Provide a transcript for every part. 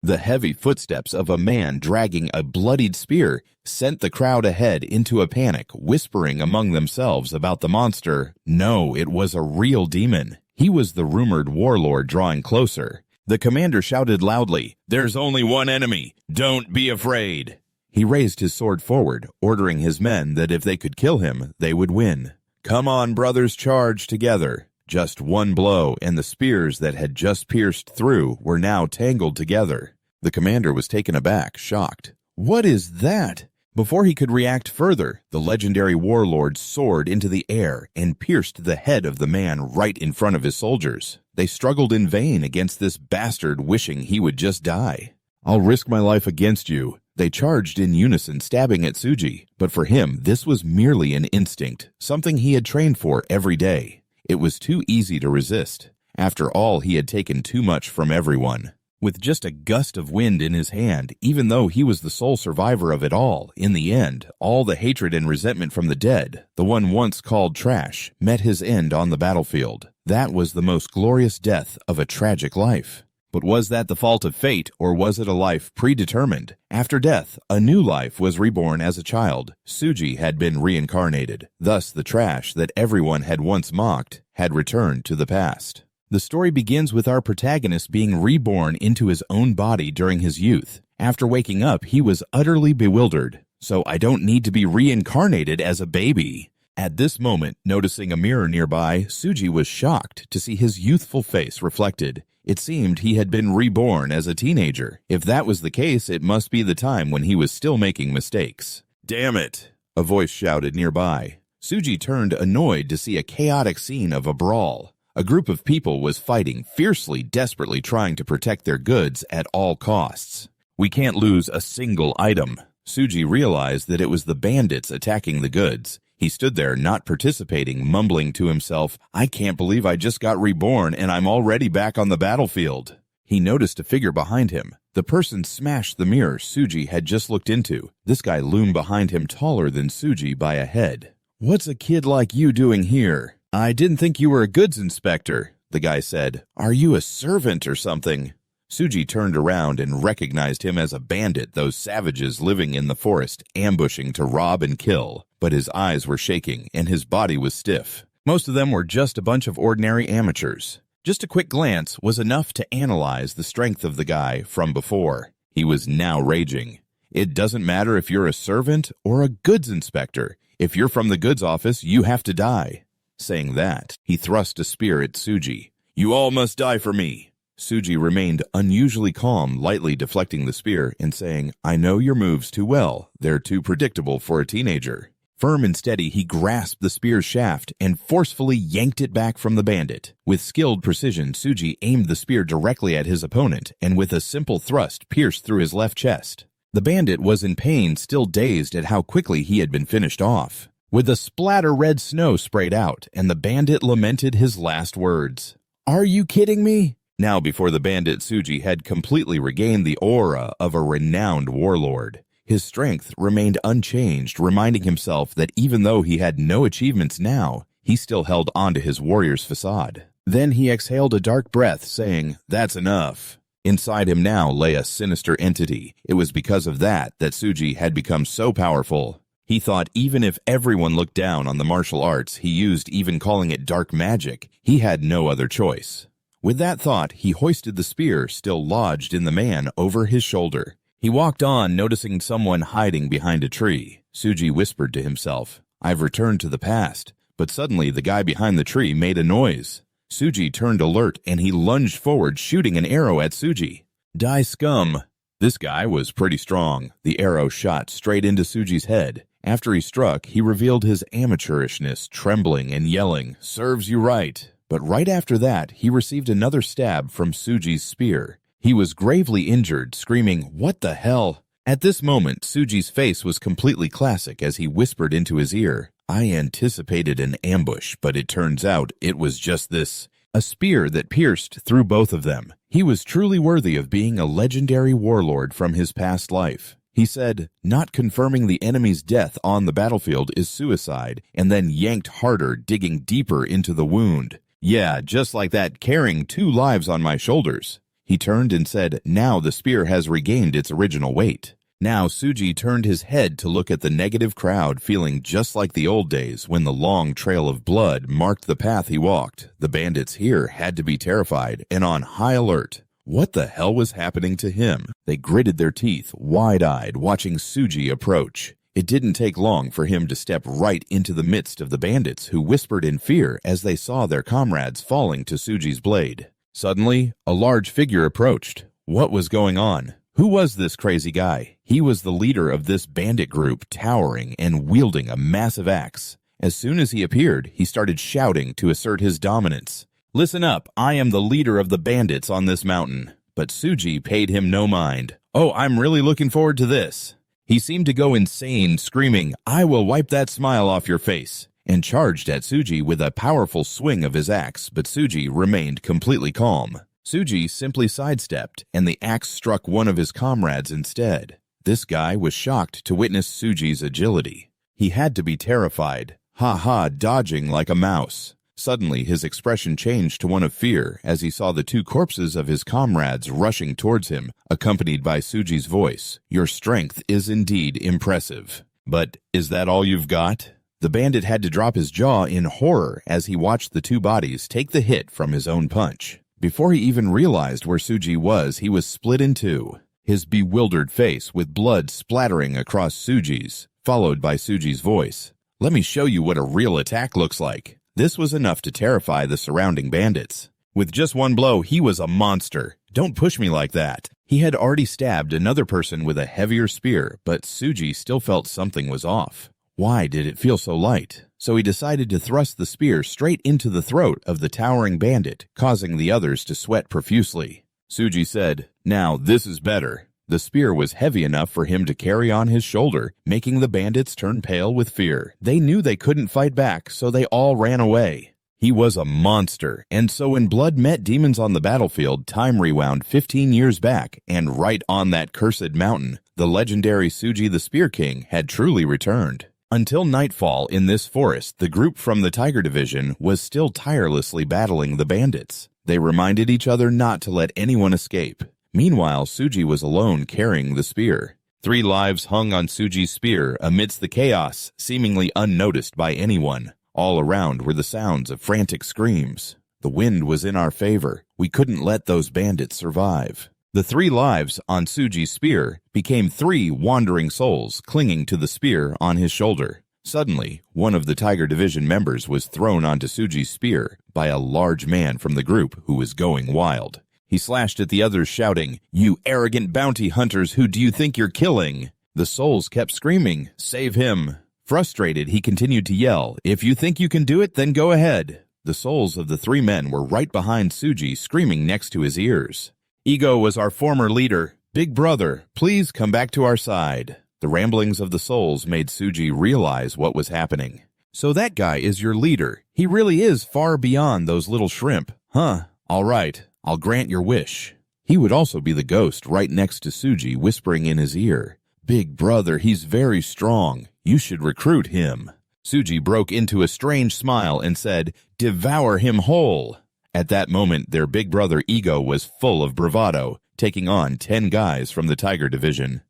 The heavy footsteps of a man dragging a bloodied spear sent the crowd ahead into a panic, whispering among themselves about the monster. No, it was a real demon. He was the rumored warlord drawing closer. The commander shouted loudly, "There's only one enemy. Don't be afraid." He raised his sword forward, ordering his men that if they could kill him, they would win. "Come on, brothers, charge together." Just one blow, and the spears that had just pierced through were now tangled together. The commander was taken aback, shocked. "What is that?" Before he could react further, the legendary warlord soared into the air and pierced the head of the man right in front of his soldiers. They struggled in vain against this bastard, wishing he would just die. "I'll risk my life against you." They charged in unison, stabbing at Tsuji, but for him this was merely an instinct, something he had trained for every day. It was too easy to resist. After all, he had taken too much from everyone. With just a gust of wind in his hand, even though he was the sole survivor of it all, in the end, all the hatred and resentment from the dead, the one once called trash, met his end on the battlefield. That was the most glorious death of a tragic life. But was that the fault of fate, or was it a life predetermined? After death, a new life was reborn as a child. Tsuji had been reincarnated. Thus, the trash that everyone had once mocked had returned to the past. The story begins with our protagonist being reborn into his own body during his youth. After waking up, he was utterly bewildered. So I don't need to be reincarnated as a baby. At this moment, noticing a mirror nearby, Tsuji was shocked to see his youthful face reflected. It seemed he had been reborn as a teenager. If that was the case, it must be the time when he was still making mistakes. "Damn it!" a voice shouted nearby. Tsuji turned annoyed to see a chaotic scene of a brawl. A group of people was fighting fiercely, desperately trying to protect their goods at all costs. "We can't lose a single item." Tsuji realized that it was the bandits attacking the goods. He stood there not participating, mumbling to himself, "I can't believe I just got reborn and I'm already back on the battlefield." He noticed a figure behind him. The person smashed the mirror Tsuji had just looked into. This guy loomed behind him taller than Tsuji by a head. "What's a kid like you doing here?" "I didn't think you were a goods inspector," the guy said. "Are you a servant or something?" Tsuji turned around and recognized him as a bandit, those savages living in the forest, ambushing to rob and kill. But his eyes were shaking, and his body was stiff. Most of them were just a bunch of ordinary amateurs. Just a quick glance was enough to analyze the strength of the guy from before. He was now raging. "It doesn't matter if you're a servant or a goods inspector. If you're from the goods office, you have to die." Saying that, he thrust a spear at Tsuji. "You all must die for me." Tsuji remained unusually calm, lightly deflecting the spear and saying, "I know your moves too well. They're too predictable for a teenager." Firm and steady, he grasped the spear's shaft and forcefully yanked it back from the bandit. With skilled precision, Tsuji aimed the spear directly at his opponent and with a simple thrust pierced through his left chest. The bandit was in pain, still dazed at how quickly he had been finished off. With a splatter, red snow sprayed out, and the bandit lamented his last words. "Are you kidding me?" Now before the bandit, Tsuji had completely regained the aura of a renowned warlord. His strength remained unchanged, reminding himself that even though he had no achievements now, he still held onto his warrior's facade. Then he exhaled a dark breath, saying, "That's enough." Inside him now lay a sinister entity. It was because of that Tsuji had become so powerful. He thought even if everyone looked down on the martial arts he used, even calling it dark magic, he had no other choice. With that thought, he hoisted the spear, still lodged in the man, over his shoulder. He walked on, noticing someone hiding behind a tree. Tsuji whispered to himself, "I've returned to the past." But suddenly the guy behind the tree made a noise. Tsuji turned alert, and he lunged forward, shooting an arrow at Tsuji. "Die, scum!" This guy was pretty strong. The arrow shot straight into Tsuji's head. After he struck, he revealed his amateurishness, trembling and yelling, "Serves you right." But right after that, he received another stab from Tsuji's spear. He was gravely injured, screaming, "What the hell?" At this moment, Tsuji's face was completely classic as he whispered into his ear, "I anticipated an ambush, but it turns out it was just this." A spear that pierced through both of them. He was truly worthy of being a legendary warlord from his past life. He said, "Not confirming the enemy's death on the battlefield is suicide," and then yanked harder, digging deeper into the wound. "Yeah, just like that, carrying 2 lives on my shoulders." He turned and said, "Now the spear has regained its original weight." Now Suji turned his head to look at the negative crowd, feeling just like the old days when the long trail of blood marked the path he walked. The bandits here had to be terrified and on high alert. What the hell was happening to him? They gritted their teeth, wide-eyed, watching Suji approach. It didn't take long for him to step right into the midst of the bandits, who whispered in fear as they saw their comrades falling to Suji's blade. Suddenly, a large figure approached. What was going on? Who was this crazy guy? He was the leader of this bandit group, towering and wielding a massive axe. As soon as he appeared, he started shouting to assert his dominance. "Listen up, I am the leader of the bandits on this mountain." But Suji paid him no mind. "Oh, I'm really looking forward to this." He seemed to go insane, screaming, "I will wipe that smile off your face," and charged at Suji with a powerful swing of his axe, but Suji remained completely calm. Suji simply sidestepped, and the axe struck one of his comrades instead. This guy was shocked to witness Suji's agility. He had to be terrified, dodging like a mouse. Suddenly, his expression changed to one of fear as he saw the two corpses of his comrades rushing towards him, accompanied by Suji's voice. "Your strength is indeed impressive. But is that all you've got?" The bandit had to drop his jaw in horror as he watched the two bodies take the hit from his own punch. Before he even realized where Suji was, he was split in two, his bewildered face with blood splattering across Suji's, followed by Suji's voice. "Let me show you what a real attack looks like." This was enough to terrify the surrounding bandits. With just one blow, he was a monster. "Don't push me like that." He had already stabbed another person with a heavier spear, but Suji still felt something was off. Why did it feel so light? So he decided to thrust the spear straight into the throat of the towering bandit, causing the others to sweat profusely. Suji said, "Now this is better." The spear was heavy enough for him to carry on his shoulder, making the bandits turn pale with fear. They knew they couldn't fight back, so they all ran away. He was a monster, and so when blood met demons on the battlefield, time rewound 15 years back, and right on that cursed mountain, the legendary Suji the Spear King had truly returned. Until nightfall in this forest, the group from the Tiger Division was still tirelessly battling the bandits. They reminded each other not to let anyone escape. Meanwhile, Suji was alone carrying the spear. 3 lives hung on Suji's spear amidst the chaos, seemingly unnoticed by anyone. All around were the sounds of frantic screams. The wind was in our favor. We couldn't let those bandits survive. The 3 lives on Suji's spear became 3 wandering souls clinging to the spear on his shoulder. Suddenly, one of the Tiger Division members was thrown onto Suji's spear by a large man from the group who was going wild. He slashed at the others, shouting, "You arrogant bounty hunters, who do you think you're killing?" The souls kept screaming, "Save him!" Frustrated, he continued to yell, "If you think you can do it, then go ahead." The souls of the 3 men were right behind Suji, screaming next to his ears. "Ego was our former leader. Big brother, please come back to our side." The ramblings of the souls made Suji realize what was happening. "So that guy is your leader. He really is far beyond those little shrimp. Huh, all right, I'll grant your wish." He would also be the ghost right next to Suji, whispering in his ear, "Big brother, he's very strong. You should recruit him." Suji broke into a strange smile and said, "Devour him whole." At that moment, their big brother Ego was full of bravado, taking on 10 guys from the Tiger Division.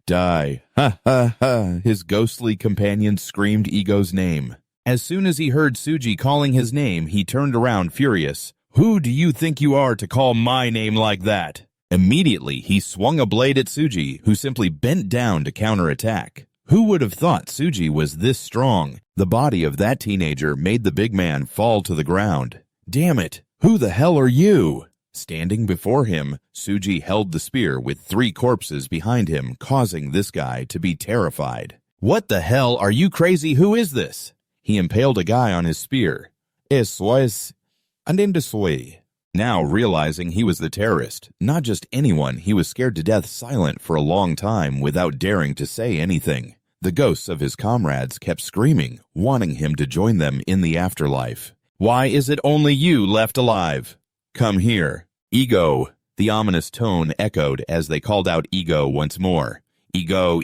"Die, ha ha ha," his ghostly companions screamed Ego's name. As soon as he heard Suji calling his name, he turned around furious. "Who do you think you are to call my name like that?" Immediately, he swung a blade at Suji, who simply bent down to counterattack. Who would have thought Suji was this strong? The body of that teenager made the big man fall to the ground. "Damn it! Who the hell are you?" Standing before him, Suji held the spear with 3 corpses behind him, causing this guy to be terrified. "What the hell? Are you crazy? Who is this?" He impaled a guy on his spear. "Eso es andem. Now, realizing he was the terrorist, not just anyone, he was scared to death, silent for a long time without daring to say anything. The ghosts of his comrades kept screaming, wanting him to join them in the afterlife. "Why is it only you left alive? Come here. Ego." The ominous tone echoed as they called out Ego once more. Ego.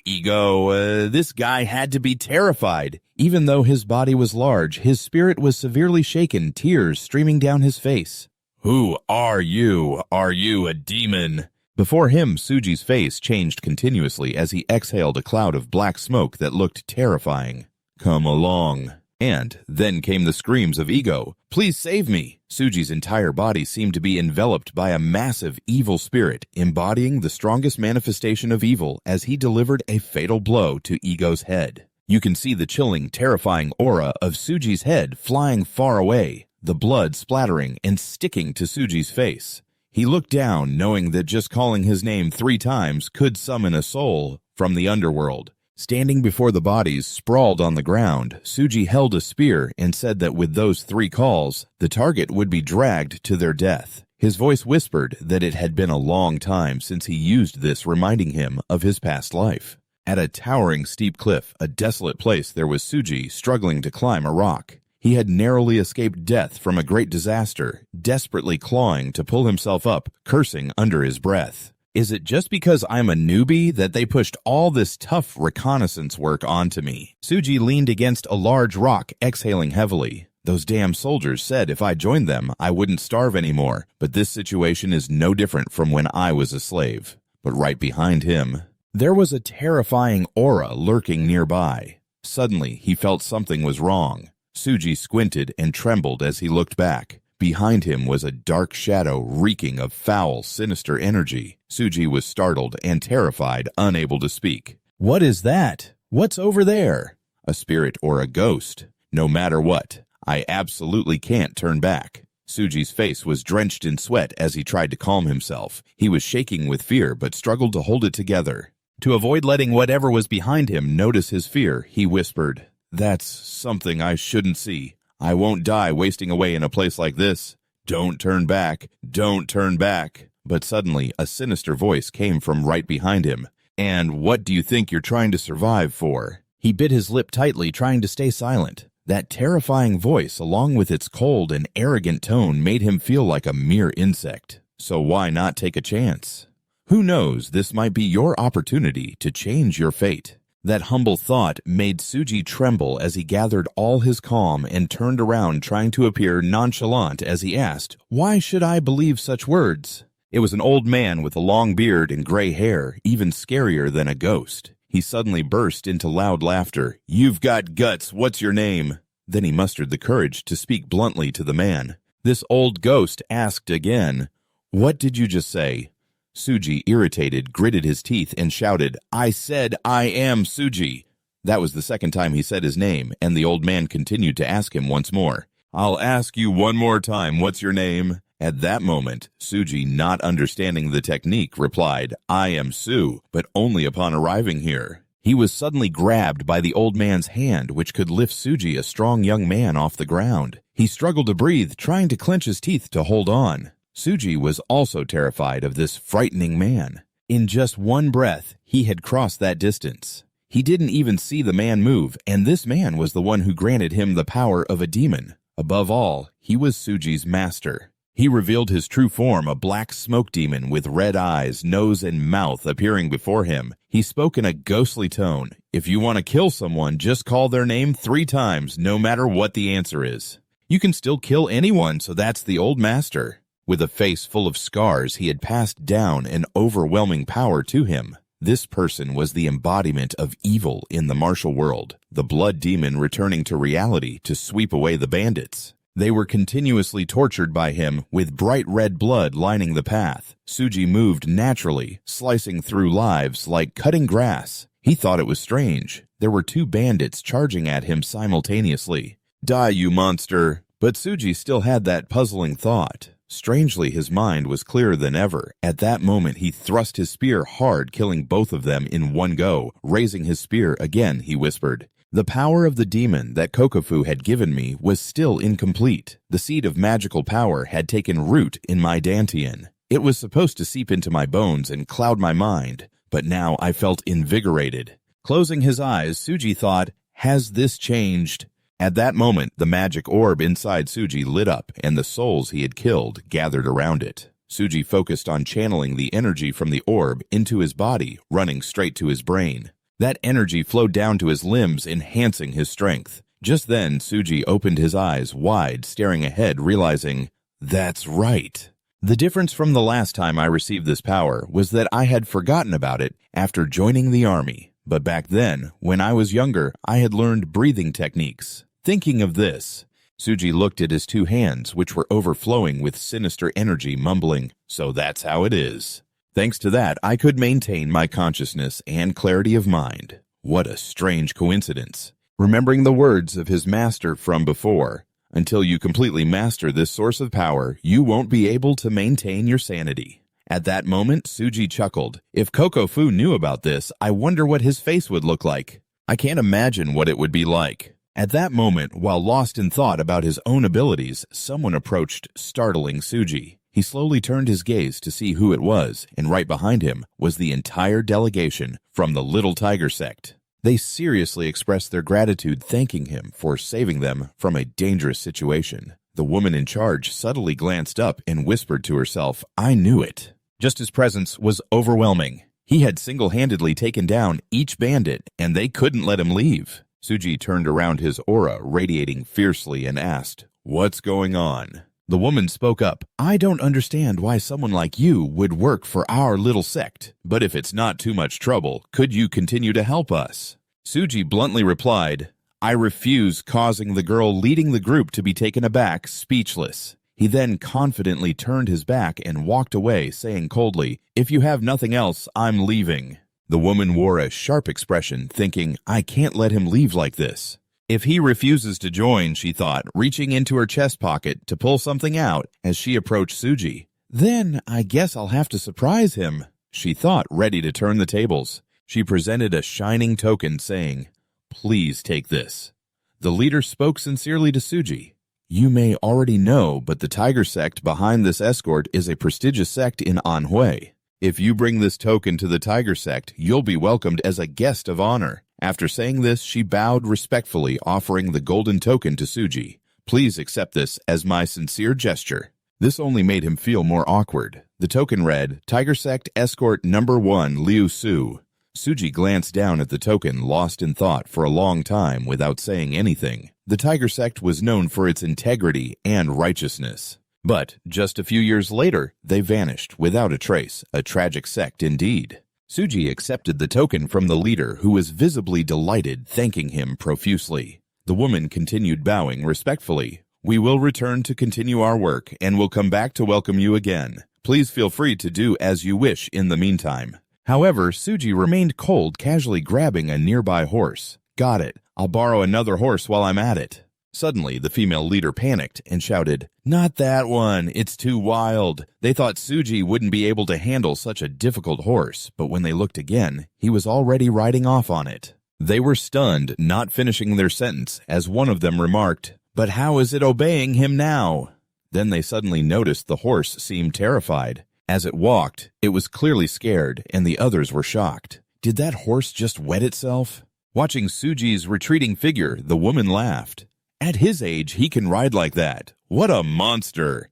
This guy had to be terrified. Even though his body was large, his spirit was severely shaken, tears streaming down his face. Who are you? Are you a demon? Before him, Suji's face changed continuously as he exhaled a cloud of black smoke that looked terrifying. Come along. And then came the screams of ego. Please save me! Suji's entire body seemed to be enveloped by a massive evil spirit, embodying the strongest manifestation of evil as he delivered a fatal blow to ego's head. You can see the chilling, terrifying aura of Suji's head flying far away, the blood splattering and sticking to Suji's face. He looked down, knowing that just calling his name 3 times could summon a soul from the underworld. Standing before the bodies sprawled on the ground, Suji held a spear and said that with those 3 calls, the target would be dragged to their death. His voice whispered that it had been a long time since he used this, reminding him of his past life. At a towering steep cliff, a desolate place, there was Suji struggling to climb a rock. He had narrowly escaped death from a great disaster, desperately clawing to pull himself up, cursing under his breath. Is it just because I'm a newbie that they pushed all this tough reconnaissance work onto me? Suji leaned against a large rock, exhaling heavily. Those damn soldiers said if I joined them, I wouldn't starve anymore, but this situation is no different from when I was a slave. But right behind him, there was a terrifying aura lurking nearby. Suddenly, he felt something was wrong. Suji squinted and trembled as he looked back. Behind him was a dark shadow reeking of foul, sinister energy. Suji was startled and terrified, unable to speak. What is that? What's over there? A spirit or a ghost? No matter what, I absolutely can't turn back. Suji's face was drenched in sweat as he tried to calm himself. He was shaking with fear but struggled to hold it together. To avoid letting whatever was behind him notice his fear, he whispered, "That's something I shouldn't see. I won't die wasting away in a place like this. Don't turn back. Don't turn back." But suddenly, a sinister voice came from right behind him. "And what do you think you're trying to survive for?" He bit his lip tightly, trying to stay silent. That terrifying voice, along with its cold and arrogant tone, made him feel like a mere insect. So why not take a chance? Who knows, this might be your opportunity to change your fate. That humble thought made Suji tremble as he gathered all his calm and turned around, trying to appear nonchalant as he asked, "Why should I believe such words?" It was an old man with a long beard and gray hair, even scarier than a ghost. He suddenly burst into loud laughter. "You've got guts. What's your name?" Then he mustered the courage to speak bluntly to the man. This old ghost asked again, "What did you just say?" Suji, irritated, gritted his teeth and shouted, "I said I am Suji." That was the second time he said his name, and the old man continued to ask him once more. "I'll ask you one more time, what's your name?" At that moment, Suji, not understanding the technique, replied, "I am Su, but only upon arriving here." He was suddenly grabbed by the old man's hand, which could lift Suji, a strong young man, off the ground. He struggled to breathe, trying to clench his teeth to hold on. Suji was also terrified of this frightening man. In just one breath, he had crossed that distance. He didn't even see the man move, and this man was the one who granted him the power of a demon. Above all, he was Suji's master. He revealed his true form, a black smoke demon with red eyes, nose, and mouth appearing before him. He spoke in a ghostly tone. "If you want to kill someone, just call their name 3 times, no matter what the answer is. You can still kill anyone, so that's the old master." With a face full of scars, he had passed down an overwhelming power to him. This person was the embodiment of evil in the martial world, the blood demon returning to reality to sweep away the bandits. They were continuously tortured by him, with bright red blood lining the path. Suji moved naturally, slicing through lives like cutting grass. He thought it was strange. There were 2 bandits charging at him simultaneously. "Die, you monster!" But Suji still had that puzzling thought. Strangely, his mind was clearer than ever. At that moment, he thrust his spear hard, killing both of them in one go. Raising his spear again, he whispered, "The power of the demon that Kokofu had given me was still incomplete. The seed of magical power had taken root in my dantian. It was supposed to seep into my bones and cloud my mind, but now I felt invigorated." Closing his eyes, Suji thought, "Has this changed?" At that moment, the magic orb inside Suji lit up, and the souls he had killed gathered around it. Suji focused on channeling the energy from the orb into his body, running straight to his brain. That energy flowed down to his limbs, enhancing his strength. Just then, Suji opened his eyes wide, staring ahead, realizing, That's right. The difference from the last time I received this power was that I had forgotten about it after joining the army. But back then, when I was younger, I had learned breathing techniques. Thinking of this, Suji looked at his two hands, which were overflowing with sinister energy, mumbling, "So that's how it is." Thanks to that, I could maintain my consciousness and clarity of mind. What a strange coincidence. Remembering the words of his master from before, until you completely master this source of power, you won't be able to maintain your sanity. At that moment, Suji chuckled. If Kokofu knew about this, I wonder what his face would look like. I can't imagine what it would be like. At that moment, while lost in thought about his own abilities, someone approached, startling Suji. He slowly turned his gaze to see who it was, and right behind him was the entire delegation from the Little Tiger sect. They seriously expressed their gratitude, thanking him for saving them from a dangerous situation. The woman in charge subtly glanced up and whispered to herself, "I knew it." Just his presence was overwhelming. He had single-handedly taken down each bandit, and they couldn't let him leave. Suji turned around, his aura radiating fiercely, and asked, "What's going on?" The woman spoke up, "I don't understand why someone like you would work for our little sect, but if it's not too much trouble, could you continue to help us?" Suji bluntly replied, "I refuse," causing the girl leading the group to be taken aback, speechless. He then confidently turned his back and walked away, saying coldly, "If you have nothing else, I'm leaving." The woman wore a sharp expression, thinking, I can't let him leave like this. If he refuses to join, she thought, reaching into her chest pocket to pull something out as she approached Suji. Then I guess I'll have to surprise him, she thought, ready to turn the tables. She presented a shining token, saying, "Please take this." The leader spoke sincerely to Suji. "You may already know, but the Tiger sect behind this escort is a prestigious sect in Anhui. If you bring this token to the Tiger sect, you'll be welcomed as a guest of honor." After saying this, she bowed respectfully, offering the golden token to Suji. "Please accept this as my sincere gesture." This only made him feel more awkward. The token read, Tiger Sect Escort Number 1, Liu Su. Suji glanced down at the token, lost in thought for a long time without saying anything. The Tiger Sect was known for its integrity and righteousness. But just a few years later, they vanished without a trace, a tragic sect indeed. Suji accepted the token from the leader, who was visibly delighted, thanking him profusely. The woman continued bowing respectfully. "We will return to continue our work, and will come back to welcome you again. Please feel free to do as you wish in the meantime." However, Suji remained cold, casually grabbing a nearby horse. "Got it. I'll borrow another horse while I'm at it." Suddenly, the female leader panicked and shouted, "Not that one! It's too wild!" They thought Suji wouldn't be able to handle such a difficult horse, but when they looked again, he was already riding off on it. They were stunned, not finishing their sentence, as one of them remarked, "But how is it obeying him now?" Then they suddenly noticed the horse seemed terrified. As it walked, it was clearly scared, and the others were shocked. Did that horse just wet itself? Watching Suji's retreating figure, the woman laughed. At his age, he can ride like that. What a monster!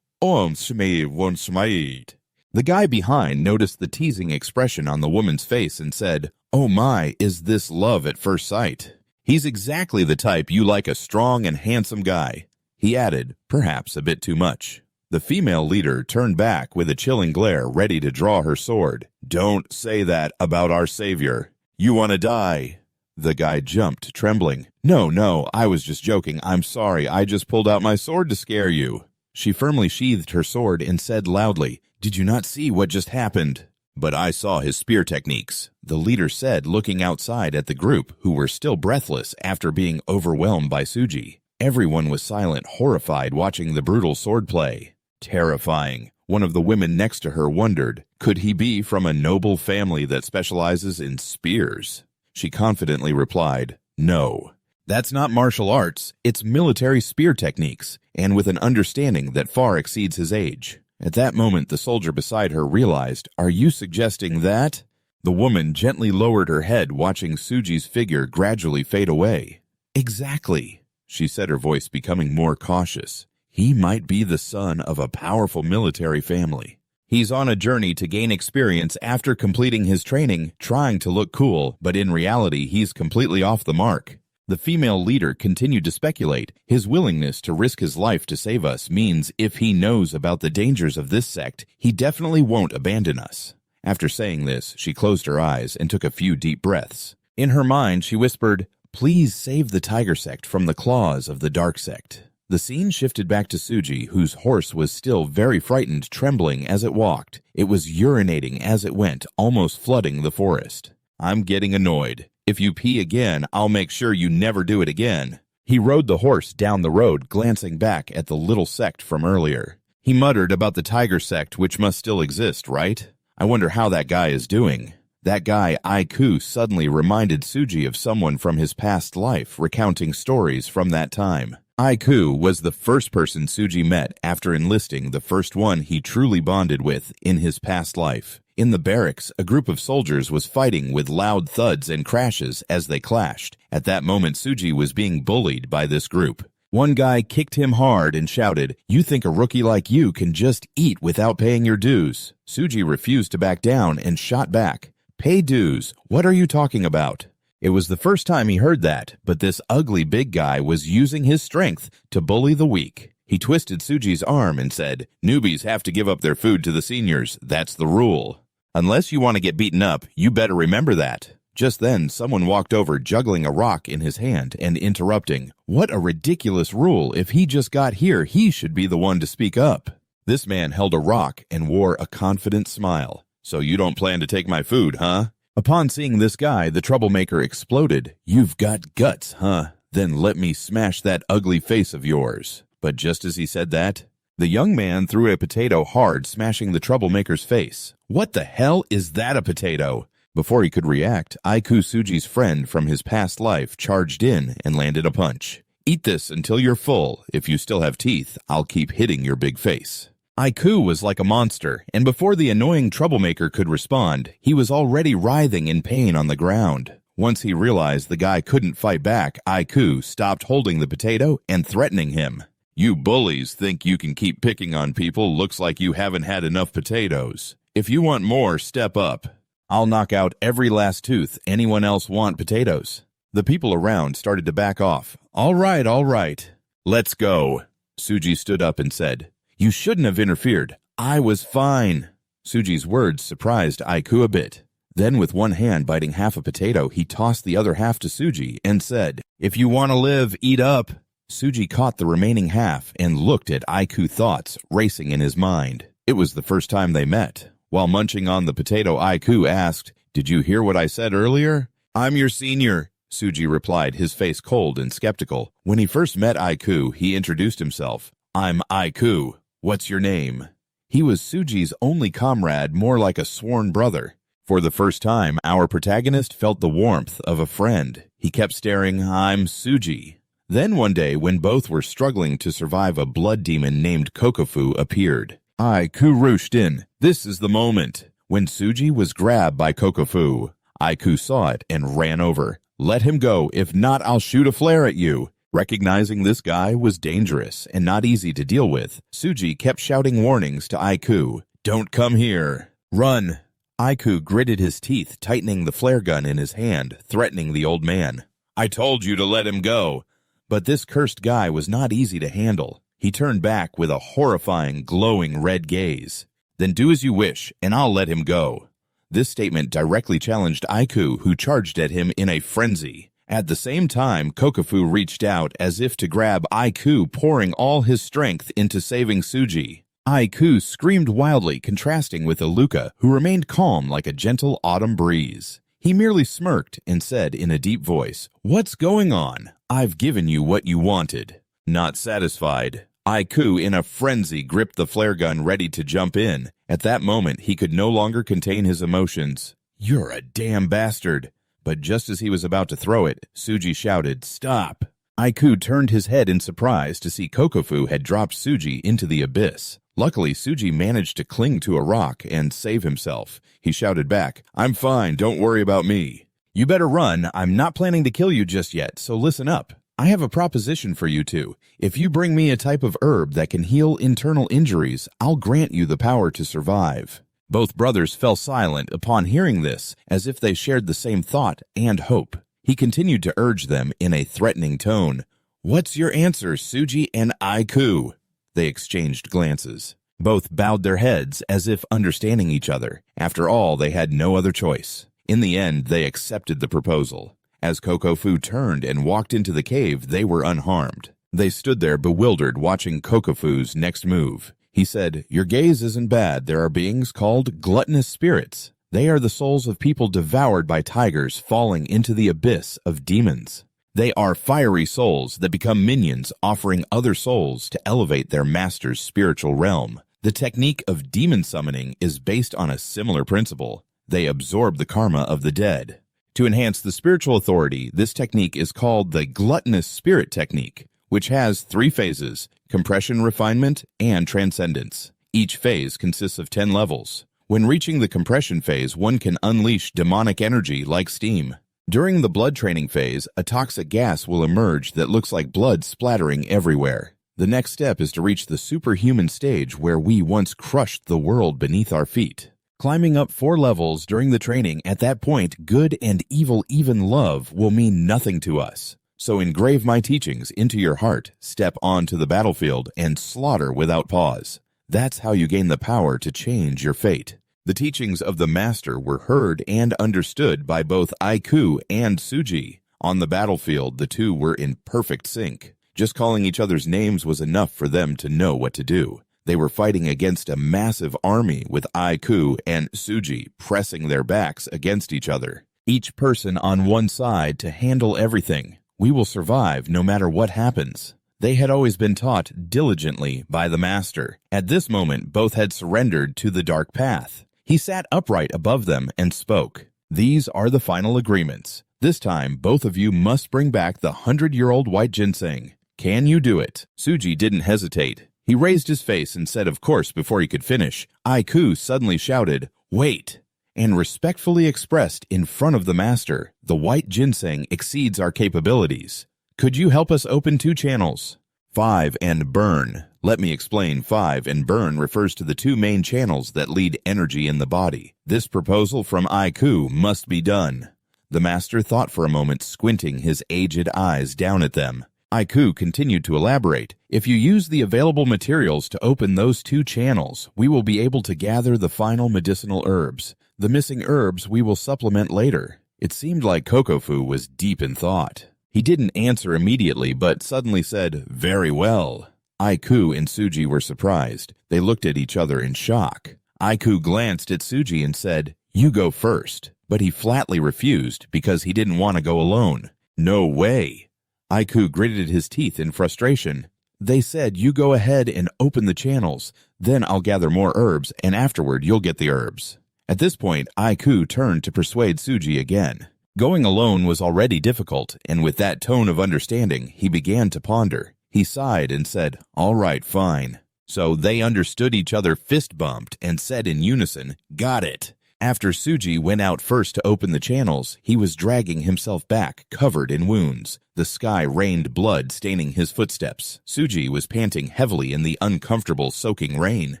The guy behind noticed the teasing expression on the woman's face and said, "Oh my, is this love at first sight? He's exactly the type you like, a strong and handsome guy." He added, perhaps a bit too much. The female leader turned back with a chilling glare, ready to draw her sword. "Don't say that about our savior. You want to die." The guy jumped, trembling. No, I was just joking. I'm sorry, I just pulled out my sword to scare you." She firmly sheathed her sword and said loudly, "Did you not see what just happened?" "But I saw his spear techniques," the leader said, looking outside at the group, who were still breathless after being overwhelmed by Suji. Everyone was silent, horrified, watching the brutal swordplay. Terrifying. One of the women next to her wondered, could he be from a noble family that specializes in spears? She confidently replied, "No. That's not martial arts, it's military spear techniques, and with an understanding that far exceeds his age." At that moment, the soldier beside her realized, "Are you suggesting that?" The woman gently lowered her head, watching Suji's figure gradually fade away. "Exactly," she said, her voice becoming more cautious. "He might be the son of a powerful military family. He's on a journey to gain experience after completing his training, trying to look cool, but in reality, he's completely off the mark. The female leader continued to speculate. His willingness to risk his life to save us means if he knows about the dangers of this sect, he definitely won't abandon us. After saying this, she closed her eyes and took a few deep breaths. In her mind, she whispered, "Please save the tiger sect from the claws of the dark sect." The scene shifted back to Suji, whose horse was still very frightened, trembling as it walked. It was urinating as it went, almost flooding the forest. "I'm getting annoyed. If you pee again, I'll make sure you never do it again." He rode the horse down the road, glancing back at the little sect from earlier. He muttered about the tiger sect, which must still exist, right? I wonder how that guy is doing. That guy, Aiku, suddenly reminded Suji of someone from his past life, recounting stories from that time. Aiku was the first person Suji met after enlisting, the first one he truly bonded with in his past life. In the barracks, a group of soldiers was fighting with loud thuds and crashes as they clashed. At that moment, Suji was being bullied by this group. One guy kicked him hard and shouted, "You think a rookie like you can just eat without paying your dues?" Suji refused to back down and shot back. "Pay dues? What are you talking about?" It was the first time he heard that, but this ugly big guy was using his strength to bully the weak. He twisted Suji's arm and said, "Newbies have to give up their food to the seniors. That's the rule. Unless you want to get beaten up, you better remember that." Just then, someone walked over juggling a rock in his hand and interrupting, "What a ridiculous rule. If he just got here, he should be the one to speak up." This man held a rock and wore a confident smile. "So you don't plan to take my food, huh?" Upon seeing this guy, the troublemaker exploded. "You've got guts, huh? Then let me smash that ugly face of yours." But just as he said that, the young man threw a potato hard, smashing the troublemaker's face. "What the hell is that, a potato?" Before he could react, Aiku, Suji's friend from his past life, charged in and landed a punch. "Eat this until you're full. If you still have teeth, I'll keep hitting your big face." Aiku was like a monster, and before the annoying troublemaker could respond, he was already writhing in pain on the ground. Once he realized the guy couldn't fight back, Aiku stopped holding the potato and threatening him. "You bullies think you can keep picking on people. Looks like you haven't had enough potatoes. If you want more, step up. I'll knock out every last tooth. Anyone else want potatoes?" The people around started to back off. All right. Let's go." Suji stood up and said, "You shouldn't have interfered. I was fine." Suji's words surprised Aiku a bit. Then with one hand biting half a potato, he tossed the other half to Suji and said, "If you want to live, eat up." Suji caught the remaining half and looked at Aiku, thoughts racing in his mind. It was the first time they met. While munching on the potato, Aiku asked, "Did you hear what I said earlier?" "I'm your senior," Suji replied, his face cold and skeptical. When he first met Aiku, he introduced himself. "I'm Aiku. What's your name?" He was Suji's only comrade, more like a sworn brother. For the first time, our protagonist felt the warmth of a friend. He kept staring, "I'm Suji." Then one day, when both were struggling to survive, a blood demon named Kokofu appeared. Aiku rushed in. This is the moment. When Suji was grabbed by Kokofu, Aiku saw it and ran over. "Let him go. If not, I'll shoot a flare at you." Recognizing this guy was dangerous and not easy to deal with, Suji kept shouting warnings to Aiku. "Don't come here. Run." Aiku gritted his teeth, tightening the flare gun in his hand, threatening the old man. "I told you to let him go." But this cursed guy was not easy to handle. He turned back with a horrifying, glowing red gaze. "Then do as you wish, and I'll let him go." This statement directly challenged Aiku, who charged at him in a frenzy. At the same time, Kokofu reached out as if to grab Aiku, pouring all his strength into saving Suji. Aiku screamed wildly, contrasting with Iluka, who remained calm like a gentle autumn breeze. He merely smirked and said in a deep voice, "What's going on? I've given you what you wanted." Not satisfied, Aiku, in a frenzy, gripped the flare gun ready to jump in. At that moment, he could no longer contain his emotions. "You're a damn bastard." But just as he was about to throw it, Suji shouted, "Stop!" Aiku turned his head in surprise to see Kokofu had dropped Suji into the abyss. Luckily, Suji managed to cling to a rock and save himself. He shouted back, "I'm fine, don't worry about me." "You better run. I'm not planning to kill you just yet, so listen up. I have a proposition for you two. If you bring me a type of herb that can heal internal injuries, I'll grant you the power to survive." Both brothers fell silent upon hearing this, as if they shared the same thought and hope. He continued to urge them in a threatening tone. "What's your answer, Suji and Aiku?" They exchanged glances. Both bowed their heads as if understanding each other. After all, they had no other choice. In the end, they accepted the proposal. As Kokofu turned and walked into the cave, they were unharmed. They stood there bewildered, watching Kokofu's next move. He said, "Your gaze isn't bad. There are beings called gluttonous spirits. They are the souls of people devoured by tigers falling into the abyss of demons. They are fiery souls that become minions, offering other souls to elevate their master's spiritual realm. The technique of demon summoning is based on a similar principle. They absorb the karma of the dead. To enhance the spiritual authority, this technique is called the gluttonous spirit technique, which has 3 phases: compression, refinement, and transcendence. Each phase consists of 10 levels. When reaching the compression phase, one can unleash demonic energy like steam. During the blood training phase, a toxic gas will emerge that looks like blood splattering everywhere. The next step is to reach the superhuman stage where we once crushed the world beneath our feet. Climbing up 4 levels during the training, at that point, good and evil, even love, will mean nothing to us. So engrave my teachings into your heart, step onto the battlefield, and slaughter without pause. That's how you gain the power to change your fate. The teachings of the master were heard and understood by both Aiku and Suji. On the battlefield, the two were in perfect sync. Just calling each other's names was enough for them to know what to do. They were fighting against a massive army with Aiku and Suji pressing their backs against each other. Each person on one side to handle everything. We will survive no matter what happens. They had always been taught diligently by the master. At this moment, both had surrendered to the dark path. He sat upright above them and spoke. "These are the final agreements. This time, both of you must bring back the 100-year-old white ginseng. Can you do it?" Suji didn't hesitate. He raised his face and said of course before he could finish. Aiku suddenly shouted, "Wait!" and respectfully expressed in front of the master, "The white ginseng exceeds our capabilities. Could you help us open 2 channels? 5 and burn." Let me explain. 5 and burn refers to the 2 main channels that lead energy in the body. This proposal from Aiku must be done. The master thought for a moment, squinting his aged eyes down at them. Aiku continued to elaborate. "If you use the available materials to open those 2 channels, we will be able to gather the final medicinal herbs. The missing herbs we will supplement later." It seemed like Kokofu was deep in thought. He didn't answer immediately, but suddenly said, "Very well." Aiku and Suji were surprised. They looked at each other in shock. Aiku glanced at Suji and said, "You go first." But he flatly refused because he didn't want to go alone. "No way." Aiku gritted his teeth in frustration. "They said you go ahead and open the channels. Then I'll gather more herbs, and afterward you'll get the herbs." At this point, Aiku turned to persuade Suji again. Going alone was already difficult, and with that tone of understanding, he began to ponder. He sighed and said, "All right, fine." So they understood each other, fist-bumped, and said in unison, "Got it." After Suji went out first to open the channels, he was dragging himself back, covered in wounds. The sky rained blood, staining his footsteps. Suji was panting heavily in the uncomfortable, soaking rain.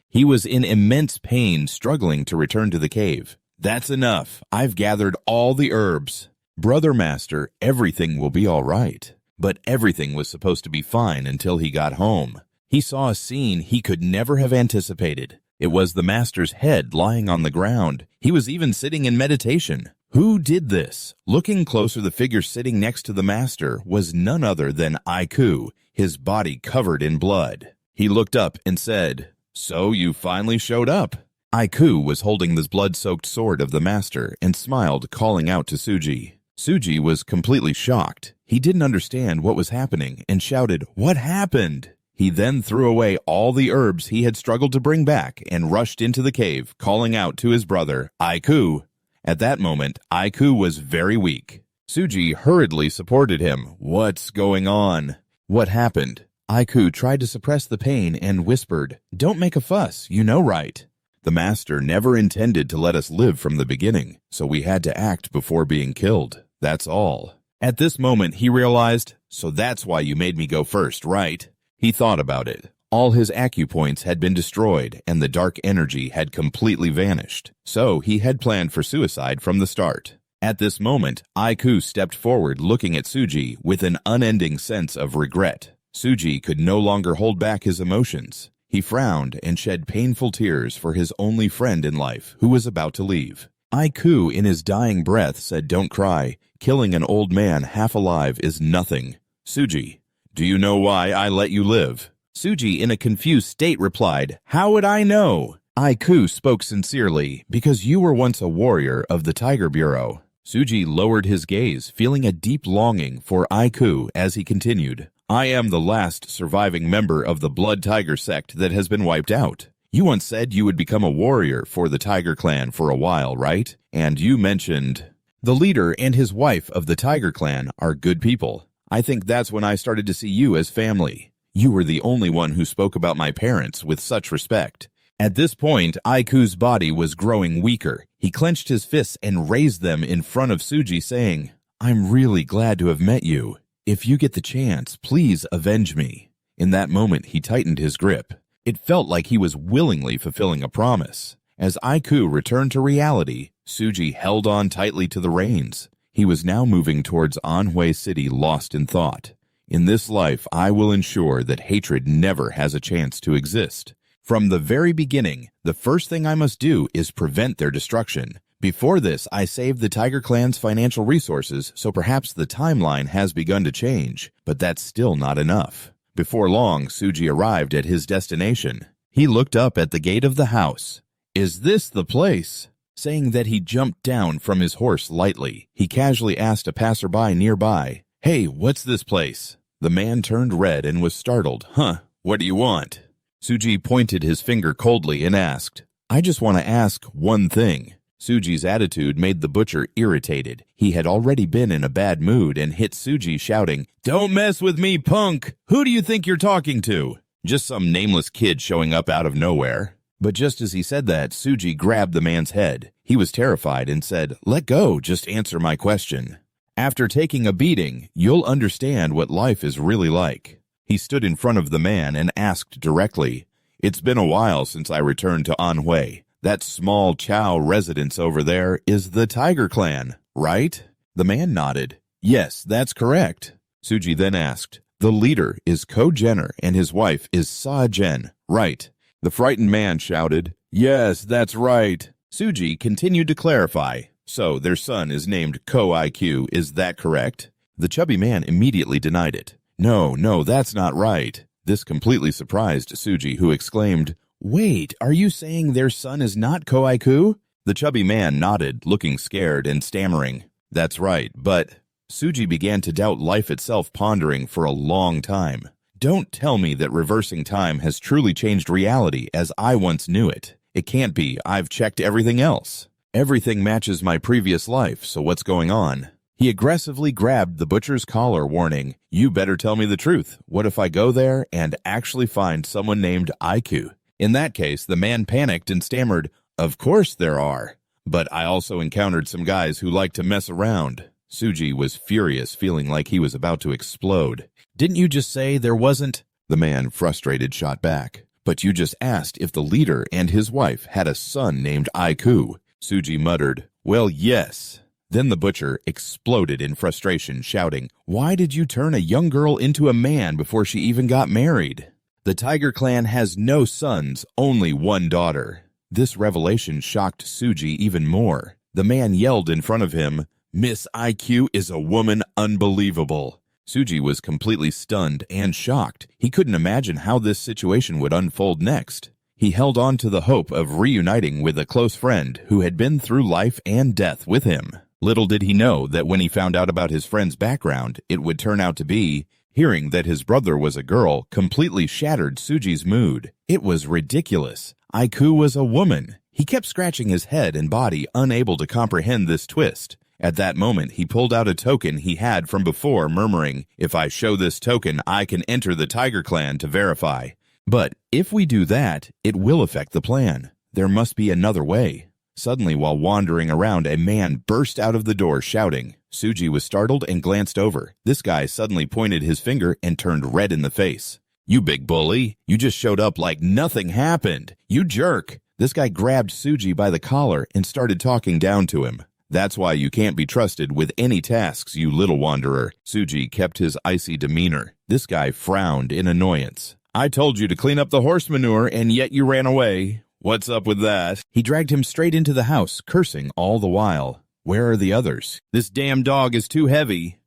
He was in immense pain, struggling to return to the cave. "That's enough. I've gathered all the herbs." "Brother Master, everything will be all right." But everything was supposed to be fine until he got home. He saw a scene he could never have anticipated. It was the master's head lying on the ground. He was even sitting in meditation. Who did this? Looking closer, the figure sitting next to the master was none other than Aiku, his body covered in blood. He looked up and said, "So you finally showed up." Aiku was holding the blood-soaked sword of the master and smiled, calling out to Suji. Suji was completely shocked. He didn't understand what was happening and shouted, "What happened?" He then threw away all the herbs he had struggled to bring back and rushed into the cave, calling out to his brother, "Aiku." At that moment, Aiku was very weak. Suji hurriedly supported him. "What's going on?" "What happened?" Aiku tried to suppress the pain and whispered, "Don't make a fuss, you know right." The master never intended to let us live from the beginning, so we had to act before being killed. That's all. At this moment, he realized, so that's why you made me go first, right? He thought about it. All his acupoints had been destroyed, and the dark energy had completely vanished. So he had planned for suicide from the start. At this moment, Aiku stepped forward looking at Suji with an unending sense of regret. Suji could no longer hold back his emotions. He frowned and shed painful tears for his only friend in life who was about to leave. Aiku, in his dying breath, said, "Don't cry. Killing an old man half alive is nothing. Suji, do you know why I let you live?" Suji, in a confused state, replied, "How would I know?" Aiku spoke sincerely, "Because you were once a warrior of the Tiger Bureau." Suji lowered his gaze, feeling a deep longing for Aiku as he continued, "I am the last surviving member of the Blood Tiger sect that has been wiped out. You once said you would become a warrior for the Tiger Clan for a while, right? And you mentioned the leader and his wife of the Tiger Clan are good people. I think that's when I started to see you as family. You were the only one who spoke about my parents with such respect." At this point, Aiku's body was growing weaker. He clenched his fists and raised them in front of Suji, saying, "I'm really glad to have met you. If you get the chance, please avenge me." In that moment, he tightened his grip. It felt like he was willingly fulfilling a promise. As Aiku returned to reality, Suji held on tightly to the reins. He was now moving towards Anhui City, lost in thought. "In this life, I will ensure that hatred never has a chance to exist. From the very beginning, the first thing I must do is prevent their destruction. Before this, I saved the Tiger Clan's financial resources, so perhaps the timeline has begun to change, but that's still not enough." Before long, Suji arrived at his destination. He looked up at the gate of the house. "Is this the place?" Saying that, he jumped down from his horse lightly. He casually asked a passerby nearby, "Hey, what's this place?" The man turned red and was startled. "Huh, what do you want?" Suji pointed his finger coldly and asked, "I just want to ask one thing." Suji's attitude made the butcher irritated. He had already been in a bad mood and hit Suji, shouting, "Don't mess with me, punk! Who do you think you're talking to?" Just some nameless kid showing up out of nowhere. But just as he said that, Suji grabbed the man's head. He was terrified and said, "Let go, just answer my question. After taking a beating, you'll understand what life is really like." He stood in front of the man and asked directly, "It's been a while since I returned to Anhui. That small Chow residence over there is the Tiger Clan, right?" The man nodded. "Yes, that's correct." Suji then asked, "The leader is Ko Jenner and his wife is Sa Jen, right?" The frightened man shouted, "Yes, that's right." Suji continued to clarify, "So their son is named Ko IQ, is that correct?" The chubby man immediately denied it. No, that's not right." This completely surprised Suji, who exclaimed, "Wait, are you saying their son is not Koiku?" The chubby man nodded, looking scared and stammering, "That's right, but..." Suji began to doubt life itself, pondering for a long time. "Don't tell me that reversing time has truly changed reality as I once knew it. It can't be. I've checked everything else. Everything matches my previous life, so what's going on?" He aggressively grabbed the butcher's collar, warning, "You better tell me the truth. What if I go there and actually find someone named Aiku?" In that case, the man panicked and stammered, "Of course there are. But I also encountered some guys who like to mess around." Suji was furious, feeling like he was about to explode. "Didn't you just say there wasn't?" The man, frustrated, shot back. "But you just asked if the leader and his wife had a son named Aiku." Suji muttered, "Well, yes." Then the butcher exploded in frustration, shouting, "Why did you turn a young girl into a man before she even got married? The Tiger Clan has no sons, only one daughter." This revelation shocked Suji even more. The man yelled in front of him, "Miss IQ is a woman, unbelievable." Suji was completely stunned and shocked. He couldn't imagine how this situation would unfold next. He held on to the hope of reuniting with a close friend who had been through life and death with him. Little did he know that when he found out about his friend's background, it would turn out to be, hearing that his brother was a girl completely shattered Suji's mood. It was ridiculous. Aiku was a woman. He kept scratching his head and body, unable to comprehend this twist. At that moment, he pulled out a token he had from before, murmuring, "If I show this token, I can enter the Tiger Clan to verify. But if we do that, it will affect the plan. There must be another way." Suddenly, while wandering around, a man burst out of the door shouting. Suji was startled and glanced over. This guy suddenly pointed his finger and turned red in the face. "You big bully, you just showed up like nothing happened. You jerk." This guy grabbed Suji by the collar and started talking down to him. That's why you can't be trusted with any tasks, you little wanderer. Suji kept his icy demeanor. This guy frowned in annoyance. I told you to clean up the horse manure, and yet you ran away. What's up with that? He dragged him straight into the house, cursing all the while. Where are the others? This damn dog is too heavy.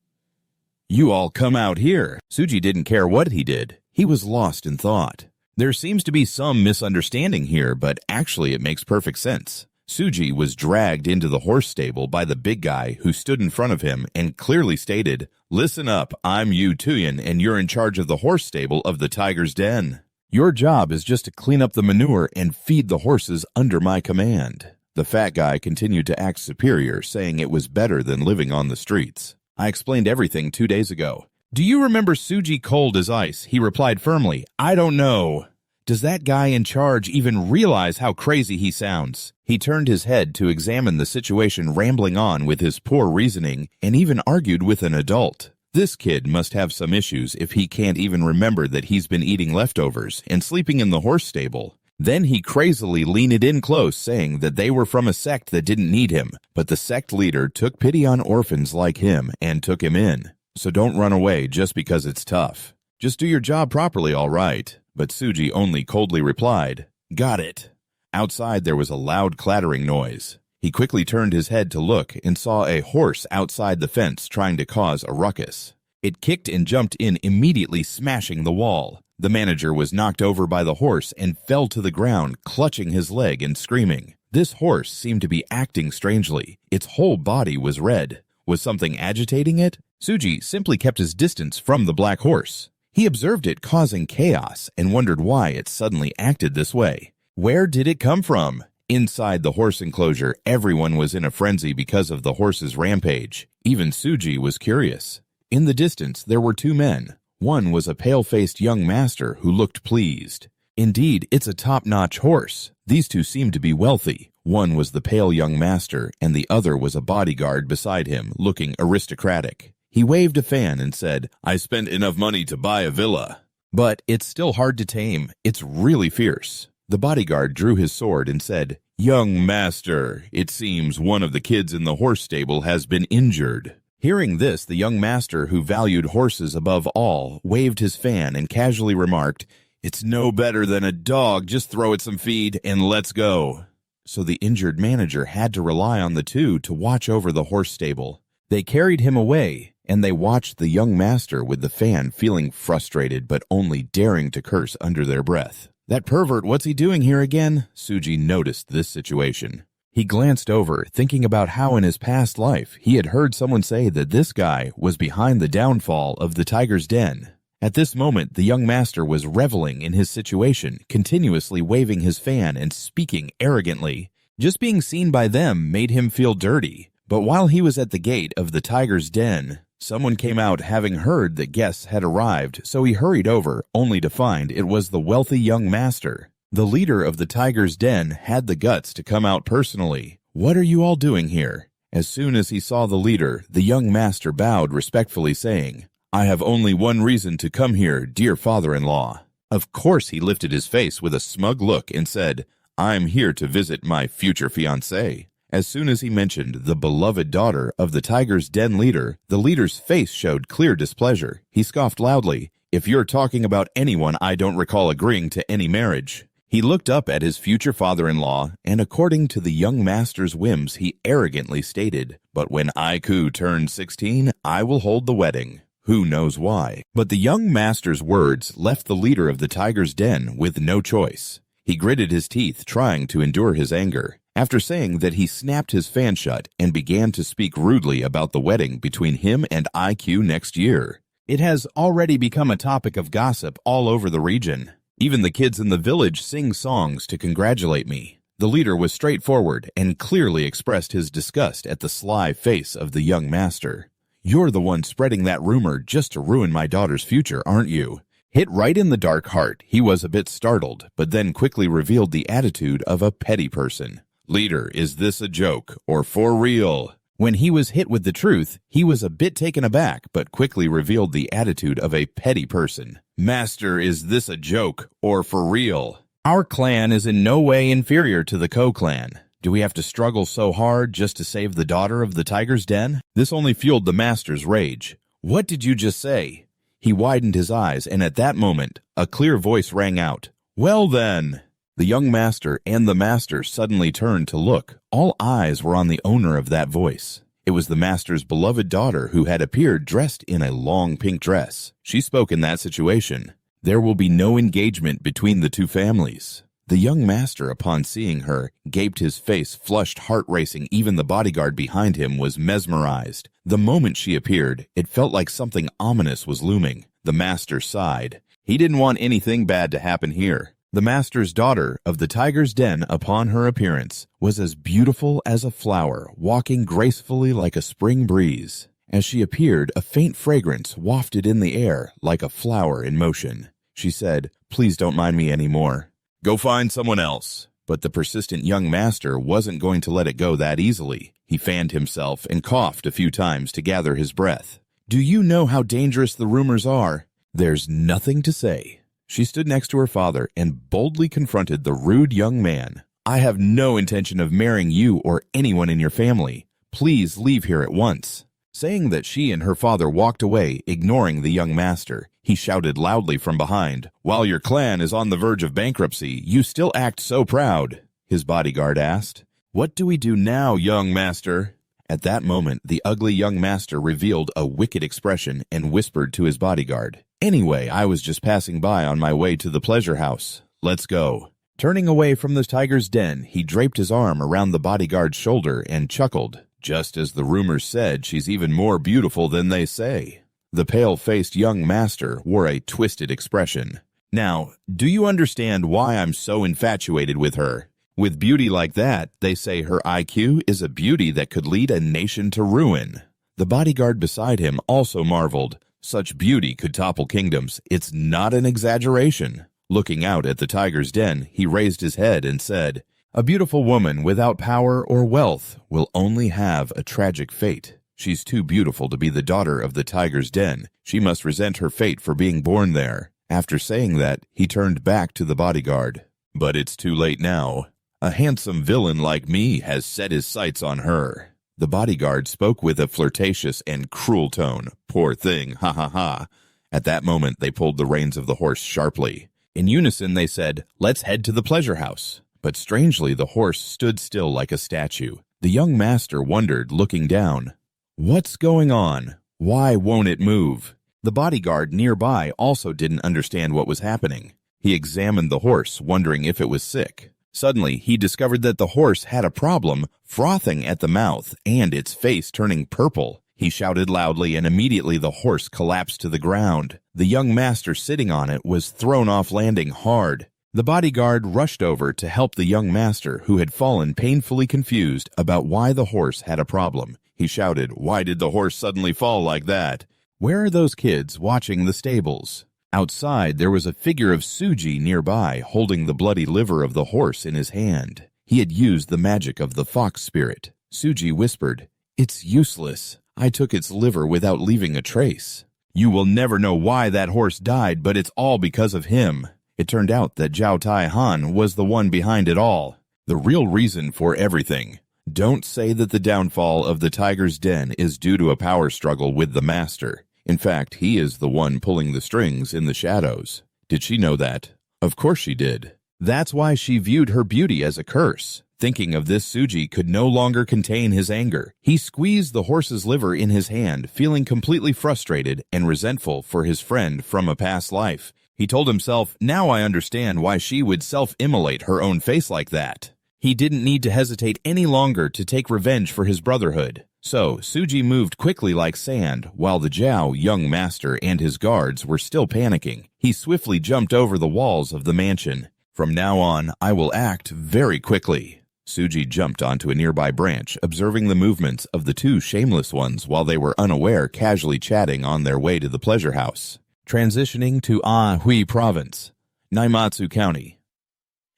You all come out here. Suji didn't care what he did. He was lost in thought. There seems to be some misunderstanding here, but actually it makes perfect sense. Suji was dragged into the horse stable by the big guy who stood in front of him and clearly stated, "Listen up, I'm Yu Tuyen and you're in charge of the horse stable of the Tiger's Den. Your job is just to clean up the manure and feed the horses under my command." The fat guy continued to act superior, saying it was better than living on the streets. I explained everything 2 days ago. Do you remember Suji cold as ice? He replied firmly, I don't know. Does that guy in charge even realize how crazy he sounds? He turned his head to examine the situation, rambling on with his poor reasoning, and even argued with an adult. This kid must have some issues if he can't even remember that he's been eating leftovers and sleeping in the horse stable. Then he crazily leaned in close, saying that they were from a sect that didn't need him, but the sect leader took pity on orphans like him and took him in. So don't run away just because it's tough. Just do your job properly, all right. But Suji only coldly replied, Got it. Outside there was a loud clattering noise. He quickly turned his head to look and saw a horse outside the fence trying to cause a ruckus. It kicked and jumped in, immediately smashing the wall. The manager was knocked over by the horse and fell to the ground, clutching his leg and screaming. This horse seemed to be acting strangely. Its whole body was red. Was something agitating it? Suji simply kept his distance from the black horse. He observed it causing chaos and wondered why it suddenly acted this way. Where did it come from? Inside the horse enclosure, everyone was in a frenzy because of the horse's rampage. Even Suji was curious. In the distance, there were two men. One was a pale-faced young master who looked pleased. Indeed, it's a top-notch horse. These two seemed to be wealthy. One was the pale young master, and the other was a bodyguard beside him, looking aristocratic. He waved a fan and said, I spent enough money to buy a villa. But it's still hard to tame. It's really fierce. The bodyguard drew his sword and said, Young master, it seems one of the kids in the horse stable has been injured. Hearing this, the young master, who valued horses above all, waved his fan and casually remarked, It's no better than a dog, just throw it some feed and let's go. So the injured manager had to rely on the two to watch over the horse stable. They carried him away, and they watched the young master with the fan, feeling frustrated but only daring to curse under their breath. That pervert, what's he doing here again? Suji noticed this situation. He glanced over, thinking about how in his past life he had heard someone say that this guy was behind the downfall of the Tiger's Den. At this moment, the young master was reveling in his situation, continuously waving his fan and speaking arrogantly. Just being seen by them made him feel dirty. But while he was at the gate of the Tiger's Den, someone came out having heard that guests had arrived, so he hurried over, only to find it was the wealthy young master. The leader of the Tiger's Den had the guts to come out personally. What are you all doing here? As soon as he saw the leader, the young master bowed respectfully, saying, I have only one reason to come here, dear father-in-law. Of course he lifted his face with a smug look and said, I'm here to visit my future fiancée. As soon as he mentioned the beloved daughter of the Tiger's Den leader, the leader's face showed clear displeasure. He scoffed loudly, If you're talking about anyone, I don't recall agreeing to any marriage. He looked up at his future father-in-law, and according to the young master's whims, he arrogantly stated, But when Aiku turns 16, I will hold the wedding. Who knows why? But the young master's words left the leader of the Tiger's Den with no choice. He gritted his teeth, trying to endure his anger. After saying that, he snapped his fan shut and began to speak rudely about the wedding between him and IQ next year. It has already become a topic of gossip all over the region. Even the kids in the village sing songs to congratulate me. The leader was straightforward and clearly expressed his disgust at the sly face of the young master. You're the one spreading that rumor just to ruin my daughter's future, aren't you? Hit right in the dark heart, he was a bit startled, but then quickly revealed the attitude of a petty person. Leader, is this a joke or for real? When he was hit with the truth, he was a bit taken aback, but quickly revealed the attitude of a petty person. Master, is this a joke or for real? Our clan is in no way inferior to the Ko clan. Do we have to struggle so hard just to save the daughter of the tiger's den? This only fueled the master's rage. What did you just say? He widened his eyes, and at that moment, a clear voice rang out. Well then! The young master and the master suddenly turned to look. All eyes were on the owner of that voice. It was the master's beloved daughter who had appeared dressed in a long pink dress. She spoke in that situation. There will be no engagement between the two families. The young master, upon seeing her, gaped, his face flushed, heart racing. Even the bodyguard behind him was mesmerized. The moment she appeared, it felt like something ominous was looming. The master sighed. He didn't want anything bad to happen here. The master's daughter of the tiger's den, upon her appearance, was as beautiful as a flower, walking gracefully like a spring breeze. As she appeared, a faint fragrance wafted in the air like a flower in motion. She said, "Please don't mind me anymore. Go find someone else." But the persistent young master wasn't going to let it go that easily. He fanned himself and coughed a few times to gather his breath. "Do you know how dangerous the rumors are?" "There's nothing to say." She stood next to her father and boldly confronted the rude young man. "I have no intention of marrying you or anyone in your family. Please leave here at once." Saying that, she and her father walked away, ignoring the young master. He shouted loudly from behind, "While your clan is on the verge of bankruptcy, you still act so proud." His bodyguard asked, "What do we do now, young master?" At that moment, the ugly young master revealed a wicked expression and whispered to his bodyguard, "Anyway, I was just passing by on my way to the pleasure house. Let's go." Turning away from the tiger's den, he draped his arm around the bodyguard's shoulder and chuckled. "Just as the rumors said, she's even more beautiful than they say." The pale-faced young master wore a twisted expression. "Now, do you understand why I'm so infatuated with her? With beauty like that, they say her IQ is a beauty that could lead a nation to ruin." The bodyguard beside him also marveled. Such beauty could topple kingdoms. It's not an exaggeration. Looking out at the tiger's den, he raised his head and said, "A beautiful woman without power or wealth will only have a tragic fate. She's too beautiful to be the daughter of the tiger's den. She must resent her fate for being born there." After saying that, he turned back to the bodyguard. "But it's too late now. A handsome villain like me has set his sights on her." The bodyguard spoke with a flirtatious and cruel tone. "Poor thing, ha ha ha." At that moment, they pulled the reins of the horse sharply. In unison, they said, "Let's head to the pleasure house." But strangely, the horse stood still like a statue. The young master wondered, looking down. "What's going on? Why won't it move?" The bodyguard nearby also didn't understand what was happening. He examined the horse, wondering if it was sick. Suddenly, he discovered that the horse had a problem, frothing at the mouth and its face turning purple. He shouted loudly, and immediately the horse collapsed to the ground. The young master sitting on it was thrown off landing hard. The bodyguard rushed over to help the young master, who had fallen painfully confused about why the horse had a problem. He shouted, "Why did the horse suddenly fall like that?" "Where are those kids watching the stables?" Outside, there was a figure of Suji nearby, holding the bloody liver of the horse in his hand. He had used the magic of the fox spirit. Suji whispered, "It's useless. I took its liver without leaving a trace. You will never know why that horse died, but it's all because of him." It turned out that Zhao Tai Han was the one behind it all, the real reason for everything. Don't say that the downfall of the tiger's den is due to a power struggle with the master. In fact, he is the one pulling the strings in the shadows. Did she know that? Of course she did. That's why she viewed her beauty as a curse. Thinking of this, Suji could no longer contain his anger. He squeezed the horse's liver in his hand, feeling completely frustrated and resentful for his friend from a past life. He told himself, "Now I understand why she would self-immolate her own face like that." He didn't need to hesitate any longer to take revenge for his brotherhood. So, Suji moved quickly like sand, while the Zhao young master and his guards were still panicking. He swiftly jumped over the walls of the mansion. "From now on, I will act very quickly." Suji jumped onto a nearby branch, observing the movements of the two shameless ones while they were unaware, casually chatting on their way to the pleasure house. Transitioning to Hui Province, Naimatsu County.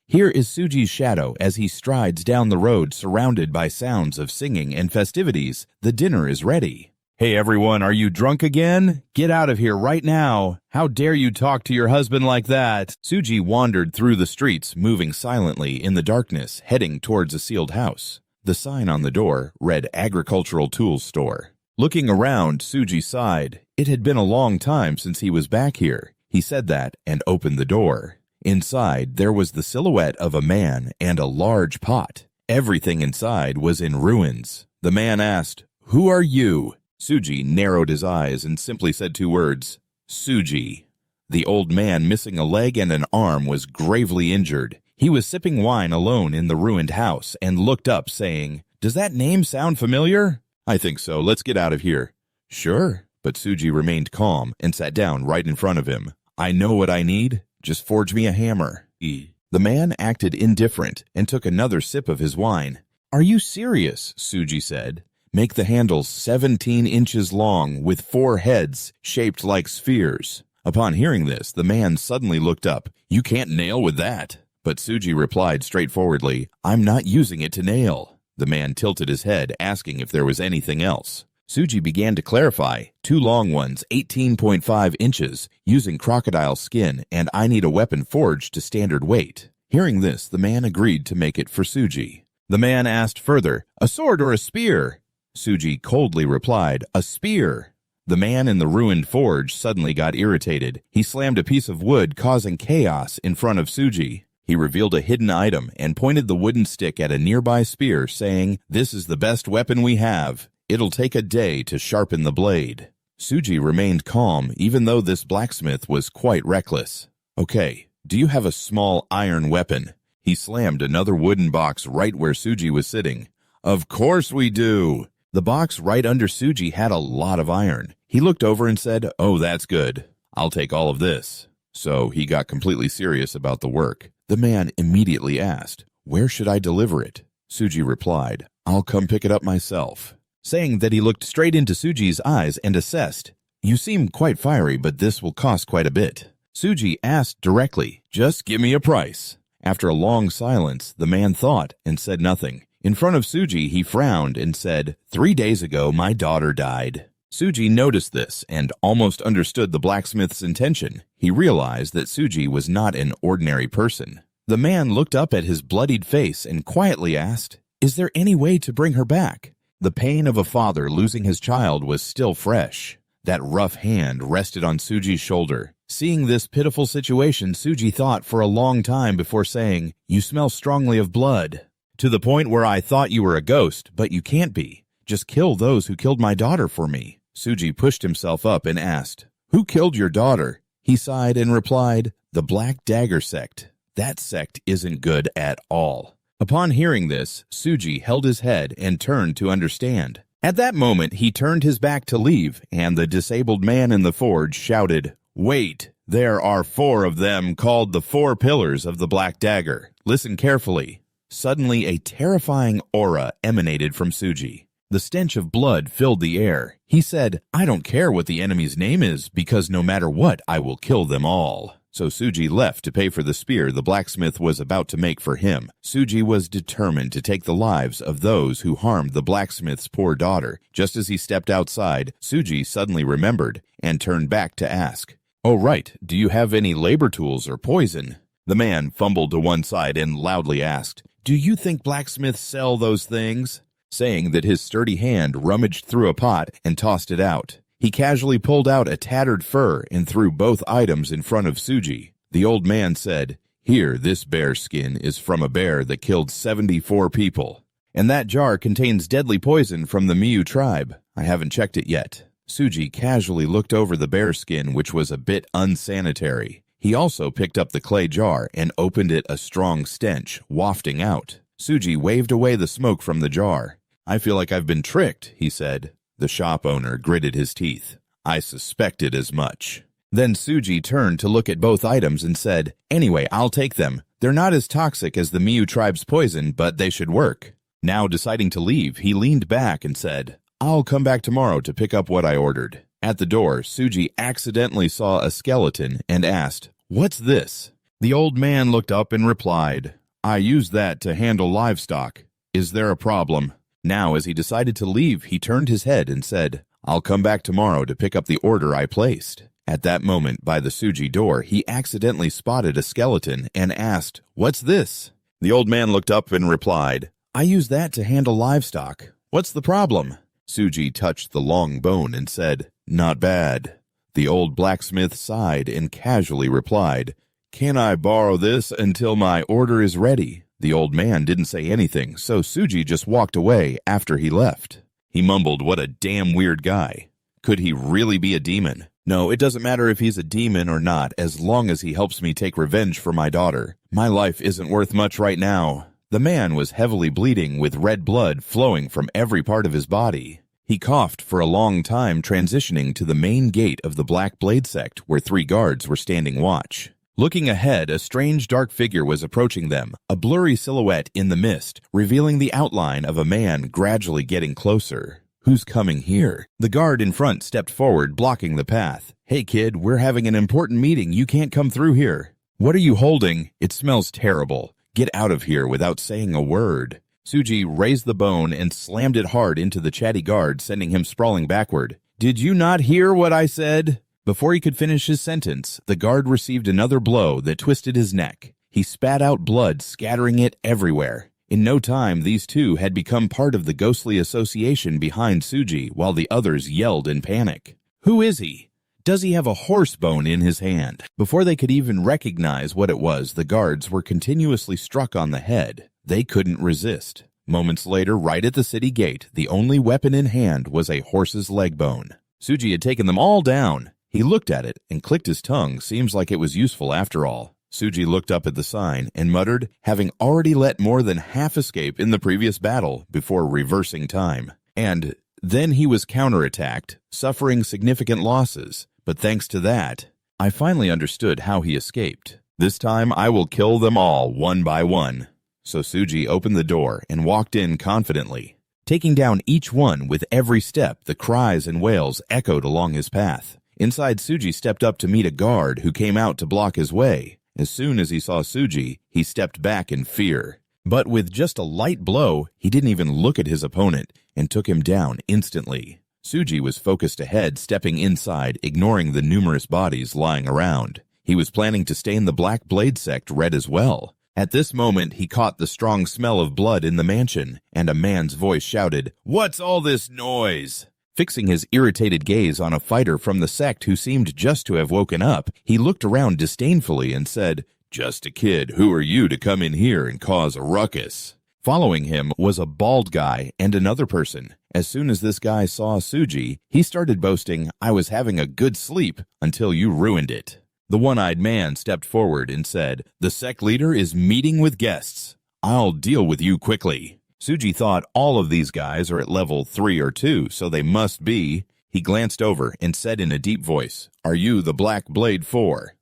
Here is Suji's shadow as he strides down the road surrounded by sounds of singing and festivities. The dinner is ready. "Hey everyone, are you drunk again? Get out of here right now. How dare you talk to your husband like that?" Suji wandered through the streets, moving silently in the darkness, heading towards a sealed house. The sign on the door read Agricultural Tools Store. Looking around, Suji sighed. It had been a long time since he was back here. He said that and opened the door. Inside, there was the silhouette of a man and a large pot. Everything inside was in ruins. The man asked, "Who are you?" Suji narrowed his eyes and simply said 2 words, "Suji." The old man, missing a leg and an arm, was gravely injured. He was sipping wine alone in the ruined house and looked up, saying, "Does that name sound familiar?" "I think so. Let's get out of here." "Sure." But Suji remained calm and sat down right in front of him. "I know what I need. Just forge me a hammer." The man acted indifferent and took another sip of his wine. "Are you serious?" Suji said. "Make the handles 17 inches long with 4 heads shaped like spheres." Upon hearing this, the man suddenly looked up. "You can't nail with that." But Suji replied straightforwardly, "I'm not using it to nail." The man tilted his head, asking if there was anything else. Suji began to clarify, 2 long ones, 18.5 inches, using crocodile skin, and I need a weapon forged to standard weight. Hearing this, the man agreed to make it for Suji. The man asked further, "A sword or a spear?" Suji coldly replied, "A spear." The man in the ruined forge suddenly got irritated. He slammed a piece of wood, causing chaos in front of Suji. He revealed a hidden item and pointed the wooden stick at a nearby spear, saying, "This is the best weapon we have. It'll take a day to sharpen the blade." Suji remained calm, even though this blacksmith was quite reckless. "Okay, do you have a small iron weapon?" He slammed another wooden box right where Suji was sitting. "Of course we do." The box right under Suji had a lot of iron. He looked over and said, "Oh, that's good. I'll take all of this." So he got completely serious about the work. The man immediately asked, "Where should I deliver it?" Suji replied, "I'll come pick it up myself." Saying that, he looked straight into Suji's eyes and assessed, "You seem quite fiery, but this will cost quite a bit." Suji asked directly, "Just give me a price." After a long silence, the man thought and said nothing. In front of Suji, he frowned and said, 3 days ago, my daughter died." Suji noticed this and almost understood the blacksmith's intention. He realized that Suji was not an ordinary person. The man looked up at his bloodied face and quietly asked, "Is there any way to bring her back?" The pain of a father losing his child was still fresh. That rough hand rested on Suji's shoulder. Seeing this pitiful situation, Suji thought for a long time before saying, "You smell strongly of blood. To the point where I thought you were a ghost, but you can't be. Just kill those who killed my daughter for me." Suji pushed himself up and asked, "Who killed your daughter?" He sighed and replied, "The Black Dagger sect. That sect isn't good at all." Upon hearing this, Suji held his head and turned to understand. At that moment, he turned his back to leave, and the disabled man in the forge shouted, "Wait! There are 4 of them called the 4 pillars of the Black Dagger. Listen carefully." Suddenly, a terrifying aura emanated from Suji. The stench of blood filled the air. He said, "I don't care what the enemy's name is, because no matter what, I will kill them all." So Suji left to pay for the spear the blacksmith was about to make for him. Suji was determined to take the lives of those who harmed the blacksmith's poor daughter. Just as he stepped outside, Suji suddenly remembered and turned back to ask, "Oh right, do you have any labor tools or poison?" The man fumbled to one side and loudly asked, "Do you think blacksmiths sell those things?" Saying that, his sturdy hand rummaged through a pot and tossed it out. He casually pulled out a tattered fur and threw both items in front of Suji. The old man said, "Here, this bear skin is from a bear that killed 74 people. And that jar contains deadly poison from the Miyu tribe. I haven't checked it yet." Suji casually looked over the bear skin, which was a bit unsanitary. He also picked up the clay jar and opened it, a strong stench wafting out. Suji waved away the smoke from the jar. "I feel like I've been tricked," he said. The shop owner gritted his teeth. "I suspected as much." Then Suji turned to look at both items and said, "Anyway, I'll take them. They're not as toxic as the Miyu tribe's poison, but they should work." Now deciding to leave, he leaned back and said, "I'll come back tomorrow to pick up what I ordered." At the door, Suji accidentally saw a skeleton and asked, "What's this?" The old man looked up and replied, "I use that to handle livestock. Is there a problem?" Now, as he decided to leave, he turned his head and said, I'll come back tomorrow to pick up the order I placed. At that moment, by the Suji door, he accidentally spotted a skeleton and asked, "What's this?" The old man looked up and replied, "I use that to handle livestock. What's the problem?" Suji touched the long bone and said, "Not bad." The old blacksmith sighed and casually replied, "Can I borrow this until my order is ready?" The old man didn't say anything, so Suji just walked away after he left. He mumbled, "What a damn weird guy. Could he really be a demon? No, it doesn't matter if he's a demon or not, as long as he helps me take revenge for my daughter. My life isn't worth much right now." The man was heavily bleeding with red blood flowing from every part of his body. He coughed for a long time, transitioning to the main gate of the Black Blade sect where 3 guards were standing watch. Looking ahead, a strange dark figure was approaching them, a blurry silhouette in the mist, revealing the outline of a man gradually getting closer. "Who's coming here?" The guard in front stepped forward, blocking the path. "Hey kid, we're having an important meeting. You can't come through here." "What are you holding? It smells terrible. Get out of here without saying a word." Suji raised the bone and slammed it hard into the chatty guard, sending him sprawling backward. "Did you not hear what I said?" Before he could finish his sentence, the guard received another blow that twisted his neck. He spat out blood, scattering it everywhere. In no time, these two had become part of the ghostly association behind Suji, while the others yelled in panic. "Who is he? Does he have a horse bone in his hand?" Before they could even recognize what it was, the guards were continuously struck on the head. They couldn't resist. Moments later, right at the city gate, the only weapon in hand was a horse's leg bone. Suji had taken them all down. He looked at it and clicked his tongue. Seems like it was useful after all. Suji looked up at the sign and muttered, having already let more than half escape in the previous battle before reversing time. And then he was counterattacked, suffering significant losses. But thanks to that, I finally understood how he escaped. This time I will kill them all one by one. So Suji opened the door and walked in confidently. Taking down each one with every step, the cries and wails echoed along his path. Inside, Suji stepped up to meet a guard who came out to block his way. As soon as he saw Suji, he stepped back in fear. But with just a light blow, he didn't even look at his opponent and took him down instantly. Suji was focused ahead, stepping inside, ignoring the numerous bodies lying around. He was planning to stain the Black Blade sect red as well. At this moment, he caught the strong smell of blood in the mansion, and a man's voice shouted, "What's all this noise?" Fixing his irritated gaze on a fighter from the sect who seemed just to have woken up, he looked around disdainfully and said, "Just a kid. Who are you to come in here and cause a ruckus?" Following him was a bald guy and another person. As soon as this guy saw Suji, he started boasting, "I was having a good sleep until you ruined it." The one-eyed man stepped forward and said, "The sect leader is meeting with guests. I'll deal with you quickly." Suji thought all of these guys are at level 3 or 2, so they must be. He glanced over and said in a deep voice, "Are you the Black Blade 4?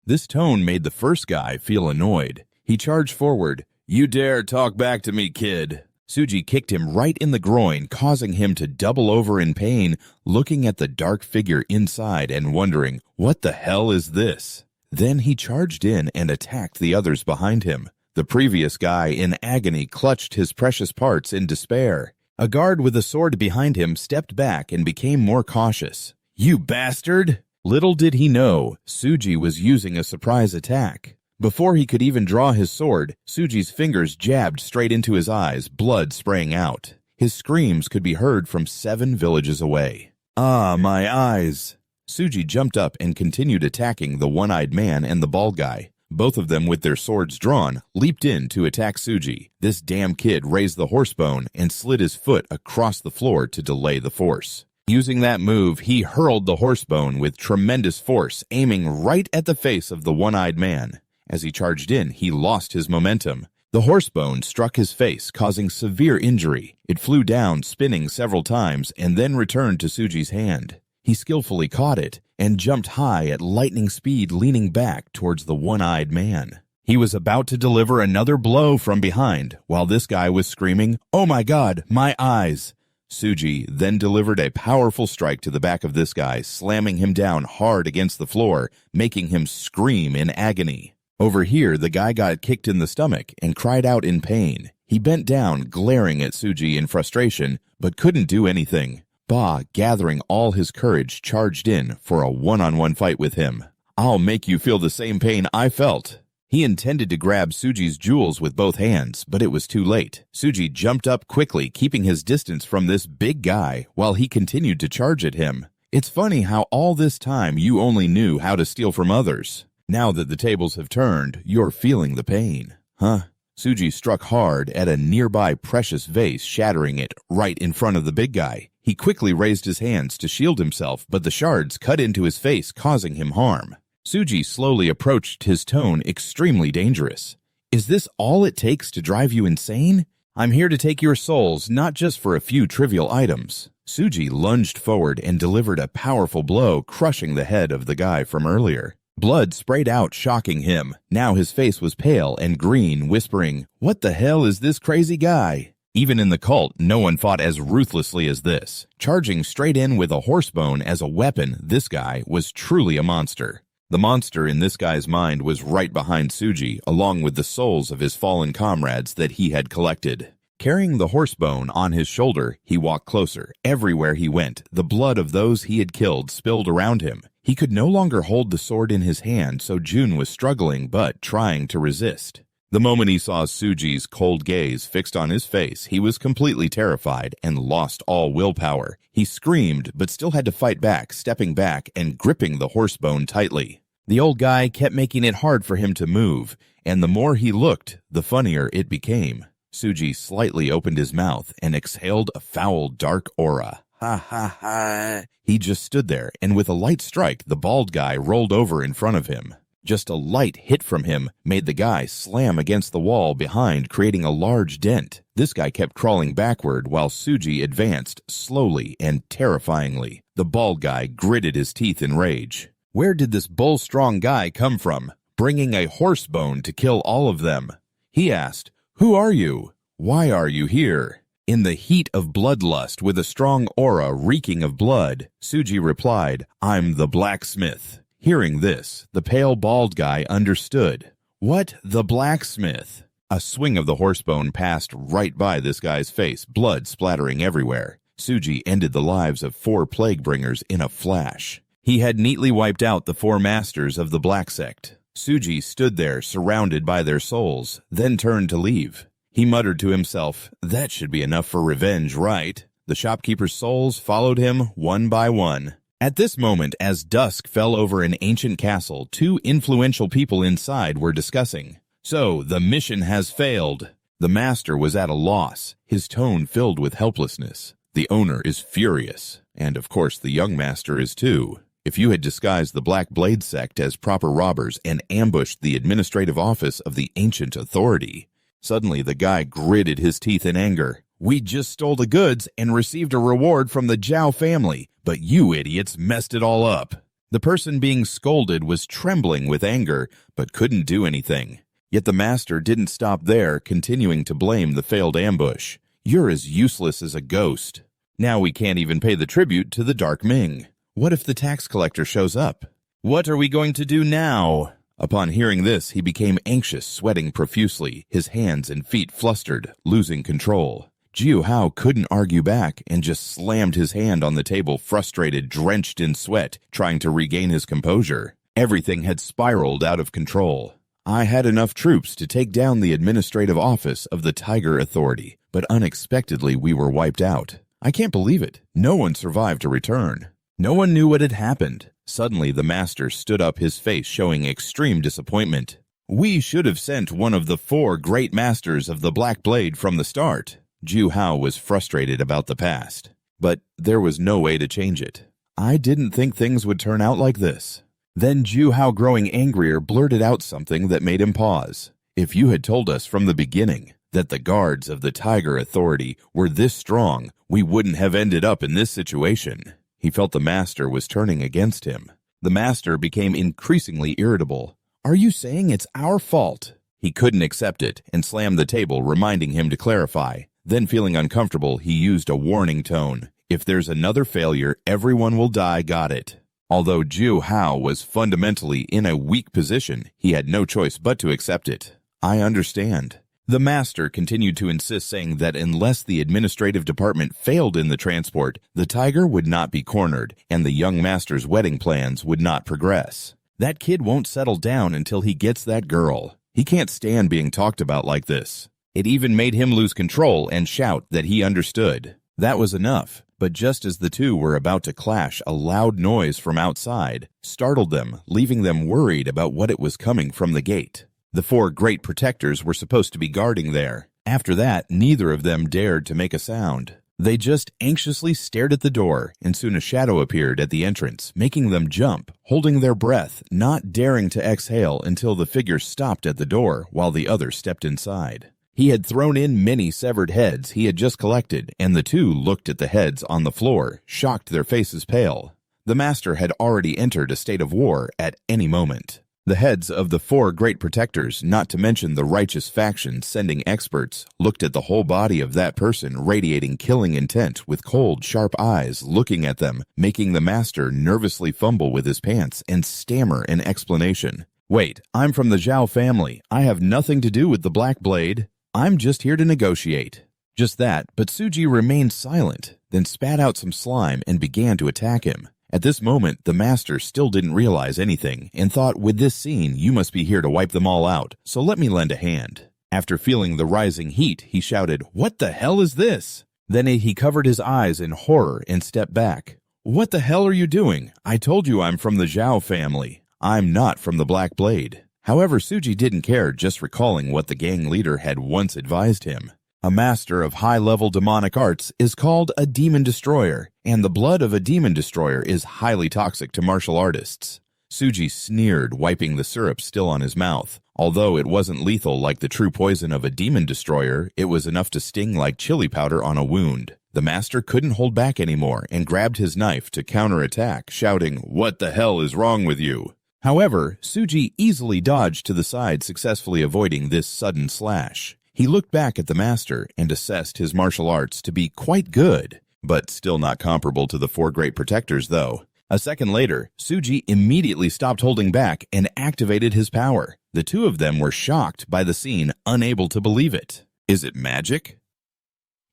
This tone made the first guy feel annoyed. He charged forward. "You dare talk back to me, kid." Suji kicked him right in the groin, causing him to double over in pain, looking at the dark figure inside and wondering, what the hell is this? Then he charged in and attacked the others behind him. The previous guy, in agony, clutched his precious parts in despair. A guard with a sword behind him stepped back and became more cautious. "You bastard!" Little did he know, Suji was using a surprise attack. Before he could even draw his sword, Suji's fingers jabbed straight into his eyes, blood spraying out. His screams could be heard from 7 villages away. "Ah, my eyes!" Suji jumped up and continued attacking the one-eyed man and the bald guy. Both of them, with their swords drawn, leaped in to attack Suji. This damn kid raised the horsebone and slid his foot across the floor to delay the force. Using that move, he hurled the horsebone with tremendous force, aiming right at the face of the one-eyed man. As he charged in, he lost his momentum. The horsebone struck his face, causing severe injury. It flew down, spinning several times, and then returned to Suji's hand. He skillfully caught it and jumped high at lightning speed, leaning back towards the one-eyed man. He was about to deliver another blow from behind, while this guy was screaming, "Oh my God, my eyes!" Suji then delivered a powerful strike to the back of this guy, slamming him down hard against the floor, making him scream in agony. Over here, the guy got kicked in the stomach and cried out in pain. He bent down, glaring at Suji in frustration, but couldn't do anything. Ba, gathering all his courage, charged in for a one-on-one fight with him. "I'll make you feel the same pain I felt." He intended to grab Suji's jewels with both hands, but it was too late. Suji jumped up quickly, keeping his distance from this big guy while he continued to charge at him. It's funny how all this time you only knew how to steal from others. Now that the tables have turned, you're feeling the pain. Huh? Suji struck hard at a nearby precious vase, shattering it right in front of the big guy. He quickly raised his hands to shield himself, but the shards cut into his face, causing him harm. Suji slowly approached, his tone extremely dangerous. "Is this all it takes to drive you insane? I'm here to take your souls, not just for a few trivial items." Suji lunged forward and delivered a powerful blow, crushing the head of the guy from earlier. Blood sprayed out, shocking him. Now his face was pale and green, whispering, "What the hell is this crazy guy?" Even in the cult, no one fought as ruthlessly as this. Charging straight in with a horsebone as a weapon, this guy was truly a monster. The monster in this guy's mind was right behind Suji, along with the souls of his fallen comrades that he had collected. Carrying the horsebone on his shoulder, he walked closer. Everywhere he went, the blood of those he had killed spilled around him. He could no longer hold the sword in his hand, so Jun was struggling but trying to resist. The moment he saw Suji's cold gaze fixed on his face, he was completely terrified and lost all willpower. He screamed, but still had to fight back, stepping back and gripping the horsebone tightly. The old guy kept making it hard for him to move, and the more he looked, the funnier it became. Suji slightly opened his mouth and exhaled a foul, dark aura. Ha ha ha. He just stood there, and with a light strike, the bald guy rolled over in front of him. Just a light hit from him made the guy slam against the wall behind, creating a large dent. This guy kept crawling backward while Suji advanced slowly and terrifyingly. The bald guy gritted his teeth in rage. Where did this bull-strong guy come from, bringing a horsebone to kill all of them? He asked, "Who are you? Why are you here?" In the heat of bloodlust, with a strong aura reeking of blood, Suji replied, "I'm the blacksmith." Hearing this, the pale bald guy understood. What, the blacksmith? A swing of the horsebone passed right by this guy's face, blood splattering everywhere. Suji ended the lives of 4 plague bringers in a flash. He had neatly wiped out the 4 masters of the Black Sect. Suji stood there, surrounded by their souls, then turned to leave. He muttered to himself, "That should be enough for revenge, right?" The shopkeeper's souls followed him one by one. At this moment, as dusk fell over an ancient castle, 2 influential people inside were discussing. "So, the mission has failed." The master was at a loss, his tone filled with helplessness. The owner is furious, and of course the young master is too. If you had disguised the Black Blade sect as proper robbers and ambushed the administrative office of the ancient authority. Suddenly the guy gritted his teeth in anger. "We just stole the goods and received a reward from the Zhao family, but you idiots messed it all up." The person being scolded was trembling with anger, but couldn't do anything. Yet the master didn't stop there, continuing to blame the failed ambush. "You're as useless as a ghost. Now we can't even pay the tribute to the Dark Ming. What if the tax collector shows up? What are we going to do now?" Upon hearing this, he became anxious, sweating profusely, his hands and feet flustered, losing control. Jiu Hao couldn't argue back and just slammed his hand on the table, frustrated, drenched in sweat, trying to regain his composure. Everything had spiraled out of control. "I had enough troops to take down the administrative office of the Tiger Authority, but unexpectedly we were wiped out. I can't believe it. No one survived to return." No one knew what had happened. Suddenly the master stood up, his face showing extreme disappointment. "We should have sent one of the 4 great masters of the Black Blade from the start." Jiu Hao was frustrated about the past, but there was no way to change it. "I didn't think things would turn out like this." Then Jiu Hao, growing angrier, blurted out something that made him pause. "If you had told us from the beginning that the guards of the Tiger Authority were this strong, we wouldn't have ended up in this situation." He felt the master was turning against him. The master became increasingly irritable. "Are you saying it's our fault?" He couldn't accept it and slammed the table, reminding him to clarify. Then, feeling uncomfortable, he used a warning tone. "If there's another failure, everyone will die, got it?" Although Jiu Hao was fundamentally in a weak position, he had no choice but to accept it. "I understand." The master continued to insist, saying that unless the administrative department failed in the transport, the tiger would not be cornered, and the young master's wedding plans would not progress. That kid won't settle down until he gets that girl. He can't stand being talked about like this. It even made him lose control and shout that he understood. That was enough, but just as the two were about to clash, a loud noise from outside startled them, leaving them worried about what it was coming from the gate. The four great protectors were supposed to be guarding there. After that, neither of them dared to make a sound. They just anxiously stared at the door, and soon a shadow appeared at the entrance, making them jump, holding their breath, not daring to exhale until the figure stopped at the door while the other stepped inside. He had thrown in many severed heads he had just collected, and the two looked at the heads on the floor, shocked, their faces pale. The master had already entered a state of war at any moment. The heads of the four great protectors, not to mention the righteous faction sending experts, looked at the whole body of that person radiating killing intent with cold, sharp eyes looking at them, making the master nervously fumble with his pants and stammer an explanation. "Wait, I'm from the Zhao family. I have nothing to do with the Black Blade. I'm just here to negotiate." Just that, but Suji remained silent, then spat out some slime and began to attack him. At this moment, the master still didn't realize anything and thought, with this scene, you must be here to wipe them all out, so let me lend a hand. After feeling the rising heat, he shouted, "What the hell is this?" Then he covered his eyes in horror and stepped back. "What the hell are you doing? I told you I'm from the Zhao family. I'm not from the Black Blade." However, Suji didn't care, just recalling what the gang leader had once advised him. A master of high-level demonic arts is called a demon destroyer, and the blood of a demon destroyer is highly toxic to martial artists. Suji sneered, wiping the syrup still on his mouth. Although it wasn't lethal like the true poison of a demon destroyer, it was enough to sting like chili powder on a wound. The master couldn't hold back anymore and grabbed his knife to counterattack, shouting, "What the hell is wrong with you?" However, Suji easily dodged to the side, successfully avoiding this sudden slash. He looked back at the master and assessed his martial arts to be quite good, but still not comparable to the four great protectors, though. A second later, Suji immediately stopped holding back and activated his power. The two of them were shocked by the scene, unable to believe it. Is it magic?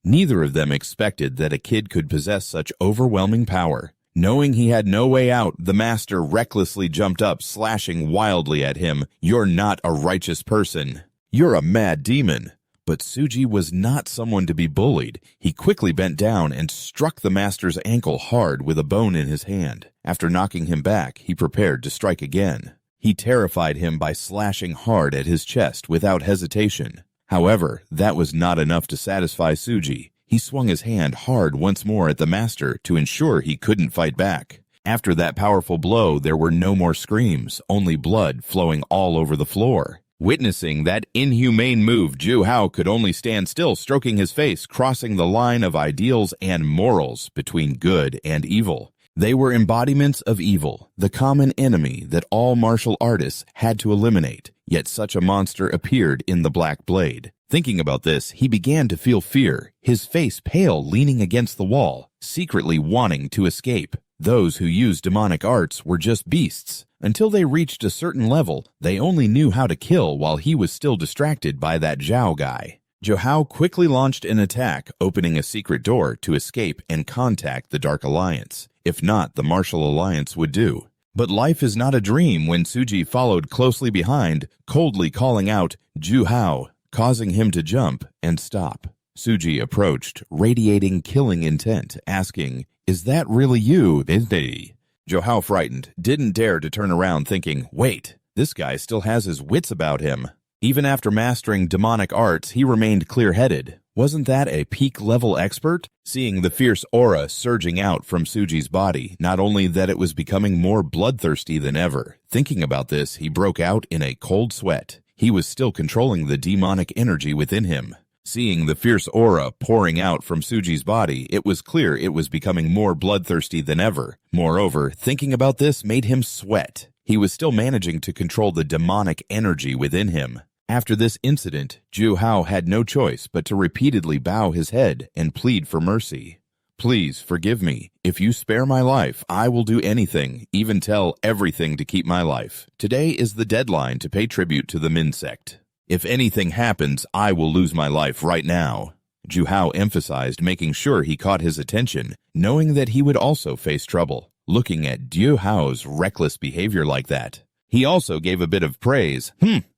Neither of them expected that a kid could possess such overwhelming power. Knowing he had no way out, the master recklessly jumped up, slashing wildly at him. "You're not a righteous person. You're a mad demon." But Suji was not someone to be bullied. He quickly bent down and struck the master's ankle hard with a bone in his hand. After knocking him back, he prepared to strike again. He terrified him by slashing hard at his chest without hesitation. However, that was not enough to satisfy Suji. He swung his hand hard once more at the master to ensure he couldn't fight back. After that powerful blow, there were no more screams, only blood flowing all over the floor. Witnessing that inhumane move, Zhu Hao could only stand still, stroking his face, crossing the line of ideals and morals between good and evil. They were embodiments of evil, the common enemy that all martial artists had to eliminate, yet such a monster appeared in the Black Blade. Thinking about this, he began to feel fear, his face pale, leaning against the wall, secretly wanting to escape. Those who used demonic arts were just beasts. Until they reached a certain level, they only knew how to kill while he was still distracted by that Zhao guy. Zhou Hao quickly launched an attack, opening a secret door to escape and contact the Dark Alliance. If not, the Martial Alliance would do. But life is not a dream when Suji followed closely behind, coldly calling out, "Zhu Hao," causing him to jump and stop. Suji approached, radiating killing intent, asking, "Is that really you, Bindi?" Zhou Hao, frightened, didn't dare to turn around, thinking, "Wait, this guy still has his wits about him." Even after mastering demonic arts, he remained clear-headed. Wasn't that a peak-level expert? Seeing the fierce aura surging out from Suji's body, not only that it was becoming more bloodthirsty than ever. Thinking about this, he broke out in a cold sweat. He was still controlling the demonic energy within him. Seeing the fierce aura pouring out from Suji's body, it was clear it was becoming more bloodthirsty than ever. Moreover, thinking about this made him sweat. He was still managing to control the demonic energy within him. After this incident, Zhu Hao had no choice but to repeatedly bow his head and plead for mercy. "Please forgive me. If you spare my life, I will do anything, even tell everything to keep my life. Today is the deadline to pay tribute to the Min sect. If anything happens, I will lose my life right now. Ju Hao emphasized, making sure he caught his attention, knowing that he would also face trouble. Looking at Ju Hao's reckless behavior like that, he also gave a bit of praise.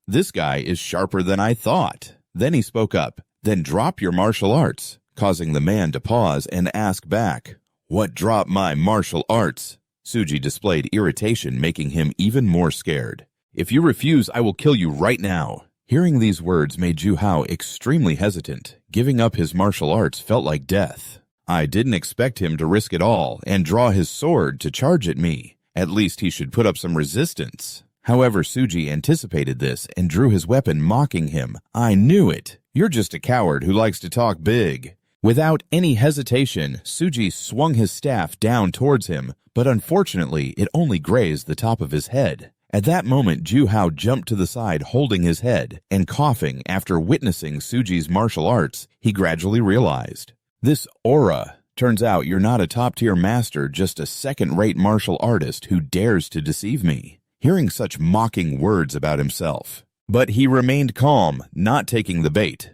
This guy is sharper than I thought. Then he spoke up. Then drop your martial arts, causing the man to pause and ask back. What drop my martial arts? Suji displayed irritation, making him even more scared. If you refuse, I will kill you right now. Hearing these words made Ju Hao extremely hesitant. Giving up his martial arts felt like death. I didn't expect him to risk it all and draw his sword to charge at me. At least he should put up some resistance. However, Suji anticipated this and drew his weapon, mocking him. I knew it. You're just a coward who likes to talk big. Without any hesitation, Suji swung his staff down towards him, but unfortunately, it only grazed the top of his head. At that moment, Ju Hao jumped to the side, holding his head, and coughing. After witnessing Suji's martial arts, he gradually realized. This aura. Turns out you're not a top-tier master, just a second-rate martial artist who dares to deceive me. Hearing such mocking words about himself. But he remained calm, not taking the bait.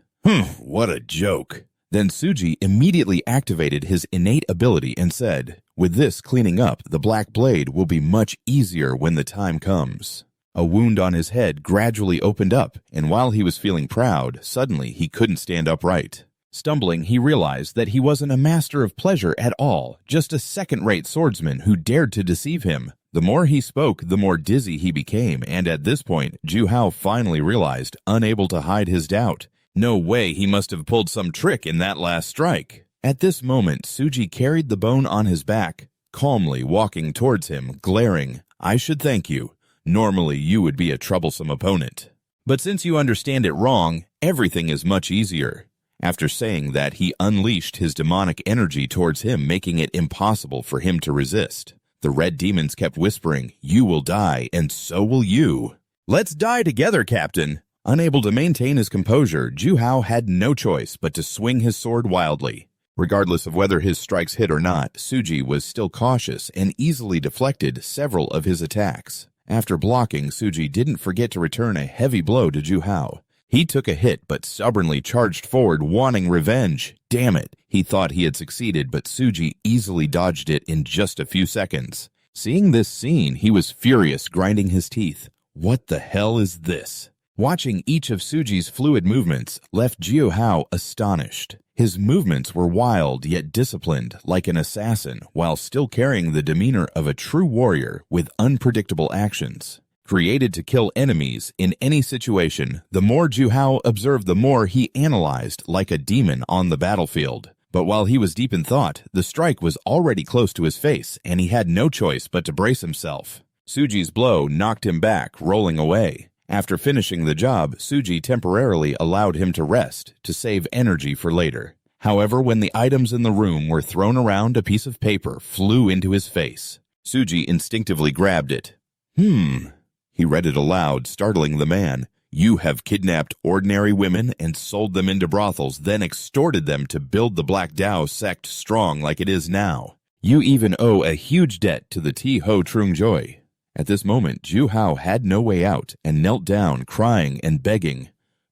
What a joke. Then Suji immediately activated his innate ability and said, with this cleaning up, the black blade will be much easier when the time comes. A wound on his head gradually opened up, and while he was feeling proud, suddenly he couldn't stand upright. Stumbling, he realized that he wasn't a master of pleasure at all, just a second-rate swordsman who dared to deceive him. The more he spoke, the more dizzy he became, and at this point, Ju Hao finally realized, unable to hide his doubt. No way, he must have pulled some trick in that last strike. At this moment, Suji carried the bone on his back, calmly walking towards him, glaring. I should thank you. Normally, you would be a troublesome opponent. But since you understand it wrong, everything is much easier. After saying that, he unleashed his demonic energy towards him, making it impossible for him to resist. The red demons kept whispering, you will die, and so will you. Let's die together, Captain. Unable to maintain his composure, Ju Hao had no choice but to swing his sword wildly. Regardless of whether his strikes hit or not, Suji was still cautious and easily deflected several of his attacks. After blocking, Suji didn't forget to return a heavy blow to Ju Hao. He took a hit but stubbornly charged forward, wanting revenge. Damn it, he thought he had succeeded, but Suji easily dodged it in just a few seconds. Seeing this scene, he was furious, grinding his teeth. What the hell is this? Watching each of Suji's fluid movements left Ju Hao astonished. His movements were wild yet disciplined, like an assassin, while still carrying the demeanor of a true warrior with unpredictable actions. Created to kill enemies in any situation, the more Ju Hao observed, the more he analyzed like a demon on the battlefield. But while he was deep in thought, the strike was already close to his face, and he had no choice but to brace himself. Suji's blow knocked him back, rolling away. After finishing the job, Suji temporarily allowed him to rest, to save energy for later. However, when the items in the room were thrown around, a piece of paper flew into his face. Suji instinctively grabbed it. He read it aloud, startling the man. You have kidnapped ordinary women and sold them into brothels, then extorted them to build the Black Dao sect strong like it is now. You even owe a huge debt to the Ti-Ho Trung-Joy. At this moment, Ju Hao had no way out and knelt down, crying and begging.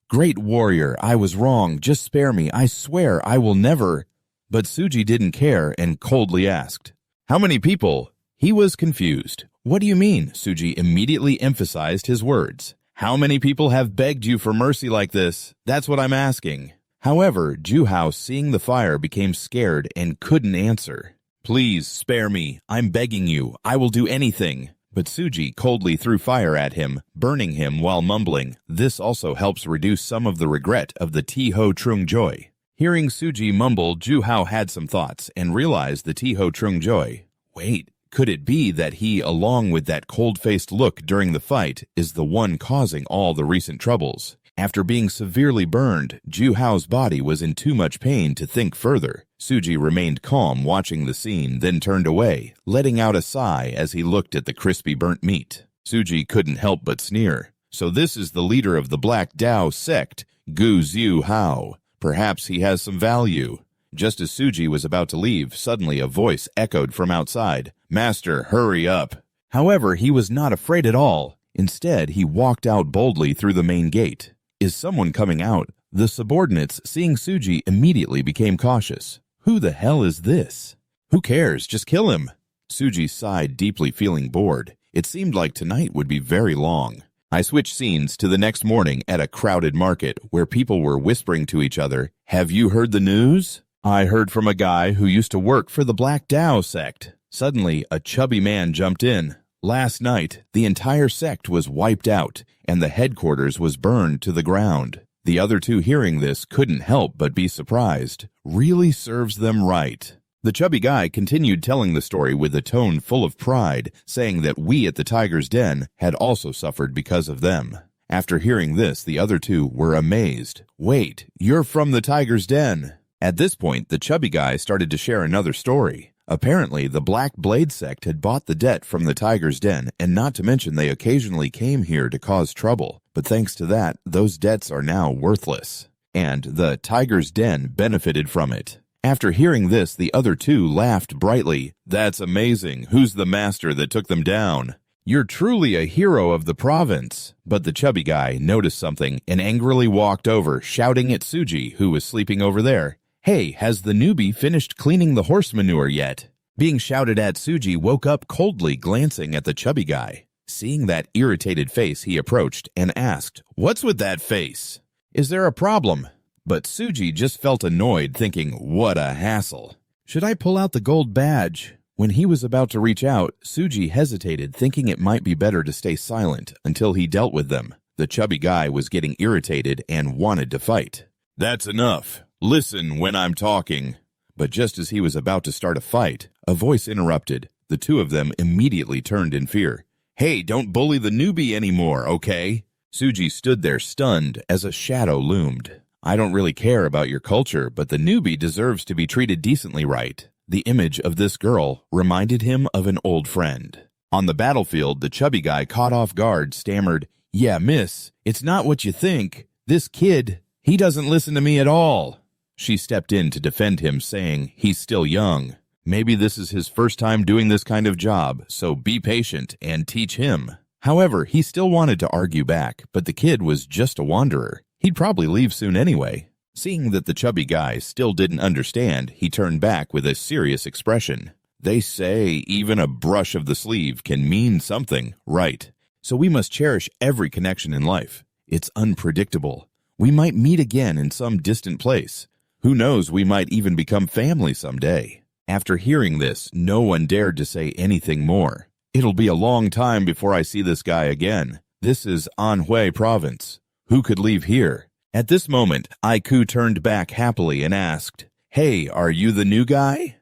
Great warrior, I was wrong. Just spare me. I swear I will never. But Suji didn't care and coldly asked, how many people? He was confused. What do you mean? Suji immediately emphasized his words. How many people have begged you for mercy like this? That's what I'm asking. However, Ju Hao, seeing the fire, became scared and couldn't answer. Please spare me. I'm begging you. I will do anything. But Suji coldly threw fire at him, burning him while mumbling. This also helps reduce some of the regret of the Ti-Ho Trung-Joy. Hearing Suji mumble, Ju Hao had some thoughts and realized the Ti-Ho Trung-Joy. Wait, could it be that he, along with that cold-faced look during the fight, is the one causing all the recent troubles? After being severely burned, Ju Hao's body was in too much pain to think further. Suji remained calm watching the scene, then turned away, letting out a sigh as he looked at the crispy burnt meat. Suji couldn't help but sneer. So this is the leader of the Black Dao sect, Gu Ziu Hao. Perhaps he has some value. Just as Suji was about to leave, suddenly a voice echoed from outside. Master, hurry up. However, he was not afraid at all. Instead, he walked out boldly through the main gate. Is someone coming out? The subordinates, seeing Suji, immediately became cautious. Who the hell is this? Who cares? Just kill him. Suji sighed deeply, feeling bored. It seemed like tonight would be very long. I switched scenes to the next morning at a crowded market where people were whispering to each other. Have you heard the news? I heard from a guy who used to work for the Black Dao sect. Suddenly, a chubby man jumped in. Last night, the entire sect was wiped out, and the headquarters was burned to the ground. The other two, hearing this, couldn't help but be surprised. Really serves them right. The chubby guy continued telling the story with a tone full of pride, saying that we at the Tiger's Den had also suffered because of them. After hearing this, the other two were amazed. Wait, you're from the Tiger's Den. At this point, the chubby guy started to share another story. Apparently, the Black Blade sect had bought the debt from the Tiger's Den, and not to mention they occasionally came here to cause trouble. But thanks to that, those debts are now worthless. And the Tiger's Den benefited from it. After hearing this, the other two laughed brightly. That's amazing. Who's the master that took them down? You're truly a hero of the province. But the chubby guy noticed something and angrily walked over, shouting at Suji, who was sleeping over there. Hey, has the newbie finished cleaning the horse manure yet? Being shouted at, Suji woke up coldly, glancing at the chubby guy. Seeing that irritated face, he approached and asked, What's with that face? Is there a problem? But Suji just felt annoyed, thinking, what a hassle. Should I pull out the gold badge? When he was about to reach out, Suji hesitated, thinking it might be better to stay silent until he dealt with them. The chubby guy was getting irritated and wanted to fight. That's enough. Listen when I'm talking. But just as he was about to start a fight, a voice interrupted. The two of them immediately turned in fear. Hey, don't bully the newbie anymore, okay? Suji stood there stunned as a shadow loomed. I don't really care about your culture, but the newbie deserves to be treated decently, right? The image of this girl reminded him of an old friend. On the battlefield, the chubby guy, caught off guard, stammered, Yeah, miss, it's not what you think. This kid, he doesn't listen to me at all. She stepped in to defend him, saying, He's still young. Maybe this is his first time doing this kind of job, so be patient and teach him. However, he still wanted to argue back, but the kid was just a wanderer. He'd probably leave soon anyway. Seeing that the chubby guy still didn't understand, he turned back with a serious expression. They say even a brush of the sleeve can mean something, right? So we must cherish every connection in life. It's unpredictable. We might meet again in some distant place. Who knows, we might even become family someday. After hearing this, no one dared to say anything more. It'll be a long time before I see this guy again. This is Anhui province. Who could leave here? At this moment, Aiku turned back happily and asked, Hey, are you the new guy?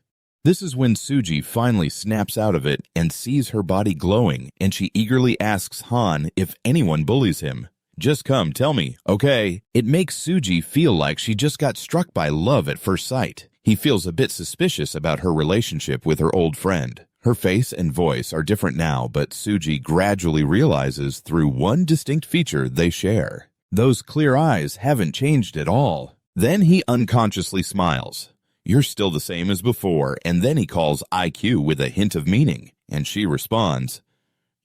This is when Suji finally snaps out of it and sees her body glowing, and she eagerly asks Han if anyone bullies him. Just come, tell me, okay? It makes Suji feel like she just got struck by love at first sight. He feels a bit suspicious about her relationship with her old friend. Her face and voice are different now, but Suji gradually realizes through one distinct feature they share. Those clear eyes haven't changed at all. Then he unconsciously smiles. You're still the same as before, and then he calls IQ with a hint of meaning, and she responds,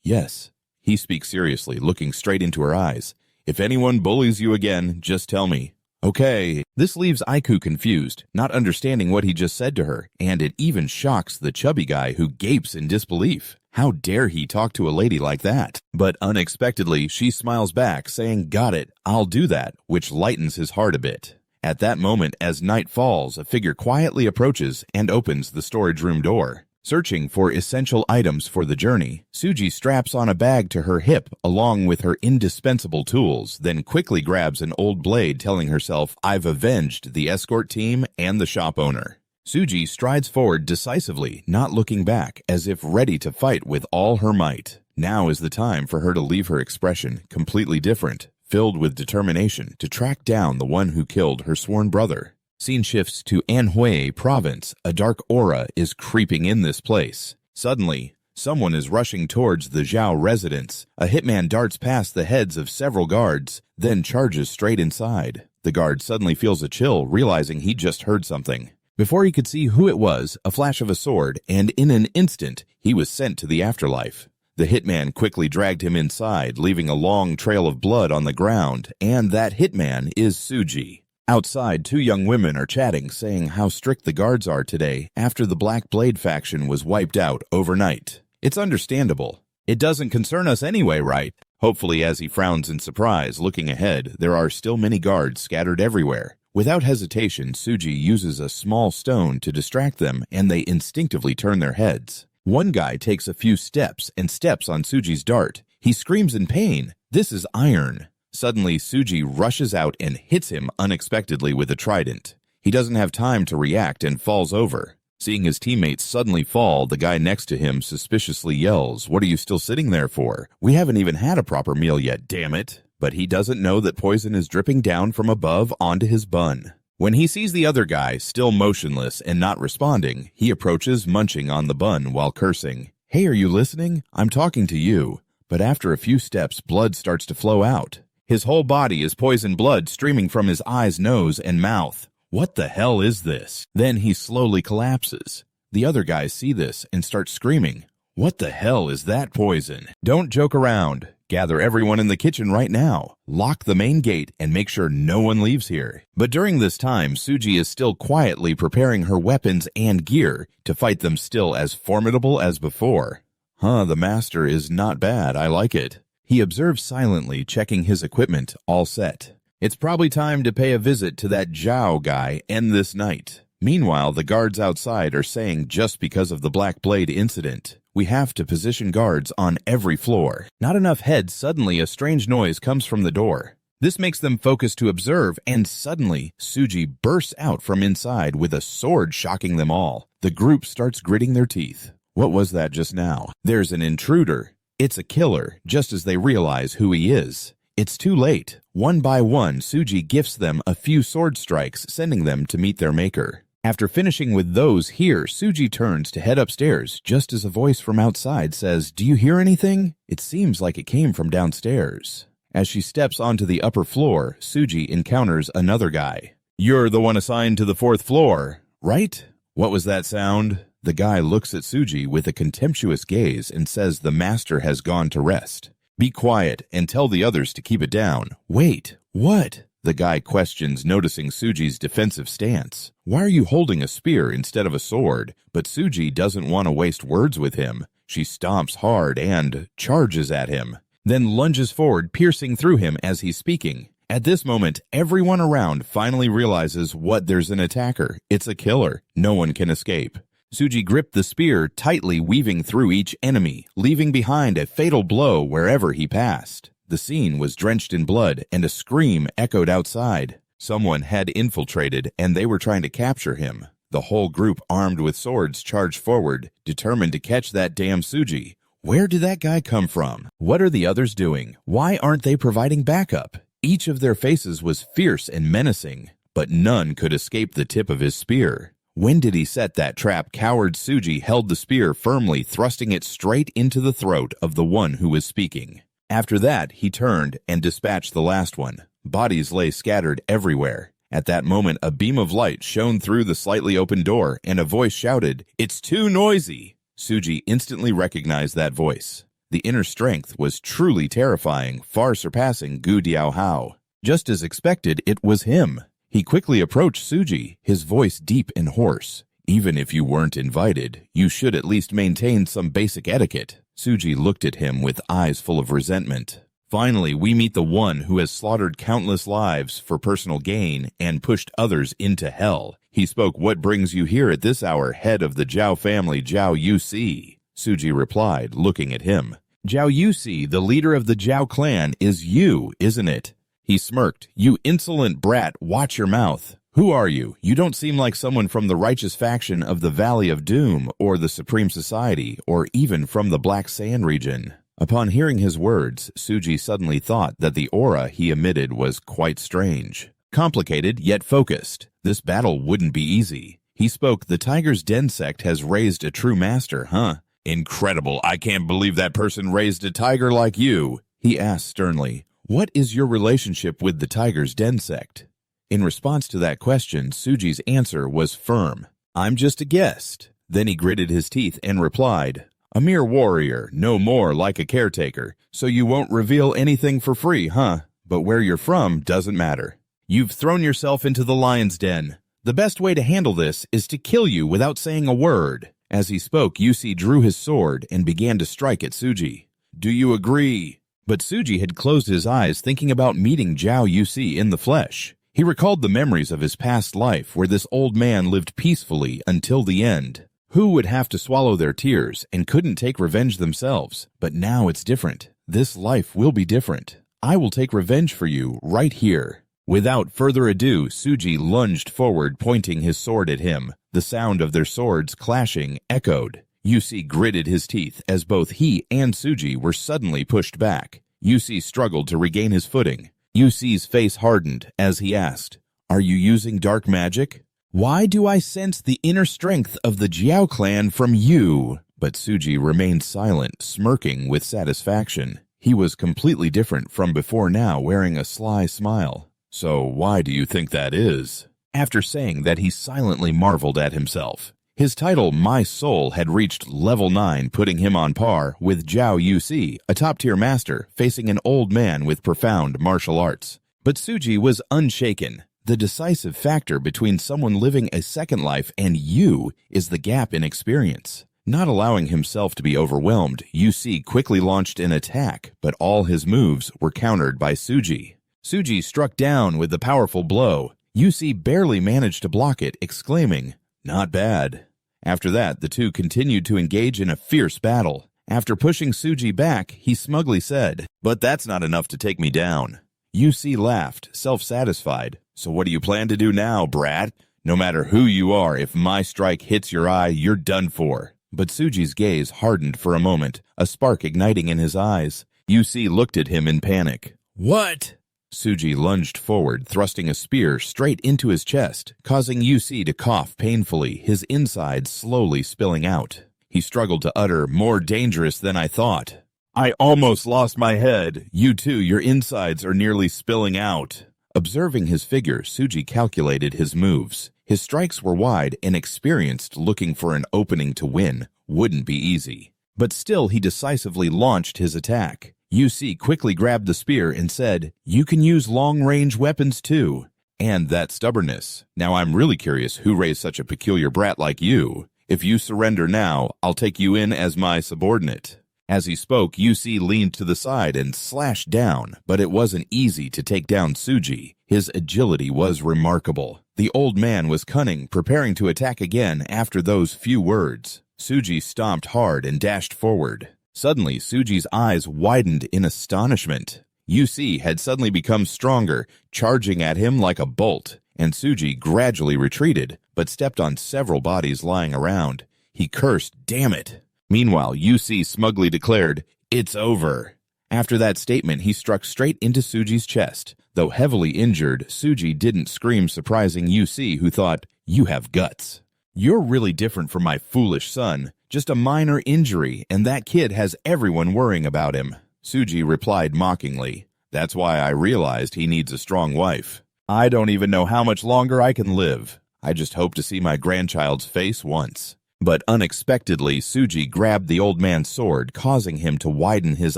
Yes. He speaks seriously, looking straight into her eyes. If anyone bullies you again, just tell me. Okay. This leaves Aiku confused, not understanding what he just said to her, and it even shocks the chubby guy, who gapes in disbelief. How dare he talk to a lady like that? But unexpectedly, she smiles back, saying, Got it, I'll do that, which lightens his heart a bit. At that moment, as night falls, a figure quietly approaches and opens the storage room door. Searching for essential items for the journey, Suji straps on a bag to her hip along with her indispensable tools, then quickly grabs an old blade, telling herself, I've avenged the escort team and the shop owner. Suji strides forward decisively, not looking back, as if ready to fight with all her might. Now is the time for her to leave her expression completely different, filled with determination to track down the one who killed her sworn brother. Scene shifts to Anhui province. A dark aura is creeping in this place. Suddenly, someone is rushing towards the Zhao residence. A hitman darts past the heads of several guards, then charges straight inside. The guard suddenly feels a chill, realizing he just heard something. Before he could see who it was, a flash of a sword, and in an instant, he was sent to the afterlife. The hitman quickly dragged him inside, leaving a long trail of blood on the ground, and that hitman is Tsuji. Outside, two young women are chatting, saying how strict the guards are today after the Black Blade faction was wiped out overnight. It's understandable. It doesn't concern us anyway, right? Hopefully, as he frowns in surprise, looking ahead, there are still many guards scattered everywhere. Without hesitation, Tsuji uses a small stone to distract them, and they instinctively turn their heads. One guy takes a few steps and steps on Tsuji's dart. He screams in pain. This is iron. Suddenly, Tsuji rushes out and hits him unexpectedly with a trident. He doesn't have time to react and falls over. Seeing his teammates suddenly fall, the guy next to him suspiciously yells, "What are you still sitting there for? We haven't even had a proper meal yet, damn it!" But he doesn't know that poison is dripping down from above onto his bun. When he sees the other guy still motionless and not responding, he approaches, munching on the bun while cursing. "Hey, are you listening? I'm talking to you." But after a few steps, blood starts to flow out. His whole body is poison blood streaming from his eyes, nose, and mouth. What the hell is this? Then he slowly collapses. The other guys see this and start screaming. What the hell is that poison? Don't joke around. Gather everyone in the kitchen right now. Lock the main gate and make sure no one leaves here. But during this time, Tsuji is still quietly preparing her weapons and gear to fight them still as formidable as before. The master is not bad. I like it. He observes silently, checking his equipment, all set. It's probably time to pay a visit to that Zhao guy and this night. Meanwhile, the guards outside are saying just because of the Black Blade incident, we have to position guards on every floor. Not enough heads, suddenly a strange noise comes from the door. This makes them focus to observe, and suddenly, Tsuji bursts out from inside with a sword, shocking them all. The group starts gritting their teeth. What was that just now? There's an intruder. It's a killer, just as they realize who he is. It's too late. One by one, Tsuji gifts them a few sword strikes, sending them to meet their maker. After finishing with those here, Tsuji turns to head upstairs, just as a voice from outside says, "Do you hear anything?" It seems like it came from downstairs. As she steps onto the upper floor, Tsuji encounters another guy. "You're the one assigned to the 4th floor, right? What was that sound?" The guy looks at Tsuji with a contemptuous gaze and says the master has gone to rest. "Be quiet and tell the others to keep it down." "Wait, what?" The guy questions, noticing Tsuji's defensive stance. "Why are you holding a spear instead of a sword?" But Tsuji doesn't want to waste words with him. She stomps hard and charges at him, then lunges forward, piercing through him as he's speaking. At this moment, everyone around finally realizes there's an attacker. It's a killer. No one can escape. Tsuji gripped the spear tightly, weaving through each enemy, leaving behind a fatal blow wherever he passed. The scene was drenched in blood, and a scream echoed outside. Someone had infiltrated, and they were trying to capture him. The whole group, armed with swords, charged forward, determined to catch that damn Tsuji. Where did that guy come from? What are the others doing? Why aren't they providing backup? Each of their faces was fierce and menacing, but none could escape the tip of his spear. When did he set that trap? Coward Tsuji held the spear firmly, thrusting it straight into the throat of the one who was speaking. After that, he turned and dispatched the last one. Bodies lay scattered everywhere. At that moment, a beam of light shone through the slightly open door, and a voice shouted, "It's too noisy!" Tsuji instantly recognized that voice. The inner strength was truly terrifying, far surpassing Gu Diaohao. Just as expected, it was him. He quickly approached Tsuji, his voice deep and hoarse. "Even if you weren't invited, you should at least maintain some basic etiquette." Tsuji looked at him with eyes full of resentment. "Finally, we meet the one who has slaughtered countless lives for personal gain and pushed others into hell." He spoke. "What brings you here at this hour, head of the Zhao family, Zhao Yusi?" Tsuji replied, looking at him. "Zhao Yusi, the leader of the Zhao clan, is you, isn't it?" He smirked. "You insolent brat, watch your mouth. Who are you? You don't seem like someone from the righteous faction of the Valley of Doom, or the Supreme Society, or even from the Black Sand region." Upon hearing his words, Tsuji suddenly thought that the aura he emitted was quite strange. Complicated, yet focused. This battle wouldn't be easy. He spoke. "The Tiger's Den sect has raised a true master, huh?" "Incredible. I can't believe that person raised a tiger like you," he asked sternly. "What is your relationship with the Tiger's Den sect?" In response to that question, Tsuji's answer was firm. "I'm just a guest." Then he gritted his teeth and replied, A mere warrior, no more like a caretaker, so you won't reveal anything for free, huh? But where you're from doesn't matter. You've thrown yourself into the lion's den. The best way to handle this is to kill you without saying a word. As he spoke, Yusi drew his sword and began to strike at Tsuji. Do you agree? But Tsuji had closed his eyes thinking about meeting Zhao Yusi in the flesh. He recalled the memories of his past life where this old man lived peacefully until the end. Who would have to swallow their tears and couldn't take revenge themselves? But now it's different. This life will be different. I will take revenge for you right here. Without further ado, Tsuji lunged forward, pointing his sword at him. The sound of their swords clashing echoed. Yusi gritted his teeth as both he and Tsuji were suddenly pushed back. Yusi struggled to regain his footing. Yusi's face hardened as he asked, Are you using dark magic? Why do I sense the inner strength of the Jiao clan from you? But Tsuji remained silent, smirking with satisfaction. He was completely different from before now, wearing a sly smile. So why do you think that is? After saying that, he silently marveled at himself. His title, My Soul, had reached level 9, putting him on par with Zhao Yusi, a top-tier master, facing an old man with profound martial arts. But Tsuji was unshaken. The decisive factor between someone living a second life and you is the gap in experience. Not allowing himself to be overwhelmed, Yusi quickly launched an attack, but all his moves were countered by Tsuji. Tsuji struck down with the powerful blow. Yusi barely managed to block it, exclaiming, Not bad. After that, the two continued to engage in a fierce battle. After pushing Tsuji back, he smugly said, But that's not enough to take me down. Yusi laughed, self-satisfied. So what do you plan to do now, brat? No matter who you are, if my strike hits your eye, you're done for. But Tsuji's gaze hardened for a moment, a spark igniting in his eyes. Yusi looked at him in panic. What? Tsuji lunged forward, thrusting a spear straight into his chest, causing Yusi to cough painfully, his insides slowly spilling out. He struggled to utter, More dangerous than I thought. I almost lost my head. You too, your insides are nearly spilling out. Observing his figure, Tsuji calculated his moves. His strikes were wide and experienced, looking for an opening to win wouldn't be easy. But still, he decisively launched his attack. Yusi quickly grabbed the spear and said, You can use long-range weapons too. And that stubbornness. Now I'm really curious who raised such a peculiar brat like you. If you surrender now, I'll take you in as my subordinate. As he spoke, Yusi leaned to the side and slashed down, but it wasn't easy to take down Tsuji. His agility was remarkable. The old man was cunning, preparing to attack again after those few words. Tsuji stomped hard and dashed forward. Suddenly, Tsuji's eyes widened in astonishment. Yusi had suddenly become stronger, charging at him like a bolt, and Tsuji gradually retreated, but stepped on several bodies lying around. He cursed, Damn it! Meanwhile, Yusi smugly declared, It's over. After that statement, he struck straight into Tsuji's chest. Though heavily injured, Tsuji didn't scream, surprising Yusi, who thought, You have guts. You're really different from my foolish son. Just a minor injury, and that kid has everyone worrying about him. Tsuji replied mockingly, That's why I realized he needs a strong wife. I don't even know how much longer I can live. I just hope to see my grandchild's face once. But unexpectedly, Tsuji grabbed the old man's sword, causing him to widen his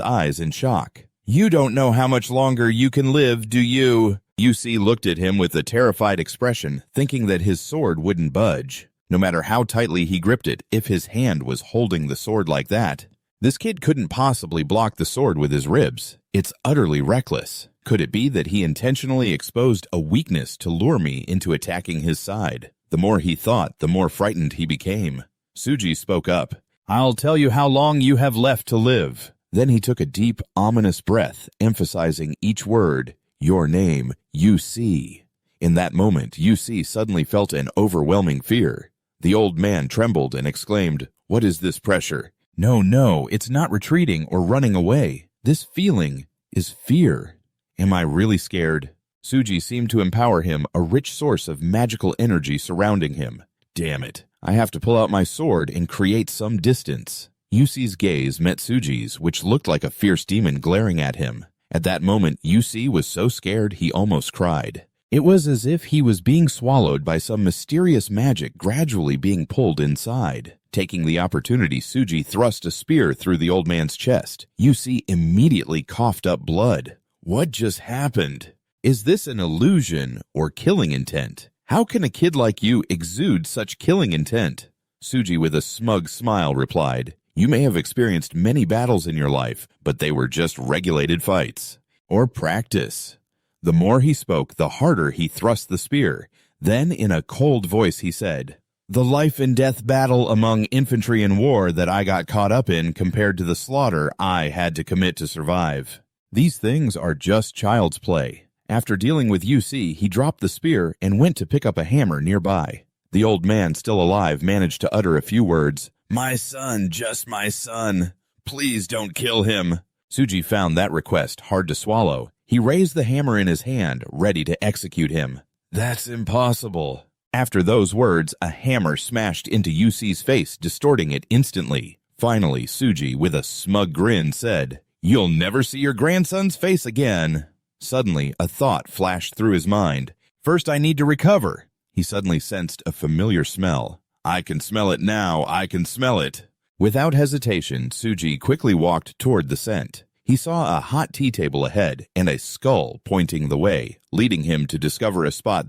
eyes in shock. You don't know how much longer you can live, do you? Yusi looked at him with a terrified expression, thinking that his sword wouldn't budge. No matter how tightly he gripped it, if his hand was holding the sword like that, this kid couldn't possibly block the sword with his ribs. It's utterly reckless. Could it be that he intentionally exposed a weakness to lure me into attacking his side? The more he thought, the more frightened he became. Tsuji spoke up. I'll tell you how long you have left to live. Then he took a deep, ominous breath, emphasizing each word, Your name, Yusi. In that moment, Yusi suddenly felt an overwhelming fear. The old man trembled and exclaimed, What is this pressure? No, it's not retreating or running away. This feeling is fear. Am I really scared? Tsuji seemed to empower him, a rich source of magical energy surrounding him. Damn it. I have to pull out my sword and create some distance. Yusi's gaze met Tsuji's, which looked like a fierce demon glaring at him. At that moment, Yusi was so scared he almost cried. It was as if he was being swallowed by some mysterious magic gradually being pulled inside. Taking the opportunity, Suji thrust a spear through the old man's chest. Yusi immediately coughed up blood. What just happened? Is this an illusion or killing intent? How can a kid like you exude such killing intent? Suji, with a smug smile, replied, You may have experienced many battles in your life, but they were just regulated fights. Or practice. The more he spoke, the harder he thrust the spear. Then, in a cold voice, he said, The life and death battle among infantry in war that I got caught up in compared to the slaughter I had to commit to survive. These things are just child's play. After dealing with UC, he dropped the spear and went to pick up a hammer nearby. The old man, still alive, managed to utter a few words. My son, just my son. Please don't kill him. Suji found that request hard to swallow. He raised the hammer in his hand, ready to execute him. That's impossible. After those words, a hammer smashed into UC's face, distorting it instantly. Finally, Suji, with a smug grin, said, You'll never see your grandson's face again. Suddenly, a thought flashed through his mind. First, I need to recover. He suddenly sensed a familiar smell. I can smell it now, I can smell it. Without hesitation, Suji quickly walked toward the scent. He saw a hot tea table ahead and a skull pointing the way, leading him to discover a spot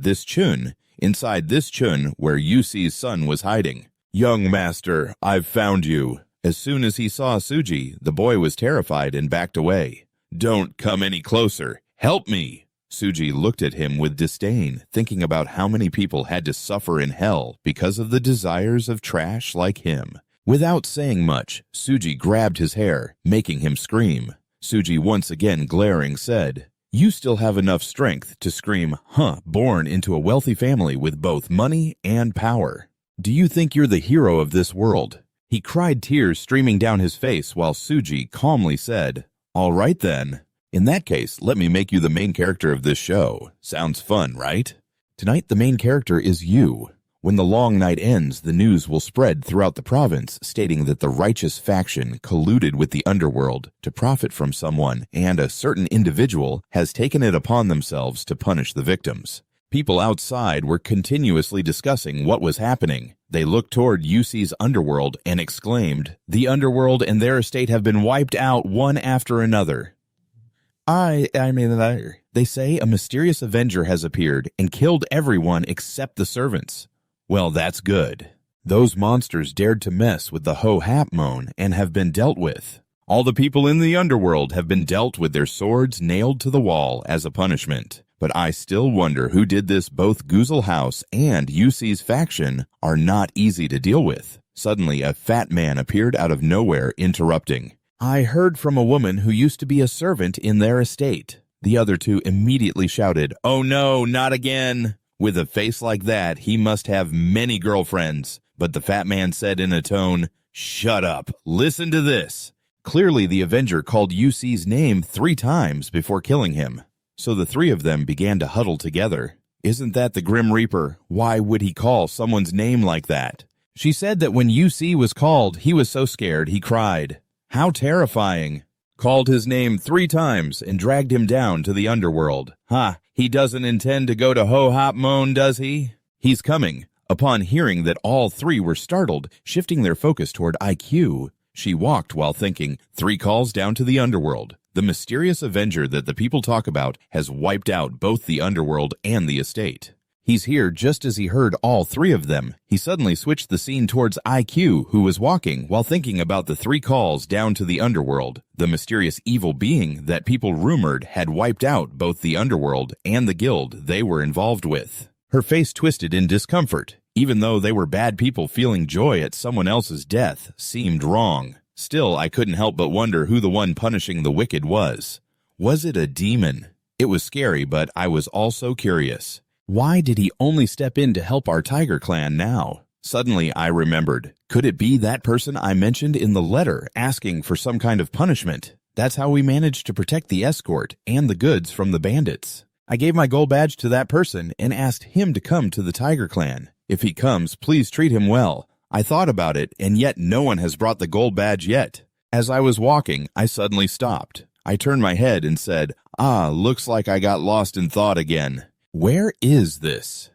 inside this chun where Yusi's son was hiding. Young master, I've found you. As soon as he saw Suji, the boy was terrified and backed away. Don't come any closer. Help me. Suji looked at him with disdain, thinking about how many people had to suffer in hell because of the desires of trash like him. Without saying much, Suji grabbed his hair, making him scream. Suji, once again glaring, said, You still have enough strength to scream, born into a wealthy family with both money and power. Do you think you're the hero of this world? He cried, tears streaming down his face, while Suji calmly said, All right then. In that case, let me make you the main character of this show. Sounds fun, right? Tonight the main character is you. When the long night ends, the news will spread throughout the province, stating that the righteous faction colluded with the underworld to profit from someone, and a certain individual has taken it upon themselves to punish the victims. People outside were continuously discussing what was happening. They looked toward UC's underworld and exclaimed, The underworld and their estate have been wiped out one after another. They say a mysterious avenger has appeared and killed everyone except the servants. Well, that's good. Those monsters dared to mess with the Ho-Hap-Mon and have been dealt with. All the people in the underworld have been dealt with their swords nailed to the wall as a punishment. But I still wonder who did this. Both Guzel House and UC's faction are not easy to deal with. Suddenly, a fat man appeared out of nowhere, interrupting. I heard from a woman who used to be a servant in their estate. The other two immediately shouted, Oh no, not again. With a face like that, he must have many girlfriends. But the fat man said in a tone, Shut up, listen to this. Clearly the Avenger called UC's name 3 times before killing him. So the 3 of them began to huddle together. Isn't that the Grim Reaper? Why would he call someone's name like that? She said that when UC was called, he was so scared he cried. How terrifying. Called his name 3 times and dragged him down to the underworld. He doesn't intend to go to Ho-Hap-Mon, does he? He's coming. Upon hearing that, all 3 were startled, shifting their focus toward IQ. She walked while thinking, 3 calls down to the underworld. The mysterious Avenger that the people talk about has wiped out both the underworld and the estate. He's here just as he heard all 3 of them. He suddenly switched the scene towards IQ, who was walking while thinking about the 3 calls down to the underworld, the mysterious evil being that people rumored had wiped out both the underworld and the guild they were involved with. Her face twisted in discomfort, even though they were bad people. Feeling joy at someone else's death seemed wrong. Still, I couldn't help but wonder who the one punishing the wicked was. Was it a demon? It was scary, but I was also curious. Why did he only step in to help our tiger clan now? Suddenly, I remembered. Could it be that person I mentioned in the letter asking for some kind of punishment? That's how we managed to protect the escort and the goods from the bandits. I gave my gold badge to that person and asked him to come to the tiger clan. If he comes, please treat him well. I thought about it, and yet no one has brought the gold badge yet. As I was walking, I suddenly stopped. I turned my head and said, looks like I got lost in thought again. Where is this?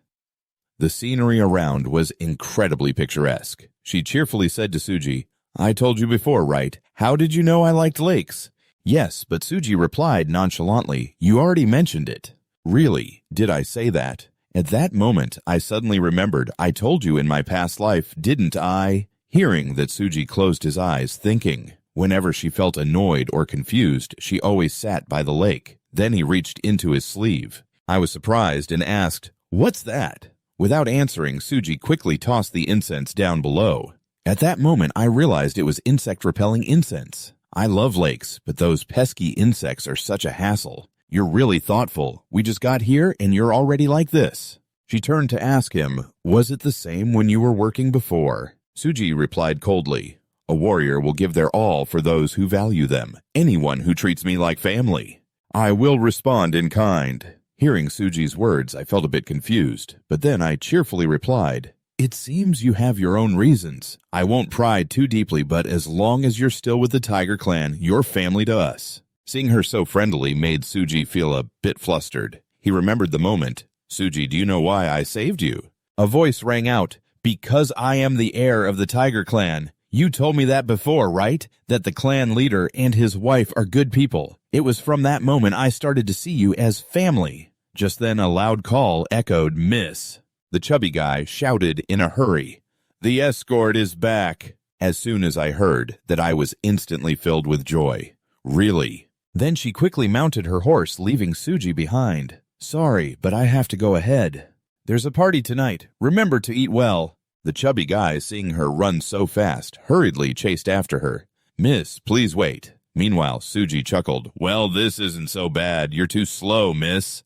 The scenery around was incredibly picturesque. She cheerfully said to Suji, I told you before, right? How did you know I liked lakes? Yes, but Suji replied nonchalantly, you already mentioned it. Really? Did I say that? At that moment, I suddenly remembered I told you in my past life, didn't I? Hearing that Suji closed his eyes, thinking. Whenever she felt annoyed or confused, she always sat by the lake. Then he reached into his sleeve. I was surprised and asked, What's that? Without answering, Suji quickly tossed the incense down below. At that moment, I realized it was insect-repelling incense. I love lakes, but those pesky insects are such a hassle. You're really thoughtful. We just got here and you're already like this. She turned to ask him, Was it the same when you were working before? Suji replied coldly, A warrior will give their all for those who value them. Anyone who treats me like family. I will respond in kind. Hearing Suji's words, I felt a bit confused, but then I cheerfully replied, It seems you have your own reasons. I won't pry too deeply, but as long as you're still with the Tiger Clan, you're family to us. Seeing her so friendly made Suji feel a bit flustered. He remembered the moment. Suji, do you know why I saved you? A voice rang out, Because I am the heir of the Tiger Clan. You told me that before, right? That the clan leader and his wife are good people. It was from that moment I started to see you as family. Just then a loud call echoed, Miss. The chubby guy shouted in a hurry, The escort is back. As soon as I heard that, I was instantly filled with joy. Really? Then she quickly mounted her horse, leaving Suji behind. Sorry, but I have to go ahead. There's a party tonight. Remember to eat well. The chubby guy, seeing her run so fast, hurriedly chased after her. Miss, please wait. Meanwhile, Suji chuckled. Well, this isn't so bad. You're too slow, miss.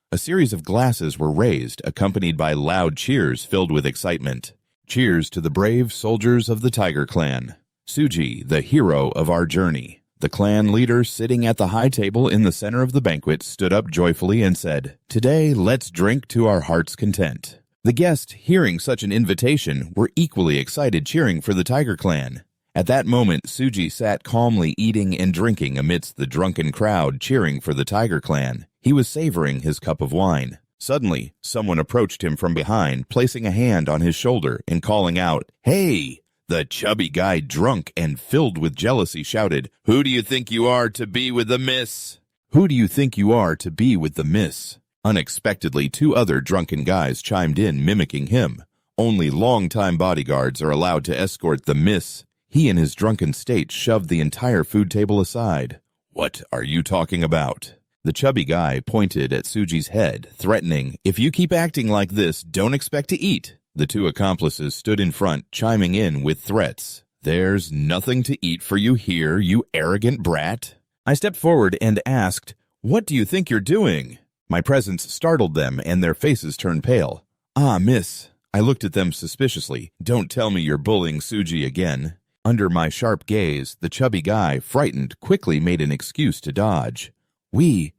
A series of glasses were raised, accompanied by loud cheers filled with excitement. Cheers to the brave soldiers of the Tiger Clan. Suji, the hero of our journey. The clan leader, sitting at the high table in the center of the banquet, stood up joyfully and said, Today, let's drink to our heart's content. The guests, hearing such an invitation, were equally excited, cheering for the Tiger Clan. At that moment, Suji sat calmly eating and drinking amidst the drunken crowd cheering for the Tiger Clan. He was savoring his cup of wine. Suddenly, someone approached him from behind, placing a hand on his shoulder and calling out, Hey! The chubby guy, drunk and filled with jealousy, shouted, Who do you think you are to be with the miss? Who do you think you are to be with the miss? Unexpectedly, two other drunken guys chimed in, mimicking him. Only longtime bodyguards are allowed to escort the miss. He, in his drunken state, shoved the entire food table aside. What are you talking about? The chubby guy pointed at Suji's head, threatening, If you keep acting like this, don't expect to eat. The two accomplices stood in front, chiming in with threats. There's nothing to eat for you here, you arrogant brat. I stepped forward and asked, What do you think you're doing? My presence startled them, and their faces turned pale. Ah, miss. I looked at them suspiciously. Don't tell me you're bullying Suji again. Under my sharp gaze, the chubby guy, frightened, quickly made an excuse to dodge. We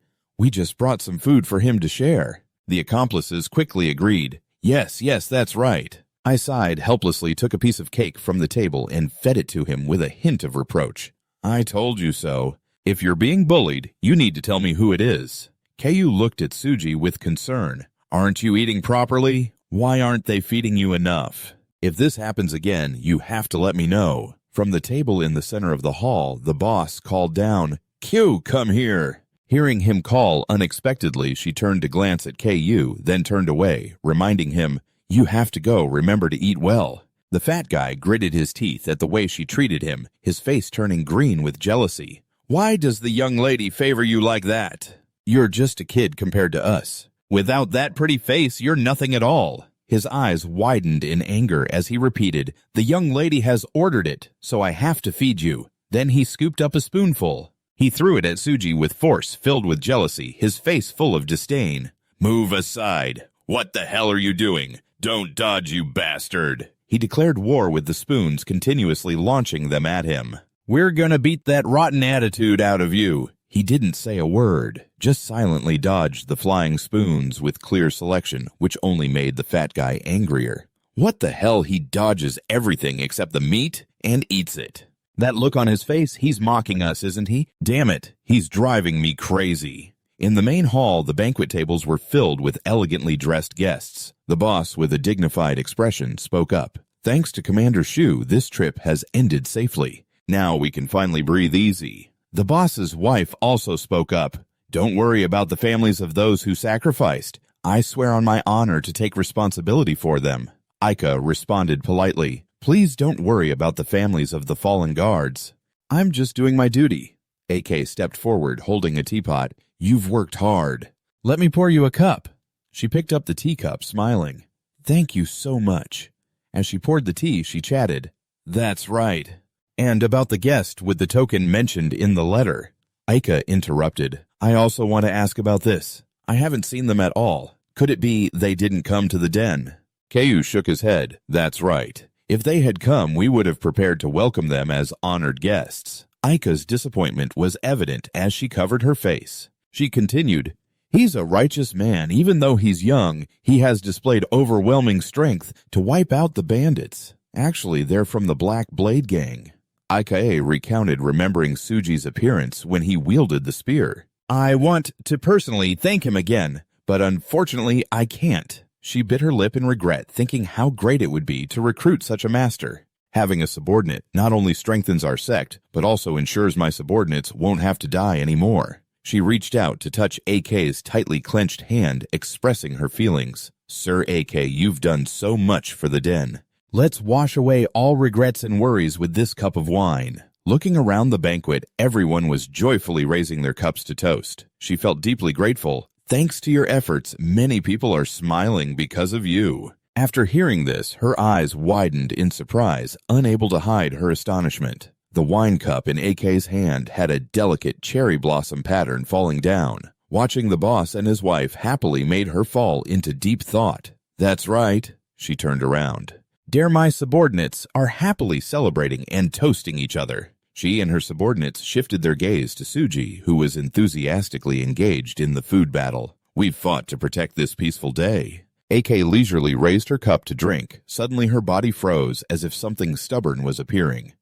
just brought some food for him to share. The accomplices quickly agreed. Yes, that's right. I sighed helplessly, took a piece of cake from the table, and fed it to him with a hint of reproach. I told you so. If you're being bullied, you need to tell me who it is. Keiyu looked at Suji with concern. Aren't you eating properly? Why aren't they feeding you enough? If this happens again, you have to let me know. From the table in the center of the hall, the boss called down, Q, come here. Hearing him call unexpectedly, she turned to glance at Keiyu, then turned away, reminding him, You have to go, remember to eat well. The fat guy gritted his teeth at the way she treated him, his face turning green with jealousy. Why does the young lady favor you like that? You're just a kid compared to us. Without that pretty face, you're nothing at all. His eyes widened in anger as he repeated, The young lady has ordered it, so I have to feed you. Then he scooped up a spoonful. He threw it at Suji with force, filled with jealousy, his face full of disdain. Move aside. What the hell are you doing? Don't dodge, you bastard. He declared war with the spoons, continuously launching them at him. We're gonna beat that rotten attitude out of you. He didn't say a word, just silently dodged the flying spoons with clear selection, which only made the fat guy angrier. What the hell, he dodges everything except the meat and eats it. That look on his face, he's mocking us, isn't he? Damn it, he's driving me crazy. In the main hall, the banquet tables were filled with elegantly dressed guests. The boss, with a dignified expression, spoke up. Thanks to Commander Shu, this trip has ended safely. Now we can finally breathe easy. The boss's wife also spoke up. Don't worry about the families of those who sacrificed. I swear on my honor to take responsibility for them. Aika responded politely. Please don't worry about the families of the fallen guards. I'm just doing my duty. AK stepped forward, holding a teapot. You've worked hard. Let me pour you a cup. She picked up the teacup, smiling. Thank you so much. As she poured the tea, she chatted. That's right. And about the guest with the token mentioned in the letter. Aika interrupted. I also want to ask about this. I haven't seen them at all. Could it be they didn't come to the den? Keiyu shook his head. That's right. If they had come, we would have prepared to welcome them as honored guests. Aika's disappointment was evident as she covered her face. She continued, He's a righteous man. Even though he's young, he has displayed overwhelming strength to wipe out the bandits. Actually, they're from the Black Blade Gang. Aikae recounted remembering Suji's appearance when he wielded the spear. I want to personally thank him again, but unfortunately I can't. She bit her lip in regret, thinking how great it would be to recruit such a master. Having a subordinate not only strengthens our sect, but also ensures my subordinates won't have to die anymore. She reached out to touch AK's tightly clenched hand, expressing her feelings. Sir AK, you've done so much for the den. Let's wash away all regrets and worries with this cup of wine. Looking around the banquet, everyone was joyfully raising their cups to toast. She felt deeply grateful. Thanks to your efforts, many people are smiling because of you. After hearing this, her eyes widened in surprise, unable to hide her astonishment. The wine cup in AK's hand had a delicate cherry blossom pattern falling down. Watching the boss and his wife happily made her fall into deep thought. That's right. She turned around. Dare my subordinates are happily celebrating and toasting each other. She and her subordinates shifted their gaze to Suji, who was enthusiastically engaged in the food battle. We've fought to protect this peaceful day. AK leisurely raised her cup to drink. Suddenly her body froze as if something stubborn was appearing.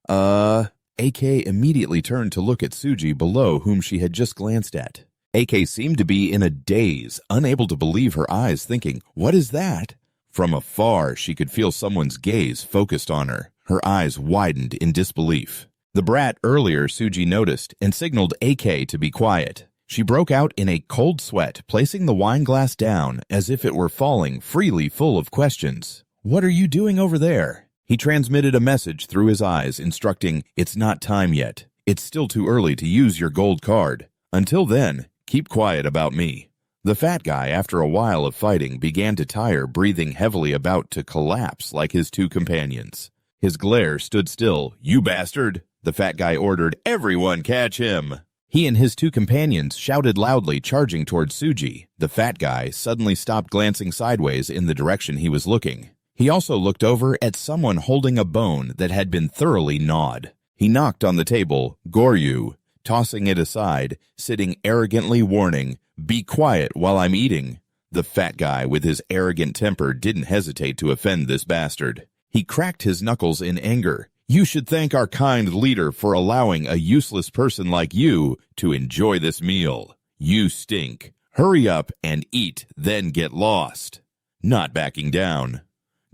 AK immediately turned to look at Suji below whom she had just glanced at. AK seemed to be in a daze, unable to believe her eyes, thinking, what is that? From afar, she could feel someone's gaze focused on her. Her eyes widened in disbelief. The brat earlier Suji noticed and signaled AK to be quiet. She broke out in a cold sweat, placing the wine glass down as if it were falling freely full of questions. What are you doing over there? He transmitted a message through his eyes instructing, it's not time yet. It's still too early to use your gold card. Until then, keep quiet about me. The fat guy, after a while of fighting, began to tire, breathing heavily, about to collapse like his two companions. His glare stood still. You bastard! The fat guy ordered, everyone catch him! He and his two companions shouted loudly, charging towards Suji. The fat guy suddenly stopped glancing sideways in the direction he was looking. He also looked over at someone holding a bone that had been thoroughly gnawed. He knocked on the table, Goryu, tossing it aside, sitting arrogantly warning, be quiet while I'm eating. The fat guy with his arrogant temper didn't hesitate to offend this bastard. He cracked his knuckles in anger. You should thank our kind leader for allowing a useless person like you to enjoy this meal. You stink. Hurry up and eat, then get lost. Not backing down.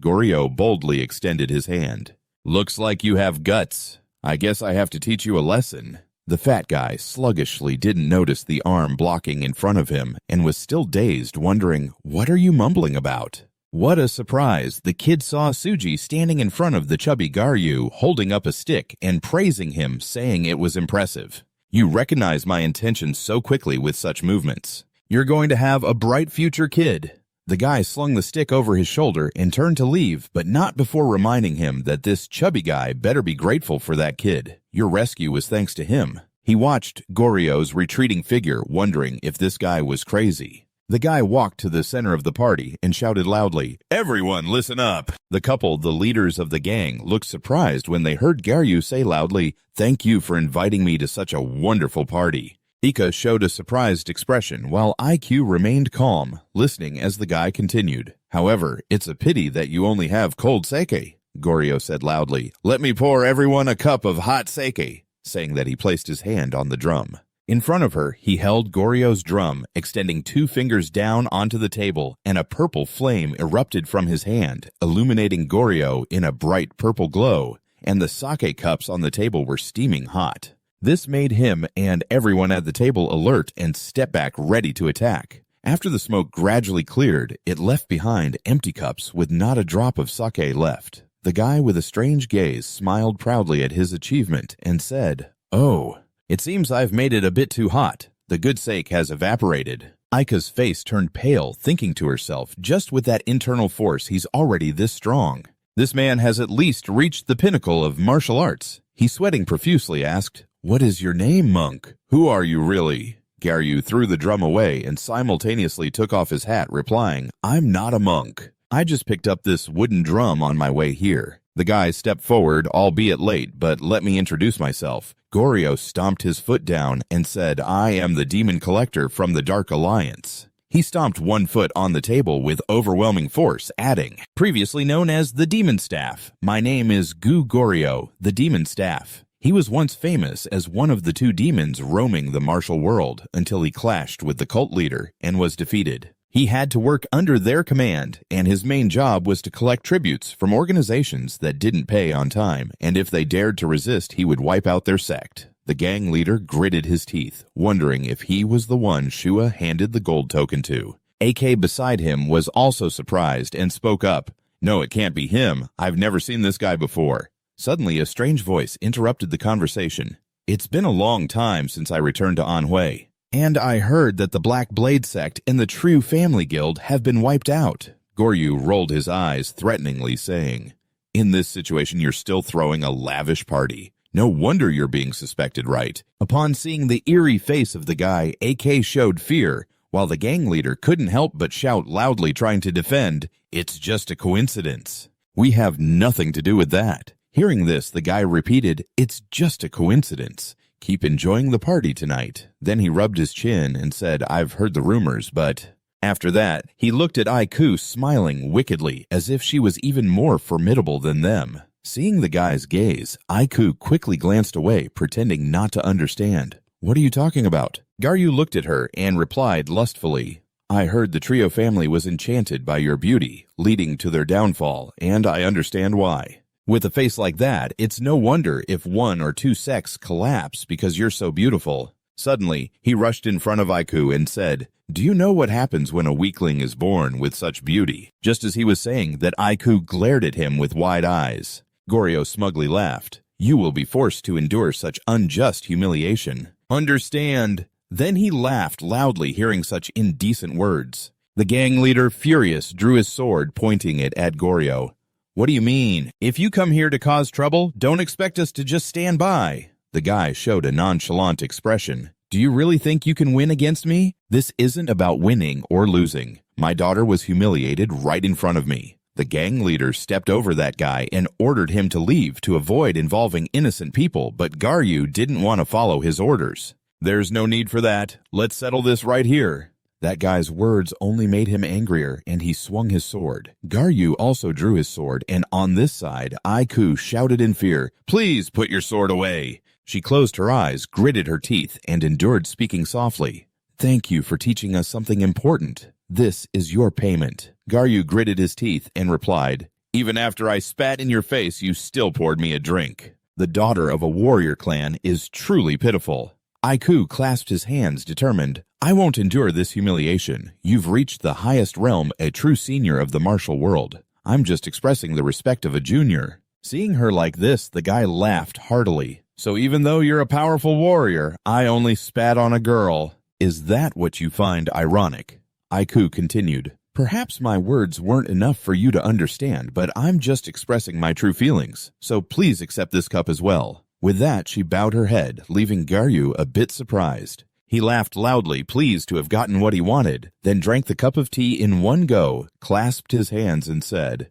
Goryo boldly extended his hand. Looks like you have guts. I guess I have to teach you a lesson. The fat guy sluggishly didn't notice the arm blocking in front of him and was still dazed, wondering, what are you mumbling about? What a surprise! The kid saw Suji standing in front of the chubby Garyu, holding up a stick and praising him, saying it was impressive. You recognize my intentions so quickly with such movements. You're going to have a bright future, kid. The guy slung the stick over his shoulder and turned to leave, but not before reminding him that this chubby guy better be grateful for that kid. Your rescue was thanks to him. He watched Goryo's retreating figure, wondering if this guy was crazy. The guy walked to the center of the party and shouted loudly, everyone listen up! The couple, the leaders of the gang, looked surprised when they heard Garyu say loudly, thank you for inviting me to such a wonderful party. Ika showed a surprised expression, while IQ remained calm, listening as the guy continued. However, it's a pity that you only have cold sake, Goryo said loudly. Let me pour everyone a cup of hot sake, saying that he placed his hand on the drum. In front of her, he held Goryo's drum, extending 2 fingers down onto the table, and a purple flame erupted from his hand, illuminating Goryo in a bright purple glow, and the sake cups on the table were steaming hot. This made him and everyone at the table alert and step back ready to attack. After the smoke gradually cleared, it left behind empty cups with not a drop of sake left. The guy with a strange gaze smiled proudly at his achievement and said, "Oh, it seems I've made it a bit too hot. The good sake has evaporated." Aika's face turned pale, thinking to herself, just with that internal force, he's already this strong. This man has at least reached the pinnacle of martial arts. He, sweating profusely, asked, "What is your name, monk? Who are you really?" Garyu threw the drum away and simultaneously took off his hat, replying, "I'm not a monk. I just picked up this wooden drum on my way here." The guy stepped forward, albeit late, but let me introduce myself. Goryo stomped his foot down and said, "I am the Demon Collector from the Dark Alliance." He stomped 1 foot on the table with overwhelming force, adding, "Previously known as the Demon Staff. My name is Gu Goryo, the Demon Staff." He was once famous as one of the 2 demons roaming the martial world until he clashed with the cult leader and was defeated. He had to work under their command, and his main job was to collect tributes from organizations that didn't pay on time, and if they dared to resist, he would wipe out their sect. The gang leader gritted his teeth, wondering if he was the one Shua handed the gold token to. AK beside him was also surprised and spoke up, "No, it can't be him. I've never seen this guy before." Suddenly, a strange voice interrupted the conversation. "It's been a long time since I returned to Anhui, and I heard that the Black Blade sect and the True Family Guild have been wiped out." Goryu rolled his eyes threateningly, saying, "In this situation, you're still throwing a lavish party. No wonder you're being suspected, right?" Upon seeing the eerie face of the guy, AK showed fear, while the gang leader couldn't help but shout loudly, trying to defend, "It's just a coincidence. We have nothing to do with that." Hearing this, the guy repeated, "It's just a coincidence. Keep enjoying the party tonight." Then he rubbed his chin and said, "I've heard the rumors, but..." After that, he looked at Aiku, smiling wickedly, as if she was even more formidable than them. Seeing the guy's gaze, Aiku quickly glanced away, pretending not to understand. "What are you talking about?" Garyu looked at her and replied lustfully, "I heard the trio family was enchanted by your beauty, leading to their downfall, and I understand why. With a face like that, it's no wonder if 1 or 2 sects collapse because you're so beautiful." Suddenly, he rushed in front of Aiku and said, "Do you know what happens when a weakling is born with such beauty?" Just as he was saying that, Aiku glared at him with wide eyes. Goryo smugly laughed. "You will be forced to endure such unjust humiliation. Understand." Then he laughed loudly, hearing such indecent words. The gang leader, furious, drew his sword, pointing it at Goryo. "What do you mean? If you come here to cause trouble, don't expect us to just stand by." The guy showed a nonchalant expression. "Do you really think you can win against me? This isn't about winning or losing. My daughter was humiliated right in front of me." The gang leader stepped over that guy and ordered him to leave to avoid involving innocent people, but Garyu didn't want to follow his orders. "There's no need for that. Let's settle this right here." That guy's words only made him angrier, and he swung his sword. Garyu also drew his sword, and on this side, Aiku shouted in fear, "Please put your sword away." She closed her eyes, gritted her teeth, and endured, speaking softly. "Thank you for teaching us something important. This is your payment." Garyu gritted his teeth and replied, "Even after I spat in your face, you still poured me a drink." The daughter of a warrior clan is truly pitiful. Aiku clasped his hands, determined. "I won't endure this humiliation. You've reached the highest realm, a true senior of the martial world. I'm just expressing the respect of a junior." Seeing her like this, the guy laughed heartily. "So even though you're a powerful warrior, I only spat on a girl. Is that what you find ironic?" Aiku continued, "Perhaps my words weren't enough for you to understand, but I'm just expressing my true feelings, so please accept this cup as well." With that, she bowed her head, leaving Garyu a bit surprised. He laughed loudly, pleased to have gotten what he wanted, then drank the cup of tea in one go, clasped his hands, and said,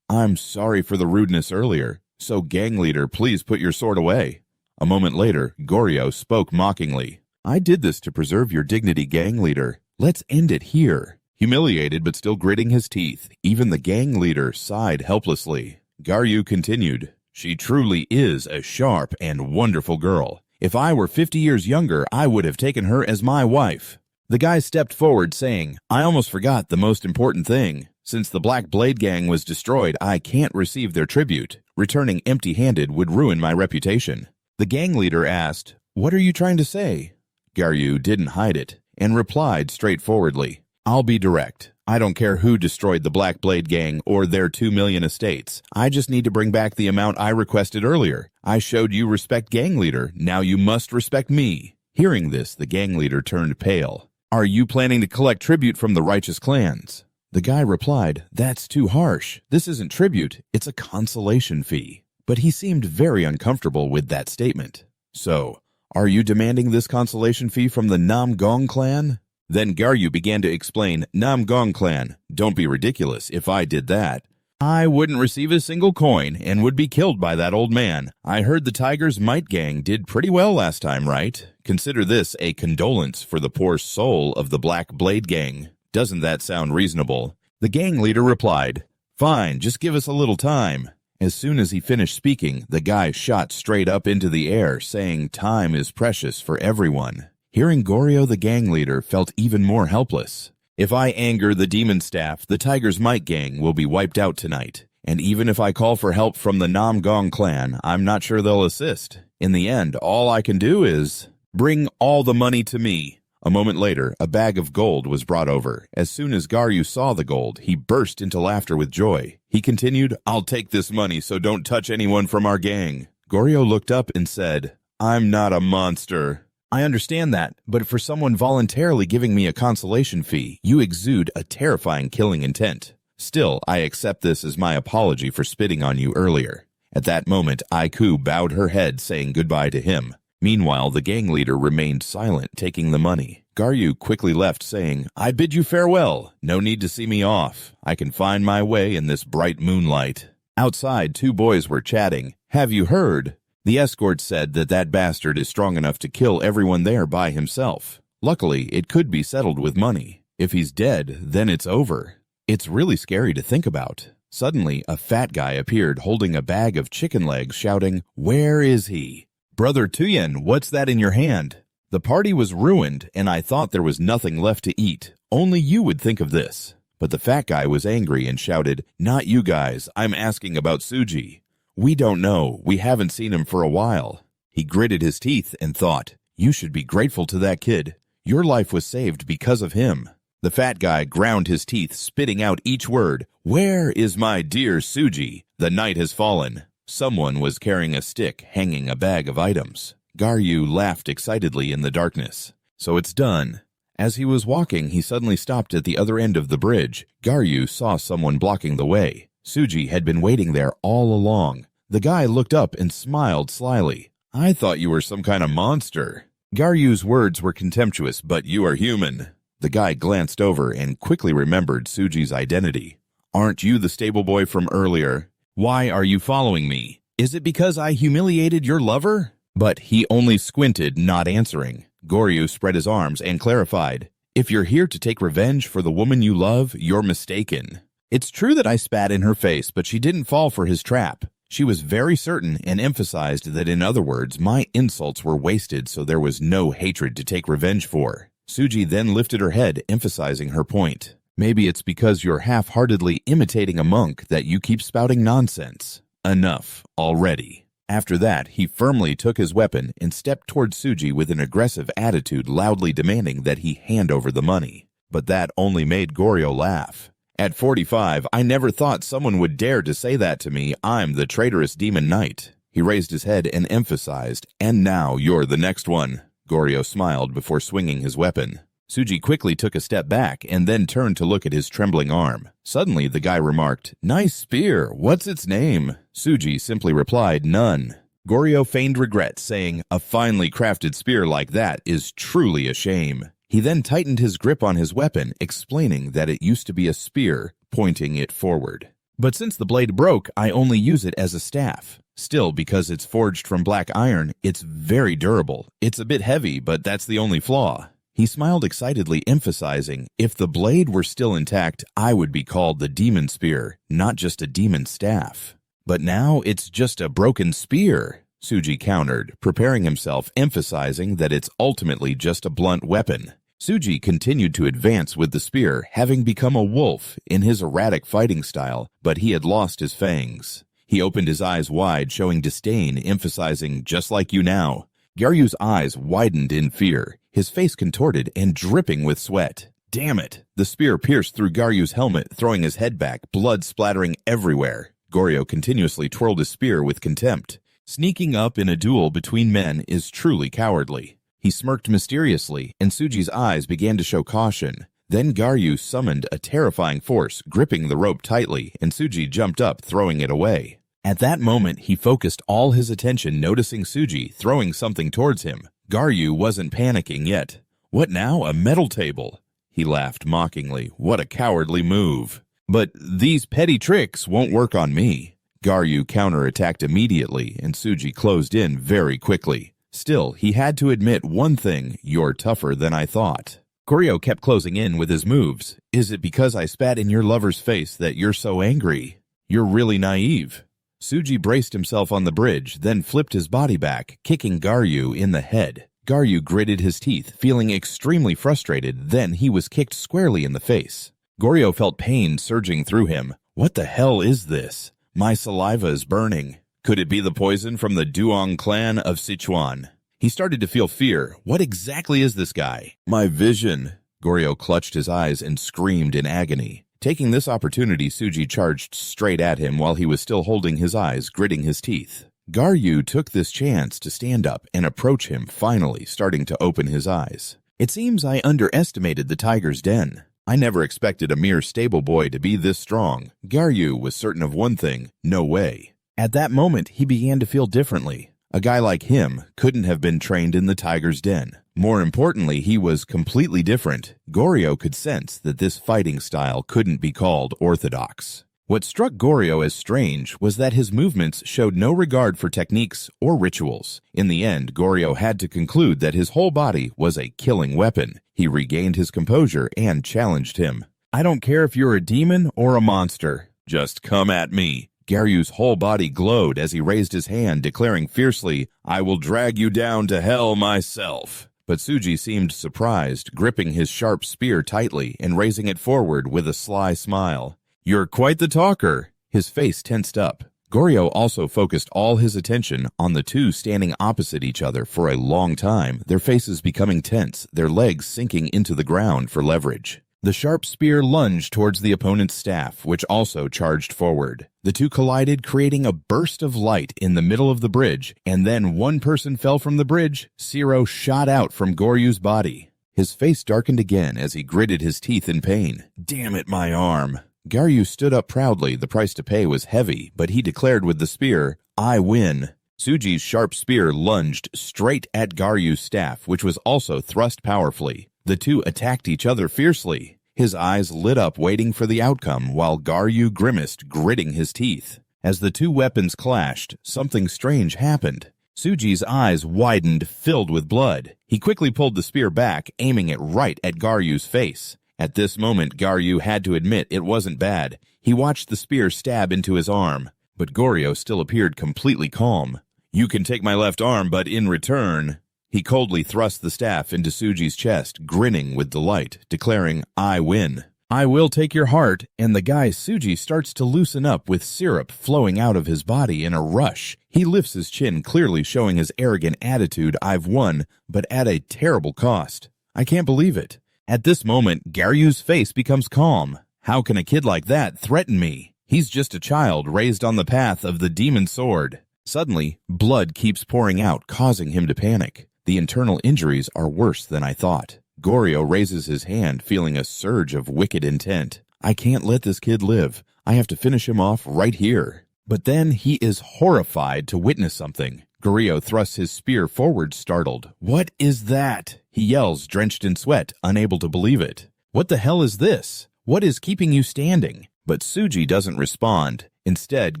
"I'm sorry for the rudeness earlier, so gang leader, please put your sword away." A moment later, Goryo spoke mockingly, "I did this to preserve your dignity, gang leader. Let's end it here." Humiliated but still gritting his teeth, even the gang leader sighed helplessly. Garyu continued, "She truly is a sharp and wonderful girl. If I were 50 years younger, I would have taken her as my wife." The guy stepped forward saying, "I almost forgot the most important thing. Since the Black Blade Gang was destroyed, I can't receive their tribute. Returning empty-handed would ruin my reputation." The gang leader asked, "What are you trying to say?" Garyu didn't hide it and replied straightforwardly, "I'll be direct. I don't care who destroyed the Black Blade Gang or their 2 million estates. I just need to bring back the amount I requested earlier. I showed you respect, gang leader. Now you must respect me." Hearing this, the gang leader turned pale. "Are you planning to collect tribute from the righteous clans?" The guy replied, "That's too harsh. This isn't tribute, it's a consolation fee." But he seemed very uncomfortable with that statement. "So, are you demanding this consolation fee from the Namgong clan?" Then Garyu began to explain, "Namgong clan, don't be ridiculous. If I did that, I wouldn't receive a single coin and would be killed by that old man. I heard the Tiger's Might Gang did pretty well last time, right? Consider this a condolence for the poor soul of the Black Blade Gang. Doesn't that sound reasonable?" The gang leader replied, "Fine, just give us a little time." As soon as he finished speaking, the guy shot straight up into the air, saying time is precious for everyone. Hearing Goryo, the gang leader felt even more helpless. "If I anger the demon staff, the Tiger's Might Gang will be wiped out tonight. And even if I call for help from the Namgong clan, I'm not sure they'll assist. In the end, all I can do is bring all the money to me." A moment later, a bag of gold was brought over. As soon as Garyu saw the gold, he burst into laughter with joy. He continued, "I'll take this money, so don't touch anyone from our gang." Goryo looked up and said, "I'm not a monster." "I understand that, but for someone voluntarily giving me a consolation fee, you exude a terrifying killing intent. Still, I accept this as my apology for spitting on you earlier." At that moment, Aiku bowed her head, saying goodbye to him. Meanwhile, the gang leader remained silent, taking the money. Garyu quickly left, saying, "I bid you farewell. No need to see me off. I can find my way in this bright moonlight." Outside, two boys were chatting. "Have you heard? The escort said that bastard is strong enough to kill everyone there by himself. Luckily, it could be settled with money. If he's dead, then it's over." It's really scary to think about. Suddenly, a fat guy appeared holding a bag of chicken legs, shouting, "Where is he?" "Brother Tuyen, what's that in your hand?" The party was ruined, and I thought there was nothing left to eat. Only you would think of this. But the fat guy was angry and shouted, "Not you guys, I'm asking about Suji. We don't know, we haven't seen him for a while." He gritted his teeth and thought, "You should be grateful to that kid. Your life was saved because of him." The fat guy ground his teeth, spitting out each word. "Where is my dear Suji? The night has fallen." Someone was carrying a stick, hanging a bag of items. Garyu laughed excitedly in the darkness. "So it's done." As he was walking, he suddenly stopped at the other end of the bridge. Garyu saw someone blocking the way. Suji had been waiting there all along. The guy looked up and smiled slyly. "I thought you were some kind of monster." Garyu's words were contemptuous, "But you are human." The guy glanced over and quickly remembered Suji's identity. "Aren't you the stable boy from earlier? Why are you following me? Is it because I humiliated your lover?" But he only squinted, not answering. Goryu spread his arms and clarified, "If you're here to take revenge for the woman you love, you're mistaken. It's true that I spat in her face, but she didn't fall for his trap. She was very certain and emphasized that, in other words, my insults were wasted, so there was no hatred to take revenge for." Suji then lifted her head, emphasizing her point. "Maybe it's because you're half-heartedly imitating a monk that you keep spouting nonsense. Enough already." After that, he firmly took his weapon and stepped towards Suji with an aggressive attitude, loudly demanding that he hand over the money. But that only made Goryo laugh. "At 45, I never thought someone would dare to say that to me. I'm the traitorous demon knight." He raised his head and emphasized, "And now you're the next one." Goryo smiled before swinging his weapon. Suji quickly took a step back and then turned to look at his trembling arm. Suddenly, the guy remarked, "Nice spear. What's its name?" Suji simply replied, "None." Goryo feigned regret, saying, "A finely crafted spear like that is truly a shame." He then tightened his grip on his weapon, explaining that it used to be a spear, pointing it forward. "But since the blade broke, I only use it as a staff. Still, because it's forged from black iron, it's very durable. It's a bit heavy, but that's the only flaw." He smiled excitedly, emphasizing, "If the blade were still intact, I would be called the demon spear, not just a demon staff. But now it's just a broken spear." Suji countered, preparing himself, emphasizing that it's ultimately just a blunt weapon. Suji continued to advance with the spear, having become a wolf in his erratic fighting style, but he had lost his fangs. He opened his eyes wide, showing disdain, emphasizing, "Just like you now." Garyu's eyes widened in fear, his face contorted and dripping with sweat. Damn it! The spear pierced through Garyu's helmet, throwing his head back, blood splattering everywhere. Goryo continuously twirled his spear with contempt. Sneaking up in a duel between men is truly cowardly. He smirked mysteriously, and Suji's eyes began to show caution. Then Garyu summoned a terrifying force, gripping the rope tightly, and Suji jumped up, throwing it away. At that moment, he focused all his attention noticing Suji throwing something towards him. Garyu wasn't panicking yet. "What now? A metal table?" He laughed mockingly. "What a cowardly move. But these petty tricks won't work on me." Garyu counterattacked immediately, and Suji closed in very quickly. Still, he had to admit one thing: "You're tougher than I thought." Goryo kept closing in with his moves. "Is it because I spat in your lover's face that you're so angry? You're really naive." Suji braced himself on the bridge, then flipped his body back, kicking Garyu in the head. Garyu gritted his teeth, feeling extremely frustrated, then he was kicked squarely in the face. Goryo felt pain surging through him. "What the hell is this? My saliva is burning. Could it be the poison from the Duong clan of Sichuan?" He started to feel fear. What exactly is this guy? "My vision." Goryo clutched his eyes and screamed in agony. Taking this opportunity, Suji charged straight at him while he was still holding his eyes, gritting his teeth. Garyu took this chance to stand up and approach him, finally starting to open his eyes. "It seems I underestimated the tiger's den. I never expected a mere stable boy to be this strong." Garyu was certain of one thing: no way. At that moment, he began to feel differently. A guy like him couldn't have been trained in the tiger's den. More importantly, he was completely different. Goryo could sense that this fighting style couldn't be called orthodox. What struck Goryo as strange was that his movements showed no regard for techniques or rituals. In the end, Goryo had to conclude that his whole body was a killing weapon. He regained his composure and challenged him. "I don't care if you're a demon or a monster. Just come at me." Garyu's whole body glowed as he raised his hand, declaring fiercely, "I will drag you down to hell myself." But Suji seemed surprised, gripping his sharp spear tightly and raising it forward with a sly smile. "You're quite the talker." His face tensed up. Goryo also focused all his attention on the two standing opposite each other for a long time, their faces becoming tense, their legs sinking into the ground for leverage. The sharp spear lunged towards the opponent's staff, which also charged forward. The two collided, creating a burst of light in the middle of the bridge, and then one person fell from the bridge. Zero shot out from Goryu's body. His face darkened again as he gritted his teeth in pain. "Damn it, my arm." Garyu stood up proudly. The price to pay was heavy, but he declared with the spear, "I win." Suji's sharp spear lunged straight at Garyu's staff, which was also thrust powerfully. The two attacked each other fiercely. His eyes lit up waiting for the outcome, while Garyu grimaced, gritting his teeth. As the two weapons clashed, something strange happened. Suji's eyes widened, filled with blood. He quickly pulled the spear back, aiming it right at Garyu's face. At this moment, Garyu had to admit it wasn't bad. He watched the spear stab into his arm, but Goryo still appeared completely calm. "You can take my left arm, but in return..." He coldly thrust the staff into Suji's chest, grinning with delight, declaring, "I win." "I will take your heart," and the guy Suji starts to loosen up with syrup flowing out of his body in a rush. He lifts his chin, clearly showing his arrogant attitude. "I've won, but at a terrible cost. I can't believe it." At this moment, Garyu's face becomes calm. "How can a kid like that threaten me? He's just a child raised on the path of the demon sword." Suddenly, blood keeps pouring out, causing him to panic. "The internal injuries are worse than I thought." Goryo raises his hand, feeling a surge of wicked intent. "I can't let this kid live. I have to finish him off right here." But then he is horrified to witness something. Goryo thrusts his spear forward, startled. "What is that?" he yells, drenched in sweat, unable to believe it. "What the hell is this? What is keeping you standing?" But Suji doesn't respond. Instead,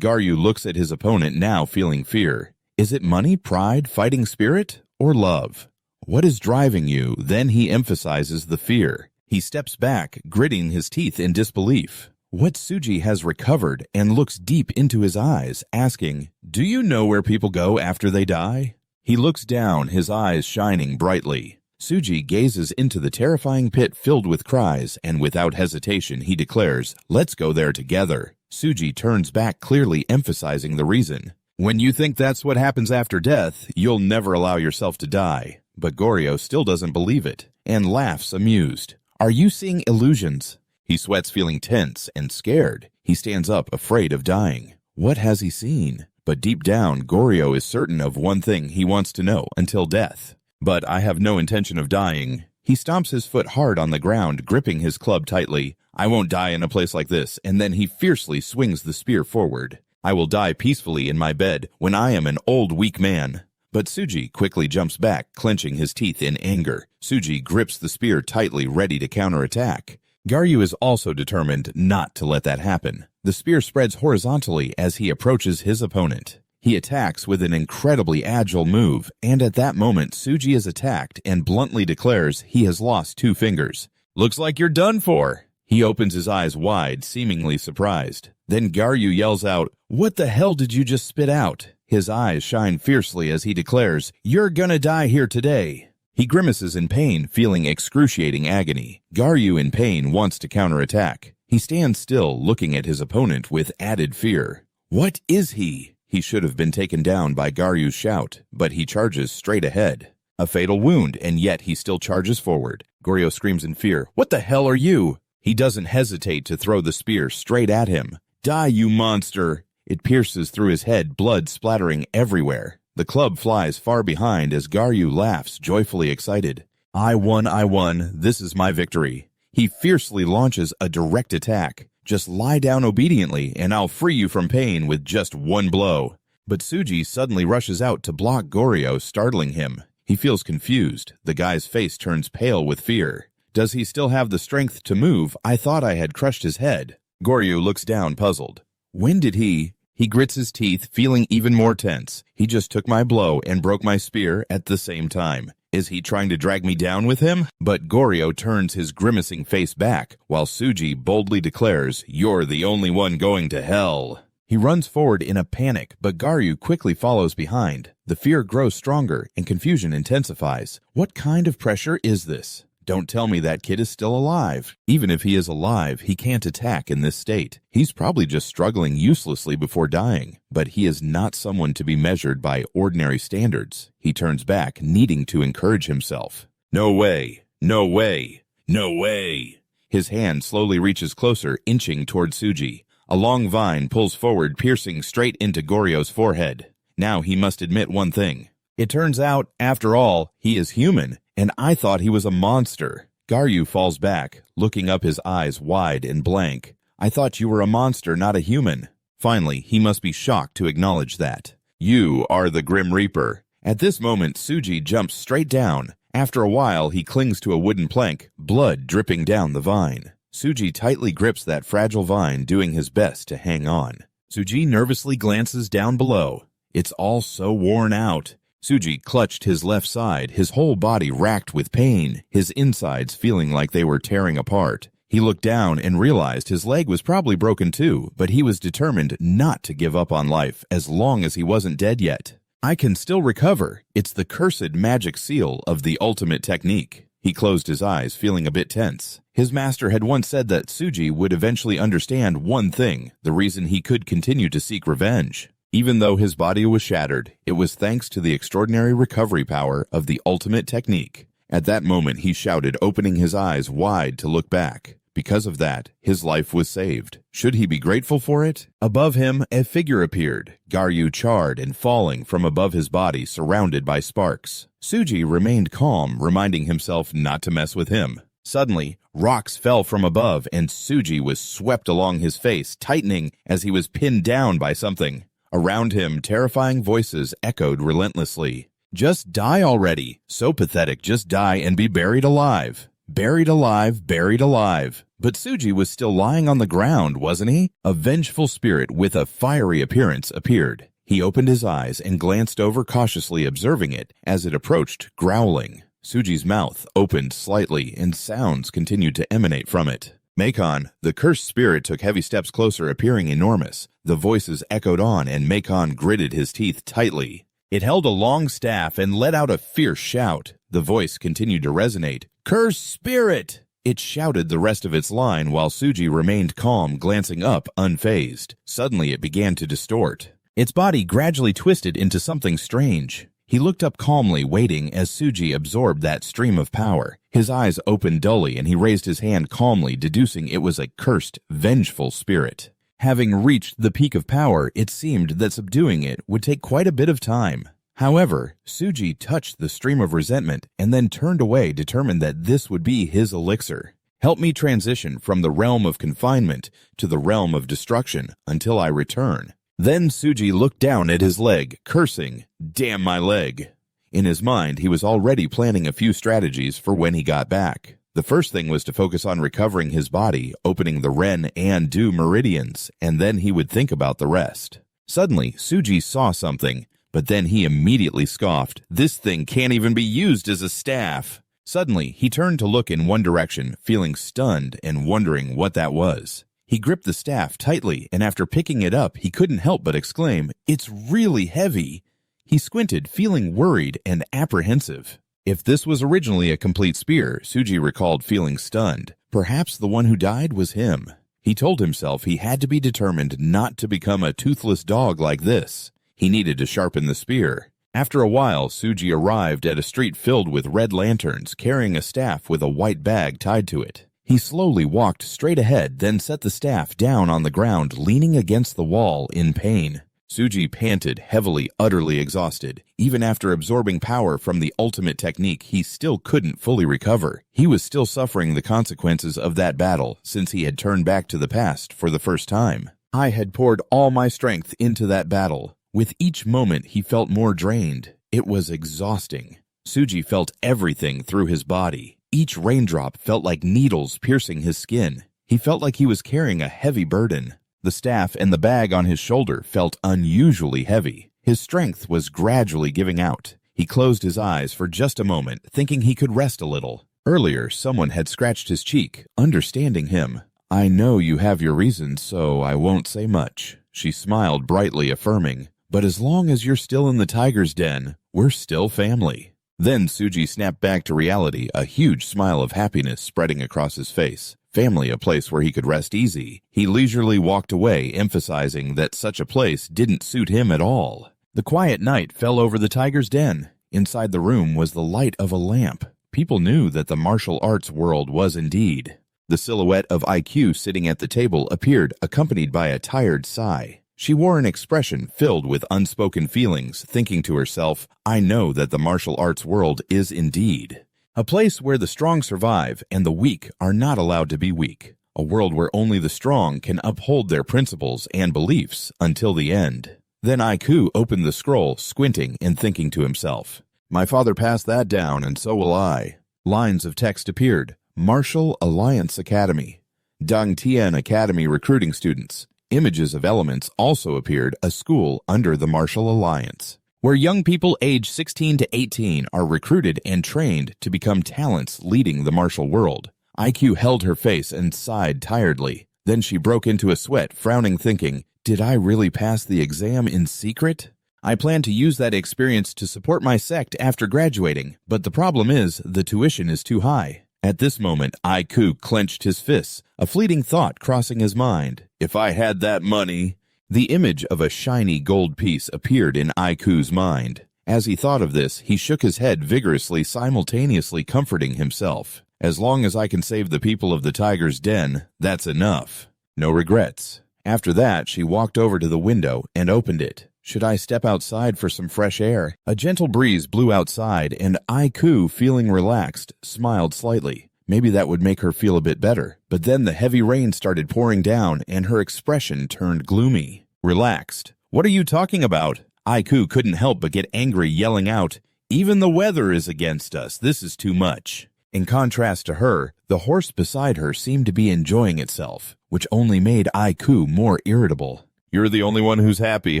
Garyu looks at his opponent, now feeling fear. Is it money, pride, fighting spirit, or love? What is driving you? Then he emphasizes the fear. He steps back, gritting his teeth in disbelief. What Tsuji has recovered and looks deep into his eyes, asking, "Do you know where people go after they die?" He looks down, his eyes shining brightly. Tsuji gazes into the terrifying pit filled with cries, and without hesitation he declares, "Let's go there together." Tsuji turns back, clearly emphasizing the reason. "When you think that's what happens after death, you'll never allow yourself to die." But Goryo still doesn't believe it, and laughs amused. "Are you seeing illusions?" He sweats, feeling tense and scared. He stands up, afraid of dying. What has he seen? But deep down, Goryo is certain of one thing he wants to know until death. "But I have no intention of dying." He stomps his foot hard on the ground, gripping his club tightly. "I won't die in a place like this," and then he fiercely swings the spear forward. "I will die peacefully in my bed when I am an old, weak man." But Tsuji quickly jumps back, clenching his teeth in anger. Tsuji grips the spear tightly, ready to counterattack. Garyu is also determined not to let that happen. The spear spreads horizontally as he approaches his opponent. He attacks with an incredibly agile move, and at that moment Tsuji is attacked and bluntly declares he has lost 2 fingers. "Looks like you're done for." He opens his eyes wide, seemingly surprised. Then Garyu yells out, "What the hell did you just spit out?" His eyes shine fiercely as he declares, "You're gonna die here today." He grimaces in pain, feeling excruciating agony. Garyu, in pain, wants to counterattack. He stands still, looking at his opponent with added fear. What is he? He should have been taken down by Garyu's shout, but he charges straight ahead. A fatal wound, and yet he still charges forward. Goryo screams in fear, "What the hell are you?" He doesn't hesitate to throw the spear straight at him. "Die, you monster!" It pierces through his head, blood splattering everywhere. The club flies far behind as Garyu laughs, joyfully excited. I won, this is my victory." He fiercely launches a direct attack. "Just lie down obediently, and I'll free you from pain with just one blow." But Tsuji suddenly rushes out to block Goryo, startling him. He feels confused. The guy's face turns pale with fear. Does he still have the strength to move? I thought I had crushed his head. Goryo looks down, puzzled. When did he? He grits his teeth, feeling even more tense. He just took my blow and broke my spear at the same time. Is he trying to drag me down with him? But Goryo turns his grimacing face back, while Tsuji boldly declares, "You're the only one going to hell." He runs forward in a panic, but Garyu quickly follows behind. The fear grows stronger, and confusion intensifies. What kind of pressure is this? Don't tell me that kid is still alive. Even if he is alive, he can't attack in this state. He's probably just struggling uselessly before dying. But he is not someone to be measured by ordinary standards. He turns back, needing to encourage himself. No way. No way. No way. His hand slowly reaches closer, inching toward Tsuji. A long vine pulls forward, piercing straight into Goryo's forehead. Now he must admit one thing. It turns out, after all, he is human, and I thought he was a monster. Garyu falls back, looking up, his eyes wide and blank. I thought you were a monster, not a human. Finally, he must be shocked to acknowledge that. You are the Grim Reaper. At this moment, Tsuji jumps straight down. After a while, he clings to a wooden plank, blood dripping down the vine. Tsuji tightly grips that fragile vine, doing his best to hang on. Tsuji nervously glances down below. It's all so worn out. Tsuji clutched his left side, his whole body racked with pain, his insides feeling like they were tearing apart. He looked down and realized his leg was probably broken too, but he was determined not to give up on life as long as he wasn't dead yet. I can still recover. It's the cursed magic seal of the ultimate technique. He closed his eyes, feeling a bit tense. His master had once said that Tsuji would eventually understand one thing, the reason he could continue to seek revenge. Even though his body was shattered, it was thanks to the extraordinary recovery power of the ultimate technique. At that moment, he shouted, opening his eyes wide to look back. Because of that, his life was saved. Should he be grateful for it? Above him, a figure appeared, Garyu charred and falling from above his body, surrounded by sparks. Tsuji remained calm, reminding himself not to mess with him. Suddenly, rocks fell from above, and Tsuji was swept along his face, tightening as he was pinned down by something. Around him, terrifying voices echoed relentlessly. Just die already. So pathetic, just die and be buried alive. Buried alive, buried alive. But Tsuji was still lying on the ground, wasn't he? A vengeful spirit with a fiery appearance appeared. He opened his eyes and glanced over cautiously, observing it as it approached, growling. Tsuji's mouth opened slightly and sounds continued to emanate from it. Makon, the cursed spirit, took heavy steps closer, appearing enormous. The voices echoed on, and Makon gritted his teeth tightly. It held a long staff and let out a fierce shout. The voice continued to resonate. "Cursed spirit!" It shouted the rest of its line while Suji remained calm, glancing up, unfazed. Suddenly it began to distort. Its body gradually twisted into something strange. He looked up calmly, waiting as Suji absorbed that stream of power. His eyes opened dully, and he raised his hand calmly, deducing it was a cursed, vengeful spirit. Having reached the peak of power, it seemed that subduing it would take quite a bit of time. However, Suji touched the stream of resentment and then turned away, determined that this would be his elixir. Help me transition from the realm of confinement to the realm of destruction until I return. Then Suji looked down at his leg, cursing, "Damn my leg." In his mind, he was already planning a few strategies for when he got back. The first thing was to focus on recovering his body, opening the Ren and Du meridians, and then he would think about the rest. Suddenly, Suji saw something, but then he immediately scoffed. "This thing can't even be used as a staff." Suddenly, he turned to look in one direction, feeling stunned and wondering what that was. He gripped the staff tightly, and after picking it up, he couldn't help but exclaim, "It's really heavy." He squinted, feeling worried and apprehensive. If this was originally a complete spear, Suji recalled feeling stunned. Perhaps the one who died was him. He told himself he had to be determined not to become a toothless dog like this. He needed to sharpen the spear. After a while, Suji arrived at a street filled with red lanterns, carrying a staff with a white bag tied to it. He slowly walked straight ahead, then set the staff down on the ground, leaning against the wall in pain. Suji panted heavily, utterly exhausted. Even after absorbing power from the ultimate technique, he still couldn't fully recover. He was still suffering the consequences of that battle, since he had turned back to the past for the first time. I had poured all my strength into that battle. With each moment, he felt more drained. It was exhausting. Suji felt everything through his body. Each raindrop felt like needles piercing his skin. He felt like he was carrying a heavy burden. The staff and the bag on his shoulder felt unusually heavy. His strength was gradually giving out. He closed his eyes for just a moment, thinking he could rest a little. Earlier, someone had scratched his cheek, understanding him. "I know you have your reasons, so I won't say much." She smiled brightly, affirming, "But as long as you're still in the tiger's den, we're still family." Then Suji snapped back to reality, a huge smile of happiness spreading across his face. Family, a place where he could rest easy. He leisurely walked away, emphasizing that such a place didn't suit him at all. The quiet night fell over the tiger's den. Inside the room was the light of a lamp. People knew that the martial arts world was indeed. The silhouette of IQ sitting at the table appeared, accompanied by a tired sigh. She wore an expression filled with unspoken feelings, thinking to herself, "I know that the martial arts world is indeed a place where the strong survive and the weak are not allowed to be weak. A world where only the strong can uphold their principles and beliefs until the end." Then Aiku opened the scroll, squinting and thinking to himself, "My father passed that down, and so will I." Lines of text appeared. Martial Alliance Academy. Dang Tian Academy recruiting students. Images of elements also appeared, a school under the Martial Alliance, where young people aged 16 to 18 are recruited and trained to become talents leading the martial world. IQ held her face and sighed tiredly. Then she broke into a sweat, frowning, thinking, "Did I really pass the exam in secret? I plan to use that experience to support my sect after graduating, but the problem is the tuition is too high." At this moment, IQ clenched his fists, a fleeting thought crossing his mind. "If I had that money." The image of a shiny gold piece appeared in IQ's mind. As he thought of this, he shook his head vigorously, simultaneously comforting himself. "As long as I can save the people of the tiger's den, that's enough. No regrets." After that, she walked over to the window and opened it. Should I step outside for some fresh air? A gentle breeze blew outside, and Aiku, feeling relaxed, smiled slightly. Maybe that would make her feel a bit better. But then the heavy rain started pouring down, and her expression turned gloomy. "Relaxed? What are you talking about?" Aiku couldn't help but get angry, yelling out, "Even the weather is against us. This is too much." In contrast to her, the horse beside her seemed to be enjoying itself, which only made Aiku more irritable. "You're the only one who's happy,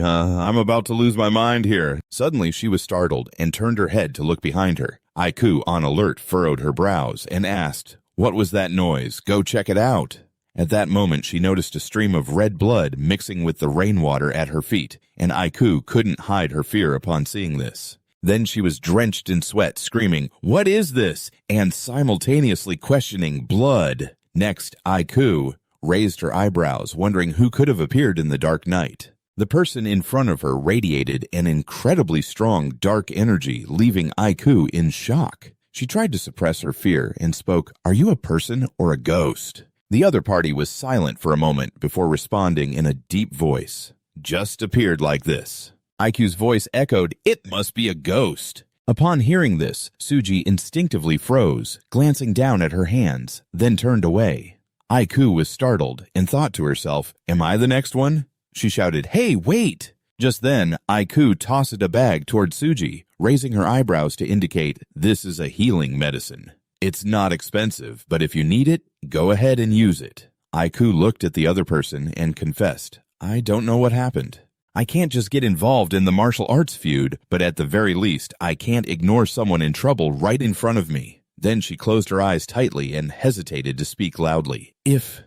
huh? I'm about to lose my mind here." Suddenly she was startled and turned her head to look behind her. Aiku, on alert, furrowed her brows and asked, "What was that noise? Go check it out." At that moment, she noticed a stream of red blood mixing with the rainwater at her feet, and Aiku couldn't hide her fear upon seeing this. Then she was drenched in sweat, screaming, "What is this?" and simultaneously questioning blood. Next, Aiku raised her eyebrows, wondering who could have appeared in the dark night. The person in front of her radiated an incredibly strong dark energy, leaving Aiku in shock. She tried to suppress her fear and spoke, "Are you a person or a ghost?" The other party was silent for a moment before responding in a deep voice. "Just appeared like this." Aiku's voice echoed, "It must be a ghost." Upon hearing this, Suji instinctively froze, glancing down at her hands, then turned away. Aiku was startled and thought to herself, "Am I the next one?" She shouted, "Hey, wait!" Just then, Aiku tossed a bag toward Suji, raising her eyebrows to indicate, "This is a healing medicine. It's not expensive, but if you need it, go ahead and use it." Aiku looked at the other person and confessed, "I don't know what happened. I can't just get involved in the martial arts feud, but at the very least, I can't ignore someone in trouble right in front of me." Then she closed her eyes tightly and hesitated to speak loudly. If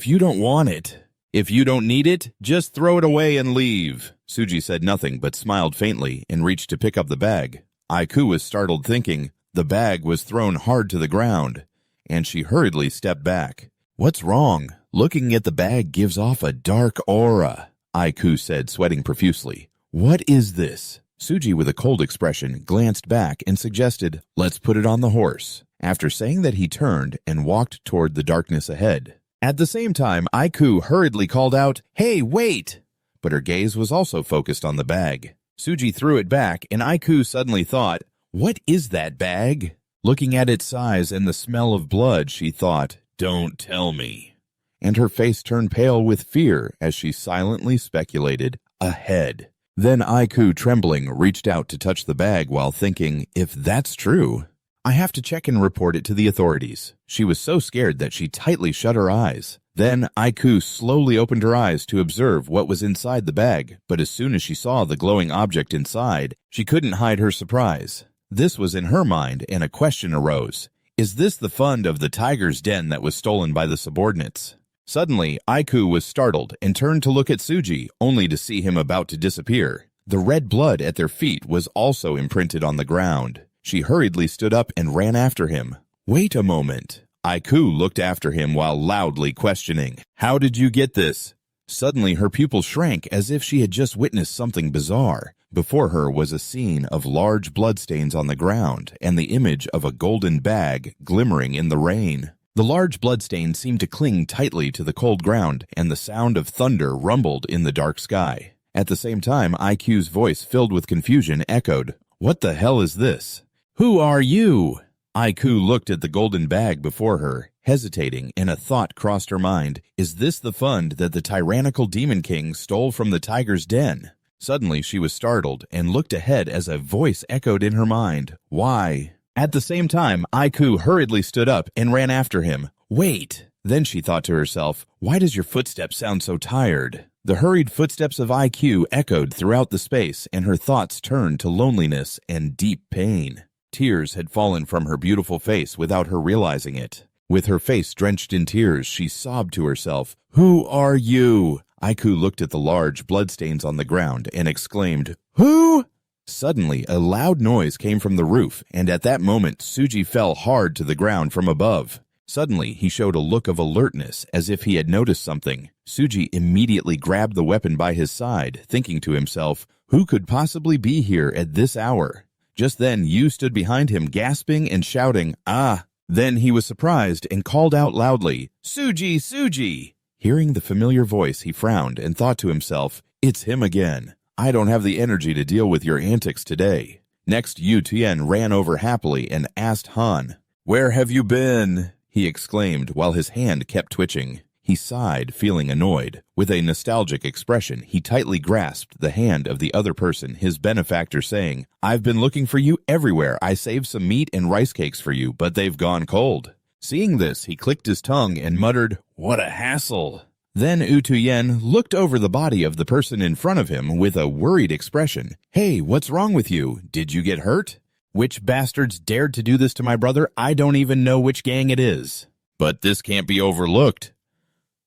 you don't want it, if you don't need it, just throw it away and leave." Suji said nothing but smiled faintly and reached to pick up the bag. Aiku was startled, thinking the bag was thrown hard to the ground, and she hurriedly stepped back. "What's wrong? Looking at the bag gives off a dark aura," Aiku said, sweating profusely. "What is this?" Suji, with a cold expression, glanced back and suggested, "Let's put it on the horse." After saying that, he turned and walked toward the darkness ahead. At the same time, Aiku hurriedly called out, "Hey, wait!" But her gaze was also focused on the bag. Suji threw it back, and Aiku suddenly thought, "What is that bag?" Looking at its size and the smell of blood, she thought, "Don't tell me." And her face turned pale with fear as she silently speculated, "A head." Then Aiku, trembling, reached out to touch the bag while thinking, "If that's true, I have to check and report it to the authorities." She was so scared that she tightly shut her eyes. Then Aiku slowly opened her eyes to observe what was inside the bag, but as soon as she saw the glowing object inside, she couldn't hide her surprise. This was in her mind, and a question arose. Is this the fund of the tiger's den that was stolen by the subordinates? Suddenly, Aiku was startled and turned to look at Suji, only to see him about to disappear. The red blood at their feet was also imprinted on the ground. She hurriedly stood up and ran after him. "Wait a moment." Aiku looked after him while loudly questioning, "How did you get this?" Suddenly, her pupil shrank as if she had just witnessed something bizarre. Before her was a scene of large bloodstains on the ground and the image of a golden bag glimmering in the rain. The large bloodstains seemed to cling tightly to the cold ground, and the sound of thunder rumbled in the dark sky. At the same time, Aiku's voice, filled with confusion, echoed, "What the hell is this? Who are you?" Aiku looked at the golden bag before her, hesitating, and a thought crossed her mind. Is this the fund that the tyrannical demon king stole from the tiger's den? Suddenly she was startled and looked ahead as a voice echoed in her mind, "Why?" At the same time, Aiku hurriedly stood up and ran after him. "Wait!" Then she thought to herself, "Why does your footsteps sound so tired?" The hurried footsteps of Aiku echoed throughout the space, and her thoughts turned to loneliness and deep pain. Tears had fallen from her beautiful face without her realizing it. With her face drenched in tears, she sobbed to herself, "Who are you?" Aiku looked at the large bloodstains on the ground and exclaimed, "Who?" Suddenly, a loud noise came from the roof, and at that moment, Suji fell hard to the ground from above. Suddenly, he showed a look of alertness, as if he had noticed something. Suji immediately grabbed the weapon by his side, thinking to himself, "Who could possibly be here at this hour?" Just then, Yu stood behind him, gasping and shouting, "Ah!" Then he was surprised and called out loudly, "Suji, Suji!" Hearing the familiar voice, he frowned and thought to himself, "It's him again. I don't have the energy to deal with your antics today." Next, Yu Tien ran over happily and asked Han, "Where have you been?" he exclaimed while his hand kept twitching. He sighed, feeling annoyed. With a nostalgic expression, he tightly grasped the hand of the other person, his benefactor, saying, "I've been looking for you everywhere. I saved some meat and rice cakes for you, but they've gone cold." Seeing this, he clicked his tongue and muttered, "What a hassle." Then Utuyen looked over the body of the person in front of him with a worried expression. "Hey, what's wrong with you? Did you get hurt? Which bastards dared to do this to my brother? I don't even know which gang it is. But this can't be overlooked."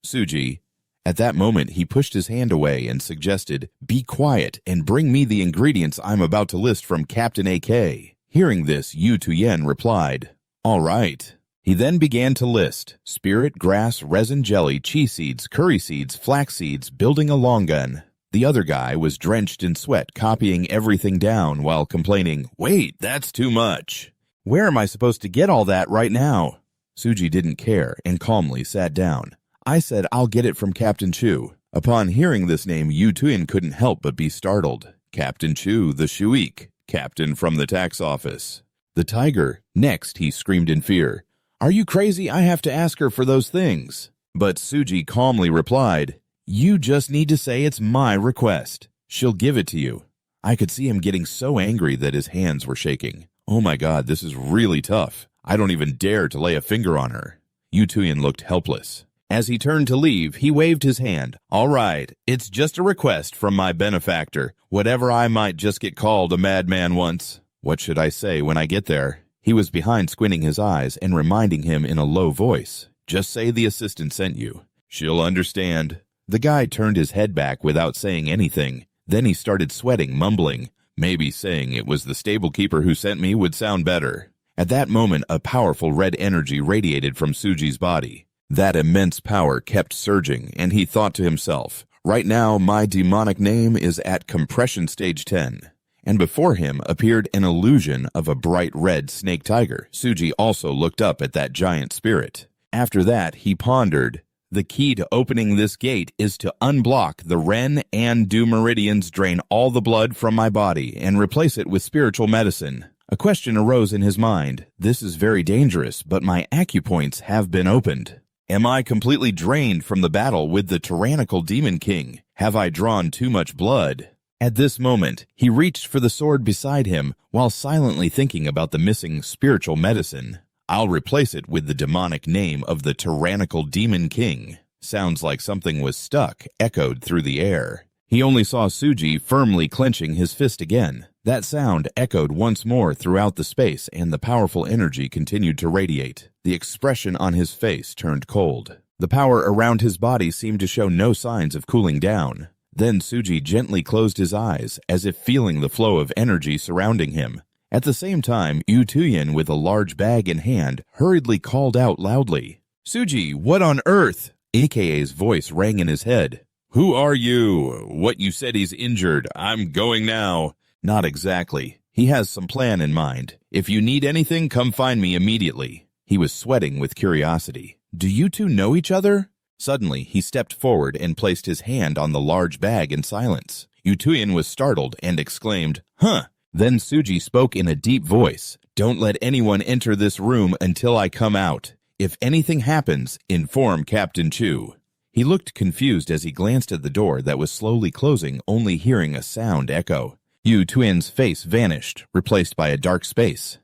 Suji. At that moment, he pushed his hand away and suggested, "Be quiet and bring me the ingredients I'm about to list from Captain AK." Hearing this, Yu Tuyen replied, "All right." He then began to list: spirit, grass, resin jelly, chia seeds, curry seeds, flax seeds, building a long gun. The other guy was drenched in sweat, copying everything down while complaining, "Wait, that's too much. Where am I supposed to get all that right now?" Suji didn't care and calmly sat down. "I said I'll get it from Captain Chu." Upon hearing this name, Yu Tuyen couldn't help but be startled. Captain Chu, the Shuik, captain from the tax office. The tiger. Next, he screamed in fear, "Are you crazy? I have to ask her for those things." But Suji calmly replied, "You just need to say it's my request. She'll give it to you." I could see him getting so angry that his hands were shaking. Oh my God, this is really tough. I don't even dare to lay a finger on her. Yu Tuyen looked helpless. As he turned to leave, he waved his hand. "All right, it's just a request from my benefactor, whatever I might just get called a madman once. What should I say when I get there?" He was behind, squinting his eyes and reminding him in a low voice, "Just say the assistant sent you. She'll understand." The guy turned his head back without saying anything. Then he started sweating, mumbling, "Maybe saying it was the stable keeper who sent me would sound better." At that moment, a powerful red energy radiated from Suji's body. That immense power kept surging, and he thought to himself, "Right now, my demonic name is at compression stage 10. And before him appeared an illusion of a bright red snake tiger. Suji also looked up at that giant spirit. After that, he pondered, "The key to opening this gate is to unblock the Ren and Du meridians, drain all the blood from my body, and replace it with spiritual medicine." A question arose in his mind. "This is very dangerous, but my acupoints have been opened. Am I completely drained from the battle with the tyrannical demon king? Have I drawn too much blood?" At this moment, he reached for the sword beside him while silently thinking about the missing spiritual medicine. "I'll replace it with the demonic name of the tyrannical demon king." Sounds like something was stuck, echoed through the air. He only saw Suji firmly clenching his fist again. That sound echoed once more throughout the space, and the powerful energy continued to radiate. The expression on his face turned cold. The power around his body seemed to show no signs of cooling down. Then Suji gently closed his eyes, as if feeling the flow of energy surrounding him. At the same time, Yu Tuyen, with a large bag in hand, hurriedly called out loudly, "Suji, what on earth?" AKA's voice rang in his head. "Who are you? What, you said he's injured? I'm going now." "Not exactly. He has some plan in mind. If you need anything, come find me immediately." He was sweating with curiosity. "Do you two know each other?" Suddenly, he stepped forward and placed his hand on the large bag in silence. Yu Tuyen was startled and exclaimed, "Huh!" Then Suji spoke in a deep voice, "Don't let anyone enter this room until I come out. If anything happens, inform Captain Chu." He looked confused as he glanced at the door that was slowly closing, only hearing a sound echo. Yu Tuyen's face vanished, replaced by a dark space.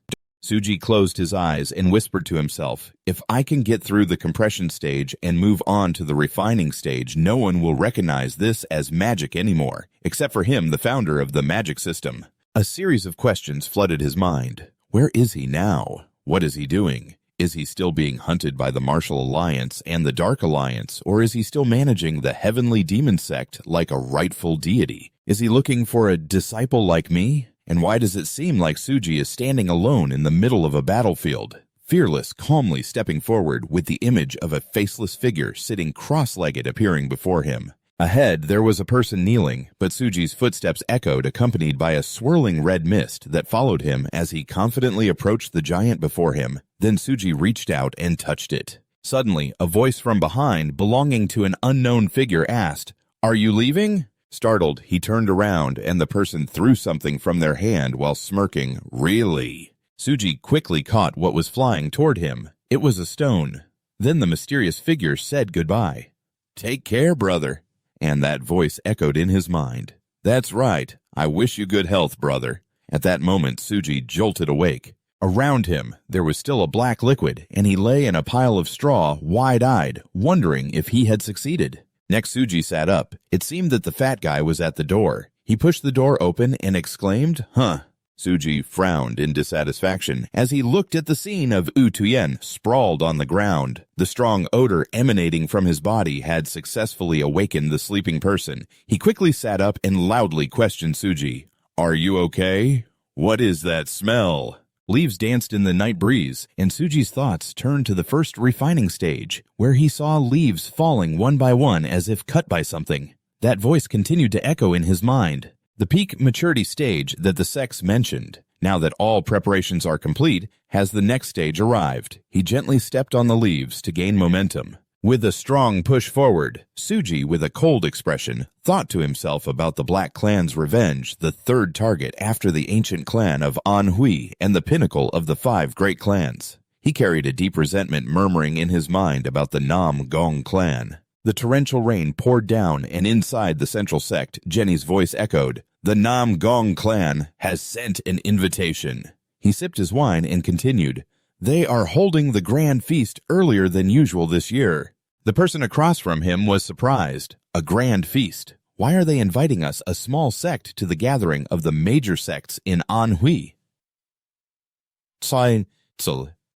Suji closed his eyes and whispered to himself, "If I can get through the compression stage and move on to the refining stage, no one will recognize this as magic anymore, except for him, the founder of the magic system." A series of questions flooded his mind. Where is he now? What is he doing? Is he still being hunted by the Martial Alliance and the Dark Alliance, or is he still managing the Heavenly Demon Sect like a rightful deity? Is he looking for a disciple like me? And why does it seem like Suji is standing alone in the middle of a battlefield, fearless, calmly stepping forward with the image of a faceless figure sitting cross-legged appearing before him? Ahead, there was a person kneeling, but Suji's footsteps echoed, accompanied by a swirling red mist that followed him as he confidently approached the giant before him. Then Suji reached out and touched it. Suddenly, a voice from behind, belonging to an unknown figure, asked, "Are you leaving?" Startled, he turned around, and the person threw something from their hand while smirking. "Really?" Suji quickly caught what was flying toward him. It was a stone. Then the mysterious figure said goodbye. "Take care, brother." And that voice echoed in his mind. "That's right. I wish you good health, brother." At that moment, Suji jolted awake. Around him, there was still a black liquid, and he lay in a pile of straw, wide-eyed, wondering if he had succeeded. Next, Suji sat up. It seemed that the fat guy was at the door. He pushed the door open and exclaimed, "Huh." Suji frowned in dissatisfaction as he looked at the scene of Wu Tuyen sprawled on the ground. The strong odor emanating from his body had successfully awakened the sleeping person. He quickly sat up and loudly questioned Suji. "Are you okay? What is that smell?" Leaves danced in the night breeze, and Suji's thoughts turned to the first refining stage, where he saw leaves falling one by one as if cut by something. That voice continued to echo in his mind. The peak maturity stage that the sex mentioned. Now that all preparations are complete, has the next stage arrived? He gently stepped on the leaves to gain momentum. With a strong push forward, Suji, with a cold expression, thought to himself about the Black Clan's revenge, the third target after the ancient clan of Anhui and the pinnacle of the 5 great clans. He carried a deep resentment murmuring in his mind about the Nam Gong clan. The torrential rain poured down, and inside the central sect, Jenny's voice echoed, "The Nam Gong clan has sent an invitation." He sipped his wine and continued, "They are holding the grand feast earlier than usual this year." The person across from him was surprised. A grand feast? Why are they inviting us, a small sect, to the gathering of the major sects in Anhui?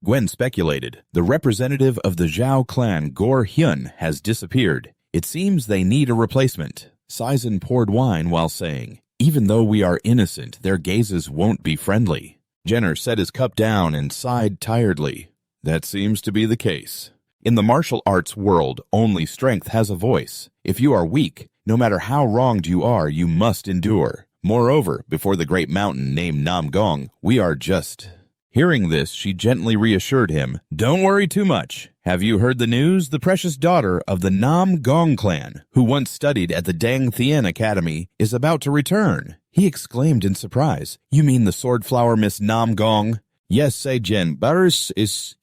Gwen speculated. The representative of the Zhao clan, Gor Hyun, has disappeared. It seems they need a replacement. Saizen poured wine while saying, "Even though we are innocent, their gazes won't be friendly." Jenner set his cup down and sighed tiredly. That seems to be the case. In the martial arts world, only strength has a voice. If you are weak, no matter how wronged you are, you must endure. Moreover, before the great mountain named Namgong, we are just... Hearing this, she gently reassured him, "Don't worry too much. Have you heard the news? The precious daughter of the Nam Gong clan, who once studied at the Dang Thien Academy, is about to return." He exclaimed in surprise. "You mean the swordflower Miss Nam Gong?" "Yes, say Jen. Baris is..."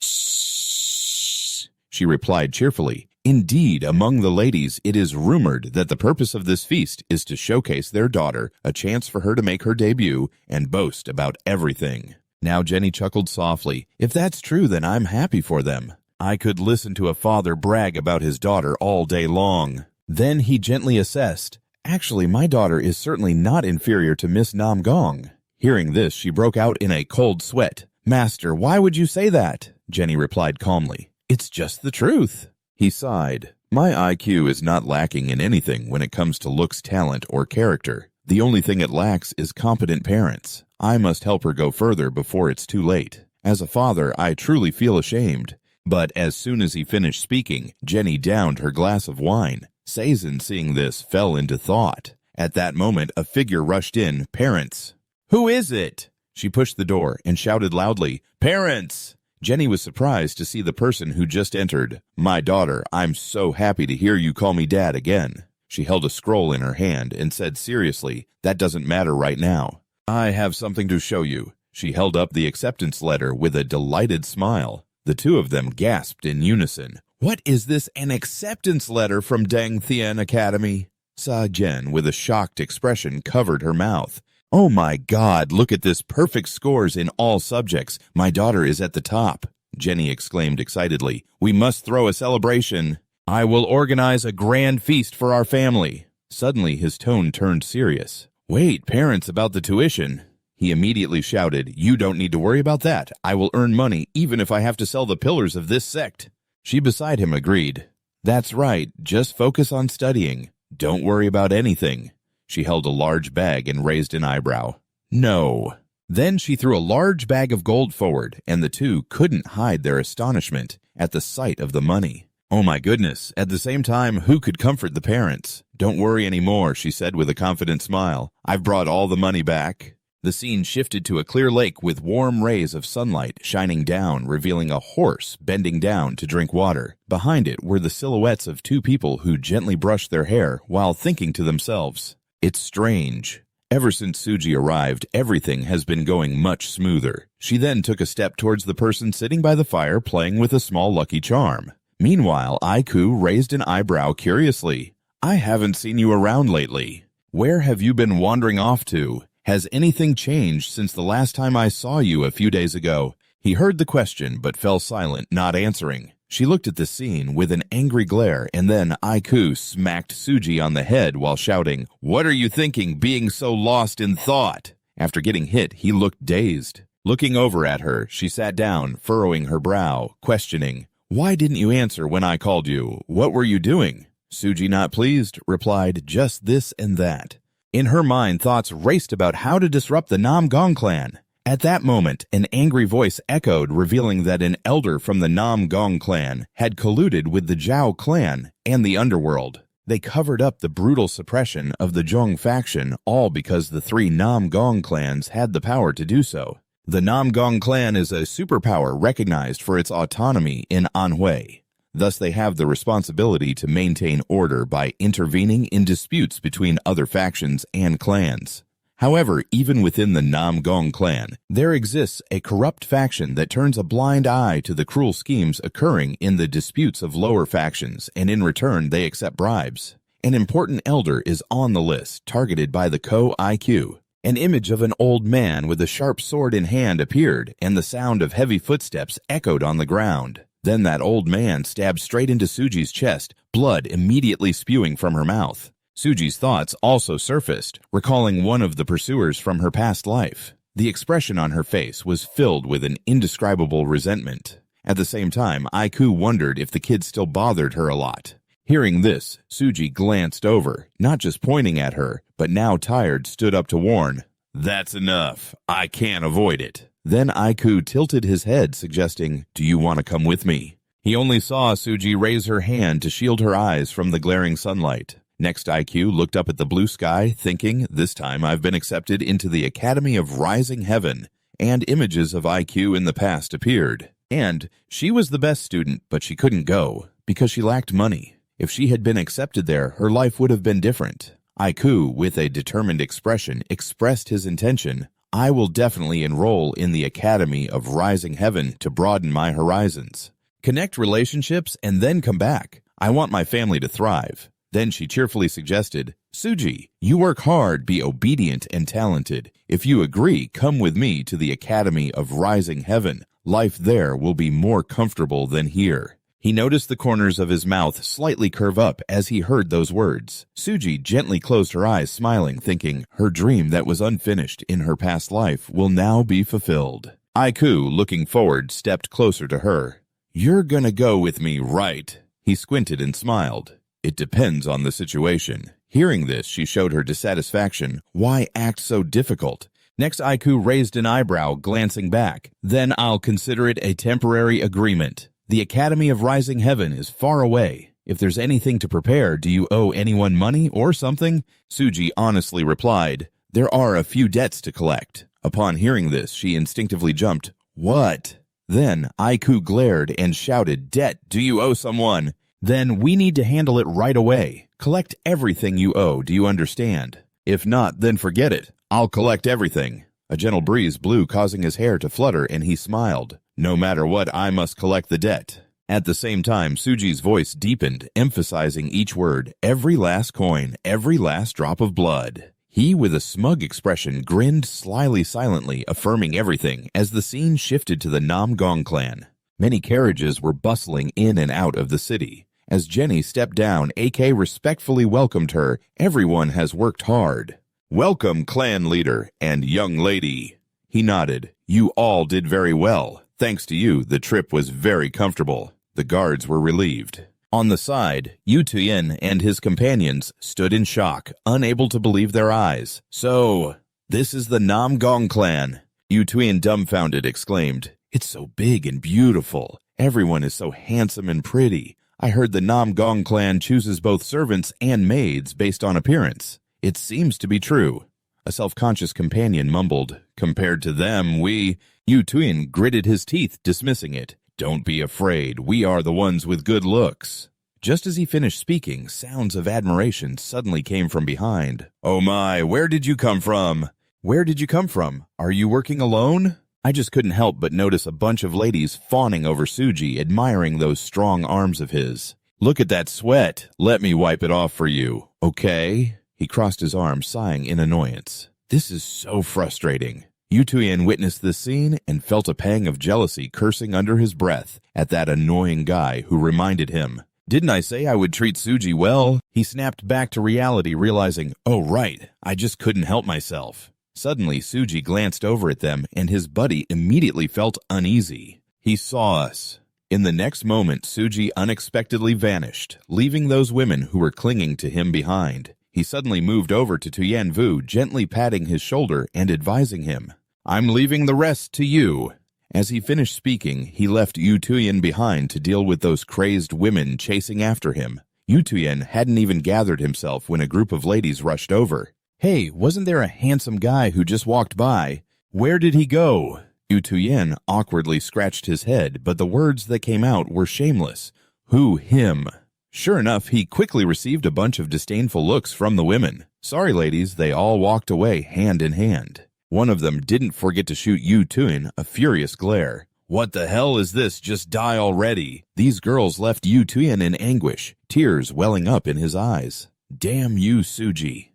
She replied cheerfully. "Indeed, among the ladies, it is rumored that the purpose of this feast is to showcase their daughter, a chance for her to make her debut, and boast about everything." Now Jenny chuckled softly. "If that's true, then I'm happy for them. I could listen to a father brag about his daughter all day long." Then he gently assessed, "Actually, my daughter is certainly not inferior to Miss Nam Gong." Hearing this, she broke out in a cold sweat. "Master, why would you say that?" Jenny replied calmly. "It's just the truth." He sighed. "My IQ is not lacking in anything when it comes to looks, talent, or character. The only thing it lacks is competent parents. I must help her go further before it's too late. As a father, I truly feel ashamed." But as soon as he finished speaking, Jenny downed her glass of wine. Seizen, seeing this, fell into thought. At that moment, a figure rushed in. "Parents!" "Who is it?" She pushed the door and shouted loudly, "Parents!" Jenny was surprised to see the person who just entered. "My daughter, I'm so happy to hear you call me Dad again." She held a scroll in her hand and said seriously, "That doesn't matter right now. I have something to show you." She held up the acceptance letter with a delighted smile. The two of them gasped in unison. "What is this, an acceptance letter from Dang Thien Academy?" Sa Jen, with a shocked expression, covered her mouth. "Oh my God, look at this perfect scores in all subjects. My daughter is at the top." Jenny exclaimed excitedly, "We must throw a celebration. I will organize a grand feast for our family." Suddenly his tone turned serious. "Wait, parents, about the tuition." He immediately shouted, "You don't need to worry about that. I will earn money even if I have to sell the pillars of this sect." She beside him agreed. "That's right, just focus on studying. Don't worry about anything." She held a large bag and raised an eyebrow. "No." Then she threw a large bag of gold forward, and the two couldn't hide their astonishment at the sight of the money. "Oh my goodness." At the same time, who could comfort the parents? "Don't worry anymore," she said with a confident smile. "I've brought all the money back." The scene shifted to a clear lake with warm rays of sunlight shining down, revealing a horse bending down to drink water. Behind it were the silhouettes of two people who gently brushed their hair while thinking to themselves, "It's strange." Ever since Suji arrived, everything has been going much smoother. She then took a step towards the person sitting by the fire playing with a small lucky charm. Meanwhile, Aiku raised an eyebrow curiously. "I haven't seen you around lately. Where have you been wandering off to? Has anything changed since the last time I saw you a few days ago?" He heard the question but fell silent, not answering. She looked at the scene with an angry glare, and then Aiku smacked Suji on the head while shouting, "What are you thinking, being so lost in thought?" After getting hit, he looked dazed. Looking over at her, she sat down, furrowing her brow, questioning, "Why didn't you answer when I called you? What were you doing?" Suji, not pleased, replied, "Just this and that." In her mind, thoughts raced about how to disrupt the Nam Gong clan. At that moment, an angry voice echoed, revealing that an elder from the Nam Gong clan had colluded with the Zhao clan and the underworld. They covered up the brutal suppression of the Zhong faction, all because the three Nam Gong clans had the power to do so. The Nam Gong clan is a superpower recognized for its autonomy in Anhui. Thus, they have the responsibility to maintain order by intervening in disputes between other factions and clans. However, even within the Nam Gong clan, there exists a corrupt faction that turns a blind eye to the cruel schemes occurring in the disputes of lower factions, and in return they accept bribes. An important elder is on the list, targeted by the Ko-IQ. An image of an old man with a sharp sword in hand appeared, and the sound of heavy footsteps echoed on the ground. Then that old man stabbed straight into Suji's chest, blood immediately spewing from her mouth. Suji's thoughts also surfaced, recalling one of the pursuers from her past life. The expression on her face was filled with an indescribable resentment. At the same time, Aiku wondered if the kid still bothered her a lot. Hearing this, Suji glanced over, not just pointing at her, but now tired stood up to warn, "That's enough. I can't avoid it." Then Aiku tilted his head, suggesting, "Do you want to come with me?" He only saw Suji raise her hand to shield her eyes from the glaring sunlight. Next, IQ looked up at the blue sky, thinking, "This time I've been accepted into the Academy of Rising Heaven," and images of IQ in the past appeared. And she was the best student, but she couldn't go, because she lacked money. If she had been accepted there, her life would have been different. IQ, with a determined expression, expressed his intention, "I will definitely enroll in the Academy of Rising Heaven to broaden my horizons. Connect relationships and then come back. I want my family to thrive." Then she cheerfully suggested, "Suji, you work hard, be obedient and talented. If you agree, come with me to the Academy of Rising Heaven. Life there will be more comfortable than here." He noticed the corners of his mouth slightly curve up as he heard those words. Suji gently closed her eyes, smiling, thinking her dream that was unfinished in her past life will now be fulfilled. Aiku, looking forward, stepped closer to her. "You're gonna go with me, right?" He squinted and smiled. "It depends on the situation." Hearing this, she showed her dissatisfaction. Why act so difficult? Next, Aiku raised an eyebrow, glancing back. "Then I'll consider it a temporary agreement. The Academy of Rising Heaven is far away. If there's anything to prepare, do you owe anyone money or something?" Suji honestly replied, "There are a few debts to collect." Upon hearing this, she instinctively jumped. "What?" Then Aiku glared and shouted, "Debt, do you owe someone? Then we need to handle it right away. Collect everything you owe, do you understand? If not, then forget it. I'll collect everything." A gentle breeze blew, causing his hair to flutter, and he smiled. "No matter what, I must collect the debt." At the same time, Suji's voice deepened, emphasizing each word, every last coin, every last drop of blood. He, with a smug expression, grinned slyly silently, affirming everything, as the scene shifted to the Nam Gong clan. Many carriages were bustling in and out of the city. As Jenny stepped down, AK respectfully welcomed her. "Everyone has worked hard." "Welcome, clan leader and young lady." He nodded. "You all did very well. Thanks to you, the trip was very comfortable." The guards were relieved. On the side, Yu Tuyin and his companions stood in shock, unable to believe their eyes. "So, this is the Nam Gong clan?" Yu Tuyin, dumbfounded, exclaimed, "It's so big and beautiful. Everyone is so handsome and pretty. I heard the Nam Gong clan chooses both servants and maids based on appearance. It seems to be true." A self-conscious companion mumbled, "Compared to them, we—" Yu Tuyin gritted his teeth, dismissing it. "Don't be afraid. We are the ones with good looks." Just as he finished speaking, sounds of admiration suddenly came from behind. "Oh my, where did you come from?" "Where did you come from? Are you working alone?" I just couldn't help but notice a bunch of ladies fawning over Suji, admiring those strong arms of his. "Look at that sweat. Let me wipe it off for you, okay?" He crossed his arms, sighing in annoyance. "This is so frustrating." Yu Tuyin witnessed this scene and felt a pang of jealousy, cursing under his breath at that annoying guy who reminded him. "Didn't I say I would treat Suji well?" He snapped back to reality, realizing, "Oh right, I just couldn't help myself." Suddenly, Suji glanced over at them, and his buddy immediately felt uneasy. He saw us. In the next moment, Suji unexpectedly vanished, leaving those women who were clinging to him behind. He suddenly moved over to Tuyanvu, gently patting his shoulder and advising him, "I'm leaving the rest to you." As he finished speaking, he left Yu Tuyen behind to deal with those crazed women chasing after him. Yu Tuyen hadn't even gathered himself when a group of ladies rushed over. "Hey, wasn't there a handsome guy who just walked by? Where did he go?" Yu Tuyen awkwardly scratched his head, but the words that came out were shameless. "Who, him?" Sure enough, he quickly received a bunch of disdainful looks from the women. Sorry, ladies, they all walked away hand in hand. One of them didn't forget to shoot Yu Tuyen a furious glare. "What the hell is this? Just die already." These girls left Yu Tuyen in anguish, tears welling up in his eyes. Damn you, Suji.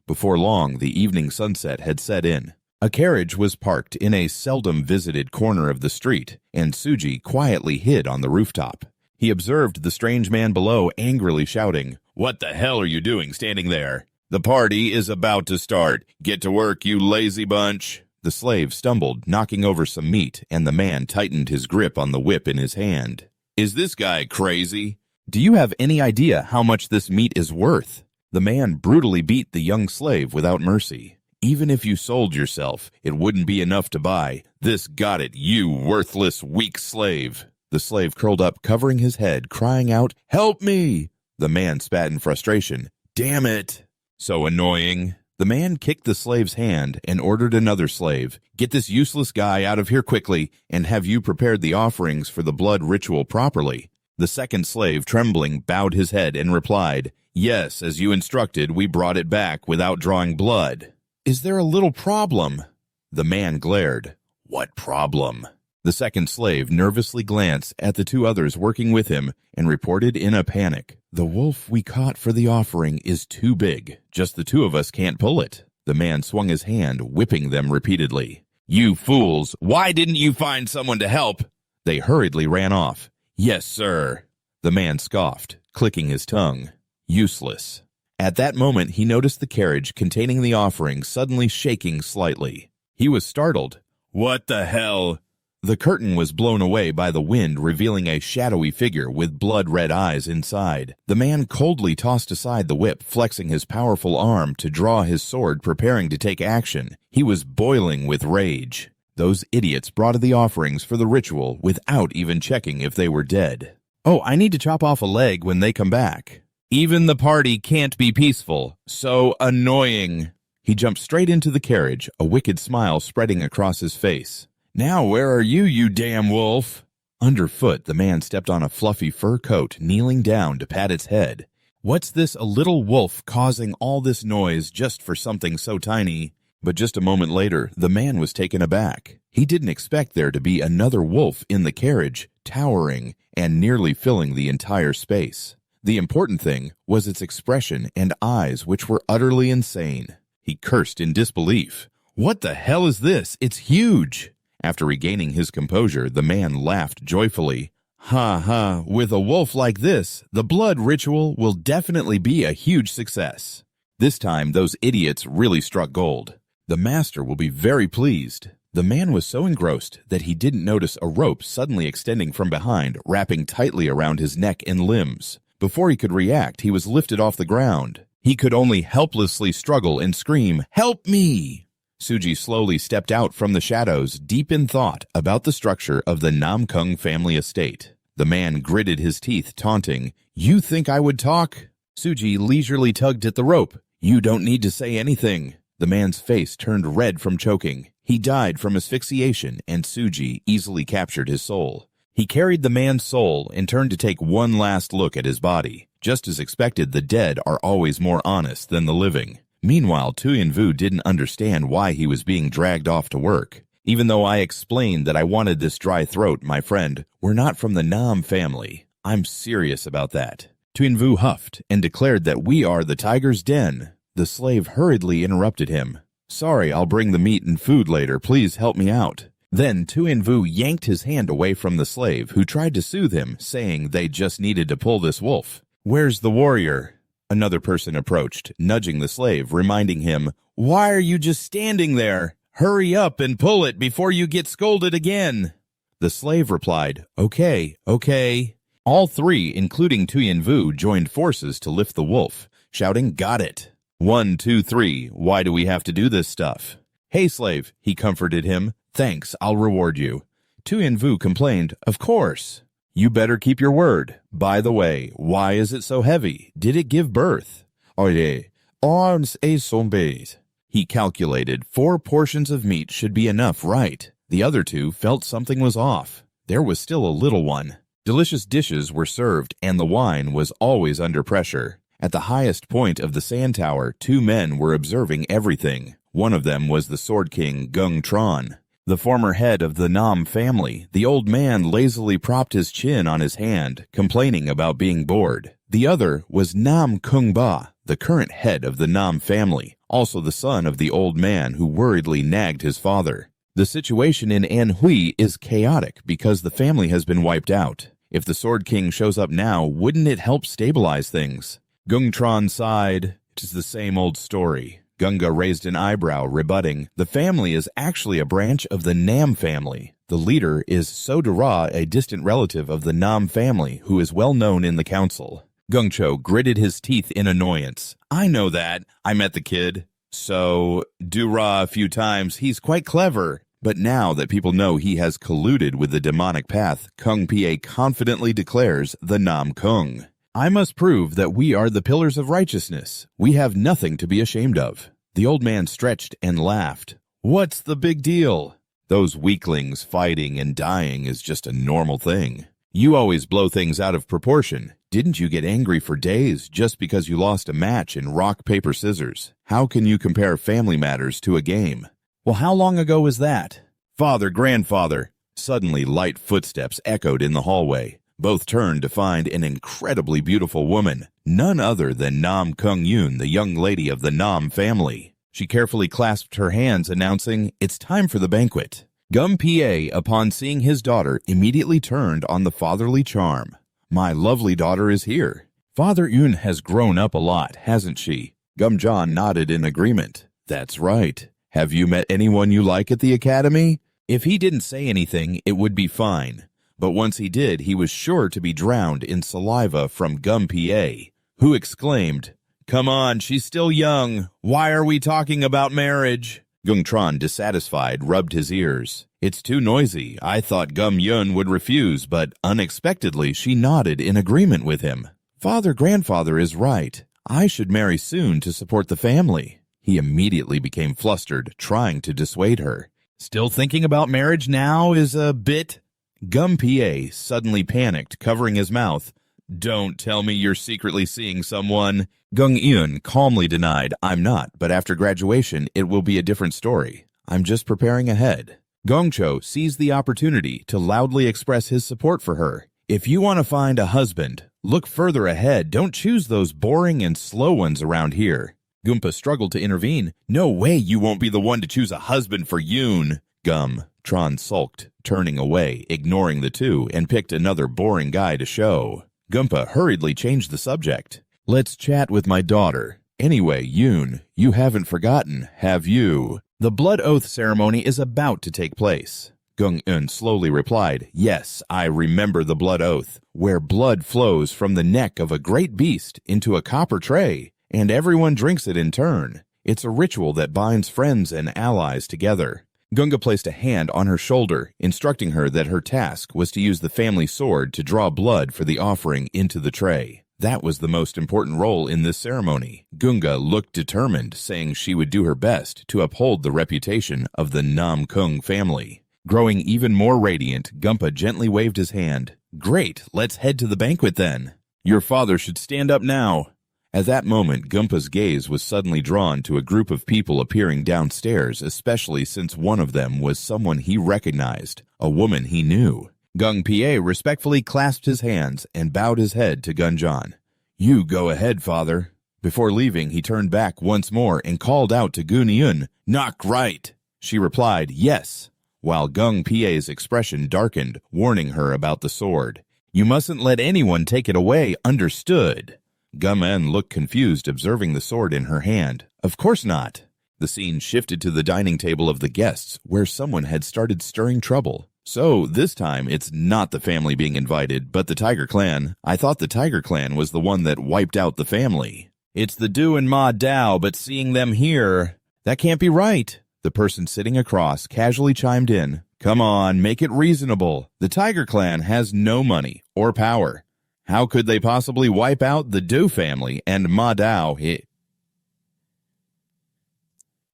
Before long, the evening sunset had set in. A carriage was parked in a seldom visited corner of the street, and Suji quietly hid on the rooftop. He observed the strange man below angrily shouting, "What the hell are you doing standing there? The party is about to start. Get to work, you lazy bunch." The slave stumbled, knocking over some meat, and the man tightened his grip on the whip in his hand. "Is this guy crazy? Do you have any idea how much this meat is worth?" The man brutally beat the young slave without mercy. "Even if you sold yourself, it wouldn't be enough to buy. This got it, you worthless, weak slave." The slave curled up, covering his head, crying out, "Help me!" The man spat in frustration. "Damn it! So annoying." The man kicked the slave's hand and ordered another slave, "Get this useless guy out of here quickly, and have you prepared the offerings for the blood ritual properly?" The second slave, trembling, bowed his head and replied, "Yes, as you instructed, we brought it back without drawing blood." "Is there a little problem?" The man glared. "What problem?" The second slave nervously glanced at the two others working with him and reported in a panic, "The wolf we caught for the offering is too big. Just the two of us can't pull it." The man swung his hand, whipping them repeatedly. "You fools! Why didn't you find someone to help?" They hurriedly ran off. "Yes, sir." The man scoffed, clicking his tongue. Useless. At that moment, he noticed the carriage containing the offering suddenly shaking slightly. He was startled. "What the hell?" The curtain was blown away by the wind, revealing a shadowy figure with blood-red eyes inside. The man coldly tossed aside the whip, flexing his powerful arm to draw his sword, preparing to take action. He was boiling with rage. Those idiots brought the offerings for the ritual without even checking if they were dead. "Oh, I need to chop off a leg when they come back. Even the party can't be peaceful. So annoying." He jumped straight into the carriage, a wicked smile spreading across his face. "Now where are you, you damn wolf?" Underfoot, the man stepped on a fluffy fur coat, kneeling down to pat its head. What's this, a little wolf causing all this noise just for something so tiny? But just a moment later, the man was taken aback. He didn't expect there to be another wolf in the carriage, towering and nearly filling the entire space. The important thing was its expression and eyes, which were utterly insane. He cursed in disbelief. "What the hell is this? It's huge!" After regaining his composure, the man laughed joyfully. "Ha ha, with a wolf like this, the blood ritual will definitely be a huge success." This time, those idiots really struck gold. The master will be very pleased. The man was so engrossed that he didn't notice a rope suddenly extending from behind, wrapping tightly around his neck and limbs. Before he could react, he was lifted off the ground. He could only helplessly struggle and scream, "Help me!" Suji slowly stepped out from the shadows, deep in thought about the structure of the Namkung family estate. The man gritted his teeth, taunting, "You think I would talk?" Suji leisurely tugged at the rope. "You don't need to say anything." The man's face turned red from choking. He died from asphyxiation, and Suji easily captured his soul. He carried the man's soul and turned to take one last look at his body. Just as expected, the dead are always more honest than the living. Meanwhile, Tuyanvu didn't understand why he was being dragged off to work. "Even though I explained that I wanted this dry throat, my friend, we're not from the Nam family. I'm serious about that." Tuyanvu huffed and declared that we are the tiger's den. The slave hurriedly interrupted him. "Sorry, I'll bring the meat and food later. Please help me out." Then Tuyanvu yanked his hand away from the slave, who tried to soothe him, saying they just needed to pull this wolf. "Where's the warrior?" Another person approached, nudging the slave, reminding him, "Why are you just standing there? Hurry up and pull it before you get scolded again." The slave replied, "Okay, okay." All three, including Tuyenvu, joined forces to lift the wolf, shouting, "Got it! 1, 2, 3, why do we have to do this stuff?" "Hey, slave," he comforted him. "Thanks, I'll reward you." Tuyenvu complained, "Of course. You better keep your word. By the way, why is it so heavy? Did it give birth?" "Oye, arms et sombes." He calculated 4 portions of meat should be enough, right? The other 2 felt something was off. There was still a little one. Delicious dishes were served, and the wine was always under pressure. At the highest point of the sand tower, 2 men were observing everything. One of them was the Sword King Gung Tron, the former head of the Nam family. The old man lazily propped his chin on his hand, complaining about being bored. The other was Nam Kung Ba, the current head of the Nam family, also the son of the old man who worriedly nagged his father. The situation in Anhui is chaotic because the family has been wiped out. If the Sword King shows up now, wouldn't it help stabilize things? Gung Tron sighed. "It is the same old story." Gunga raised an eyebrow, rebutting, "The family is actually a branch of the Nam family. The leader is Sodara, a distant relative of the Nam family, who is well known in the council." Gungcho gritted his teeth in annoyance. "I know that. I met the kid. So, Dura a few times. He's quite clever." But now that people know he has colluded with the demonic path, Kung Pie confidently declares the Nam Kung. "I must prove that we are the pillars of righteousness. We have nothing to be ashamed of." The old man stretched and laughed. "What's the big deal? Those weaklings fighting and dying is just a normal thing. You always blow things out of proportion. Didn't you get angry for days just because you lost a match in rock, paper, scissors? How can you compare family matters to a game?" "Well, how long ago was that?" "Father, grandfather." Suddenly, light footsteps echoed in the hallway. Both turned to find an incredibly beautiful woman, none other than Nam Kung Yun, the young lady of the Nam family. She carefully clasped her hands, announcing, "It's time for the banquet." Gum Pie, upon seeing his daughter, immediately turned on the fatherly charm. "My lovely daughter is here. Father Yun has grown up a lot, hasn't she?" Gum John nodded in agreement. "That's right. Have you met anyone you like at the academy?" If he didn't say anything, it would be fine. But once he did, he was sure to be drowned in saliva from Gum Pie, who exclaimed, "Come on, she's still young. Why are we talking about marriage?" Gung Tron, dissatisfied, rubbed his ears. "It's too noisy. I thought Gum Yun would refuse, but unexpectedly she nodded in agreement with him. Father, grandfather is right. I should marry soon to support the family." He immediately became flustered, trying to dissuade her. "Still thinking about marriage now is a bit—" Gum Pie suddenly panicked, covering his mouth. "Don't tell me you're secretly seeing someone." Gung Yun calmly denied, "I'm not, but after graduation it will be a different story. I'm just preparing ahead." Gongcho seized the opportunity to loudly express his support for her. "If you want to find a husband, look further ahead. Don't choose those boring and slow ones around here." Goompa struggled to intervene. "No way you won't be the one to choose a husband for Yoon." Gum Tron sulked, turning away, ignoring the two, and picked another boring guy to show. Goompa hurriedly changed the subject. "Let's chat with my daughter. Anyway, Yoon, you haven't forgotten, have you? The blood oath ceremony is about to take place." Gung Eun slowly replied, "Yes, I remember the blood oath, where blood flows from the neck of a great beast into a copper tray, and everyone drinks it in turn. It's a ritual that binds friends and allies together." Gunga placed a hand on her shoulder, instructing her that her task was to use the family sword to draw blood for the offering into the tray. That was the most important role in this ceremony. Gunga looked determined, saying she would do her best to uphold the reputation of the Nam Kung family. Growing even more radiant, Gumpa gently waved his hand. "Great, let's head to the banquet then. Your father should stand up now." At that moment, Gumpa's gaze was suddenly drawn to a group of people appearing downstairs, especially since one of them was someone he recognized, a woman he knew. Gung Pie respectfully clasped his hands and bowed his head to Gunjan. "You go ahead, father." Before leaving, he turned back once more and called out to Gun Yun, "Knock right." She replied, "Yes," while Gung Pie's expression darkened, warning her about the sword. "You mustn't let anyone take it away, understood?" Gum-en looked confused, observing the sword in her hand. Of course not. The scene shifted to the dining table of the guests, where someone had started stirring trouble. So, this time, it's not the family being invited, but the Tiger Clan. I thought the Tiger Clan was the one that wiped out the family. It's the Do and Ma Dao, but seeing them here, that can't be right. The person sitting across casually chimed in. Come on, make it reasonable. The Tiger Clan has no money or power. How could they possibly wipe out the Do family and Ma Dao?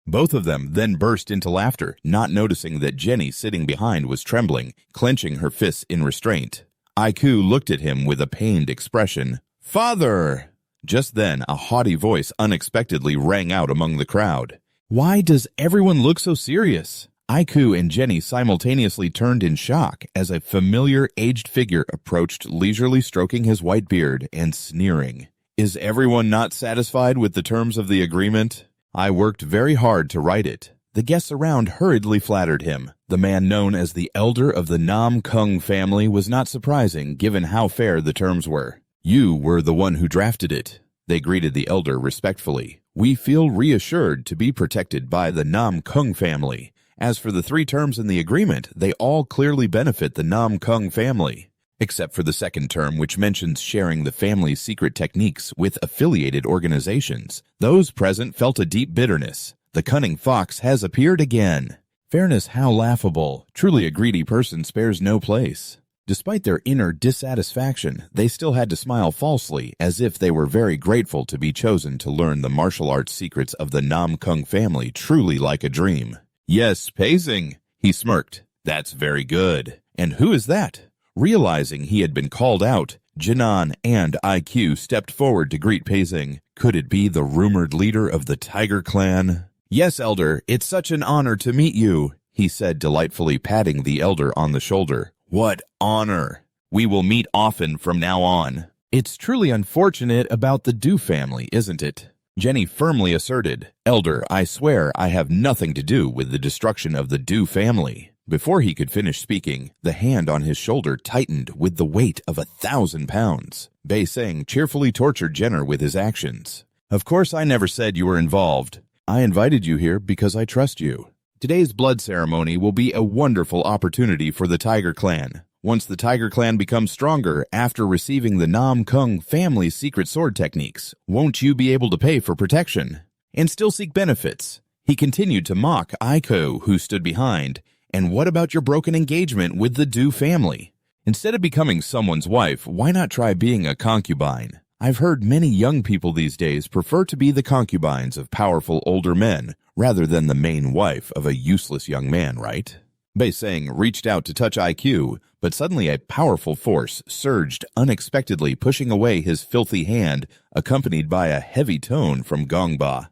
Both of them then burst into laughter, not noticing that Jenny sitting behind was trembling, clenching her fists in restraint. Aiku looked at him with a pained expression. Father! Just then, a haughty voice unexpectedly rang out among the crowd. Why does everyone look so serious? Aiku and Jenny simultaneously turned in shock as a familiar aged figure approached, leisurely stroking his white beard and sneering. Is everyone not satisfied with the terms of the agreement? I worked very hard to write it. The guests around hurriedly flattered him. The man known as the elder of the Nam Kung family was not surprising given how fair the terms were. You were the one who drafted it. They greeted the elder respectfully. We feel reassured to be protected by the Nam Kung family. As for the 3 terms in the agreement, they all clearly benefit the Nam Kung family. Except for the second term, which mentions sharing the family's secret techniques with affiliated organizations. Those present felt a deep bitterness. The cunning fox has appeared again. Fairness, how laughable. Truly a greedy person spares no place. Despite their inner dissatisfaction, they still had to smile falsely, as if they were very grateful to be chosen to learn the martial arts secrets of the Nam Kung family, truly like a dream. Yes, pacing, he smirked. That's very good. And who is that? Realizing he had been called out, Jinan and IQ stepped forward to greet Peizing. Could it be the rumored leader of the Tiger Clan? Yes, Elder, it's such an honor to meet you, he said delightfully, patting the Elder on the shoulder. What honor! We will meet often from now on. It's truly unfortunate about the Du family, isn't it? Jenny firmly asserted. Elder, I swear I have nothing to do with the destruction of the Du family. Before he could finish speaking, the hand on his shoulder tightened with the weight of 1,000 pounds. Bei Seng cheerfully tortured Jenner with his actions. Of course I never said you were involved. I invited you here because I trust you. Today's blood ceremony will be a wonderful opportunity for the Tiger Clan. Once the Tiger Clan becomes stronger after receiving the Nam Kung family's secret sword techniques, won't you be able to pay for protection and still seek benefits? He continued to mock Aiko, who stood behind. And what about your broken engagement with the Du family? Instead of becoming someone's wife, why not try being a concubine? I've heard many young people these days prefer to be the concubines of powerful older men rather than the main wife of a useless young man, right? Bei Seng reached out to touch IQ, but suddenly a powerful force surged unexpectedly, pushing away his filthy hand, accompanied by a heavy tone from Gongba.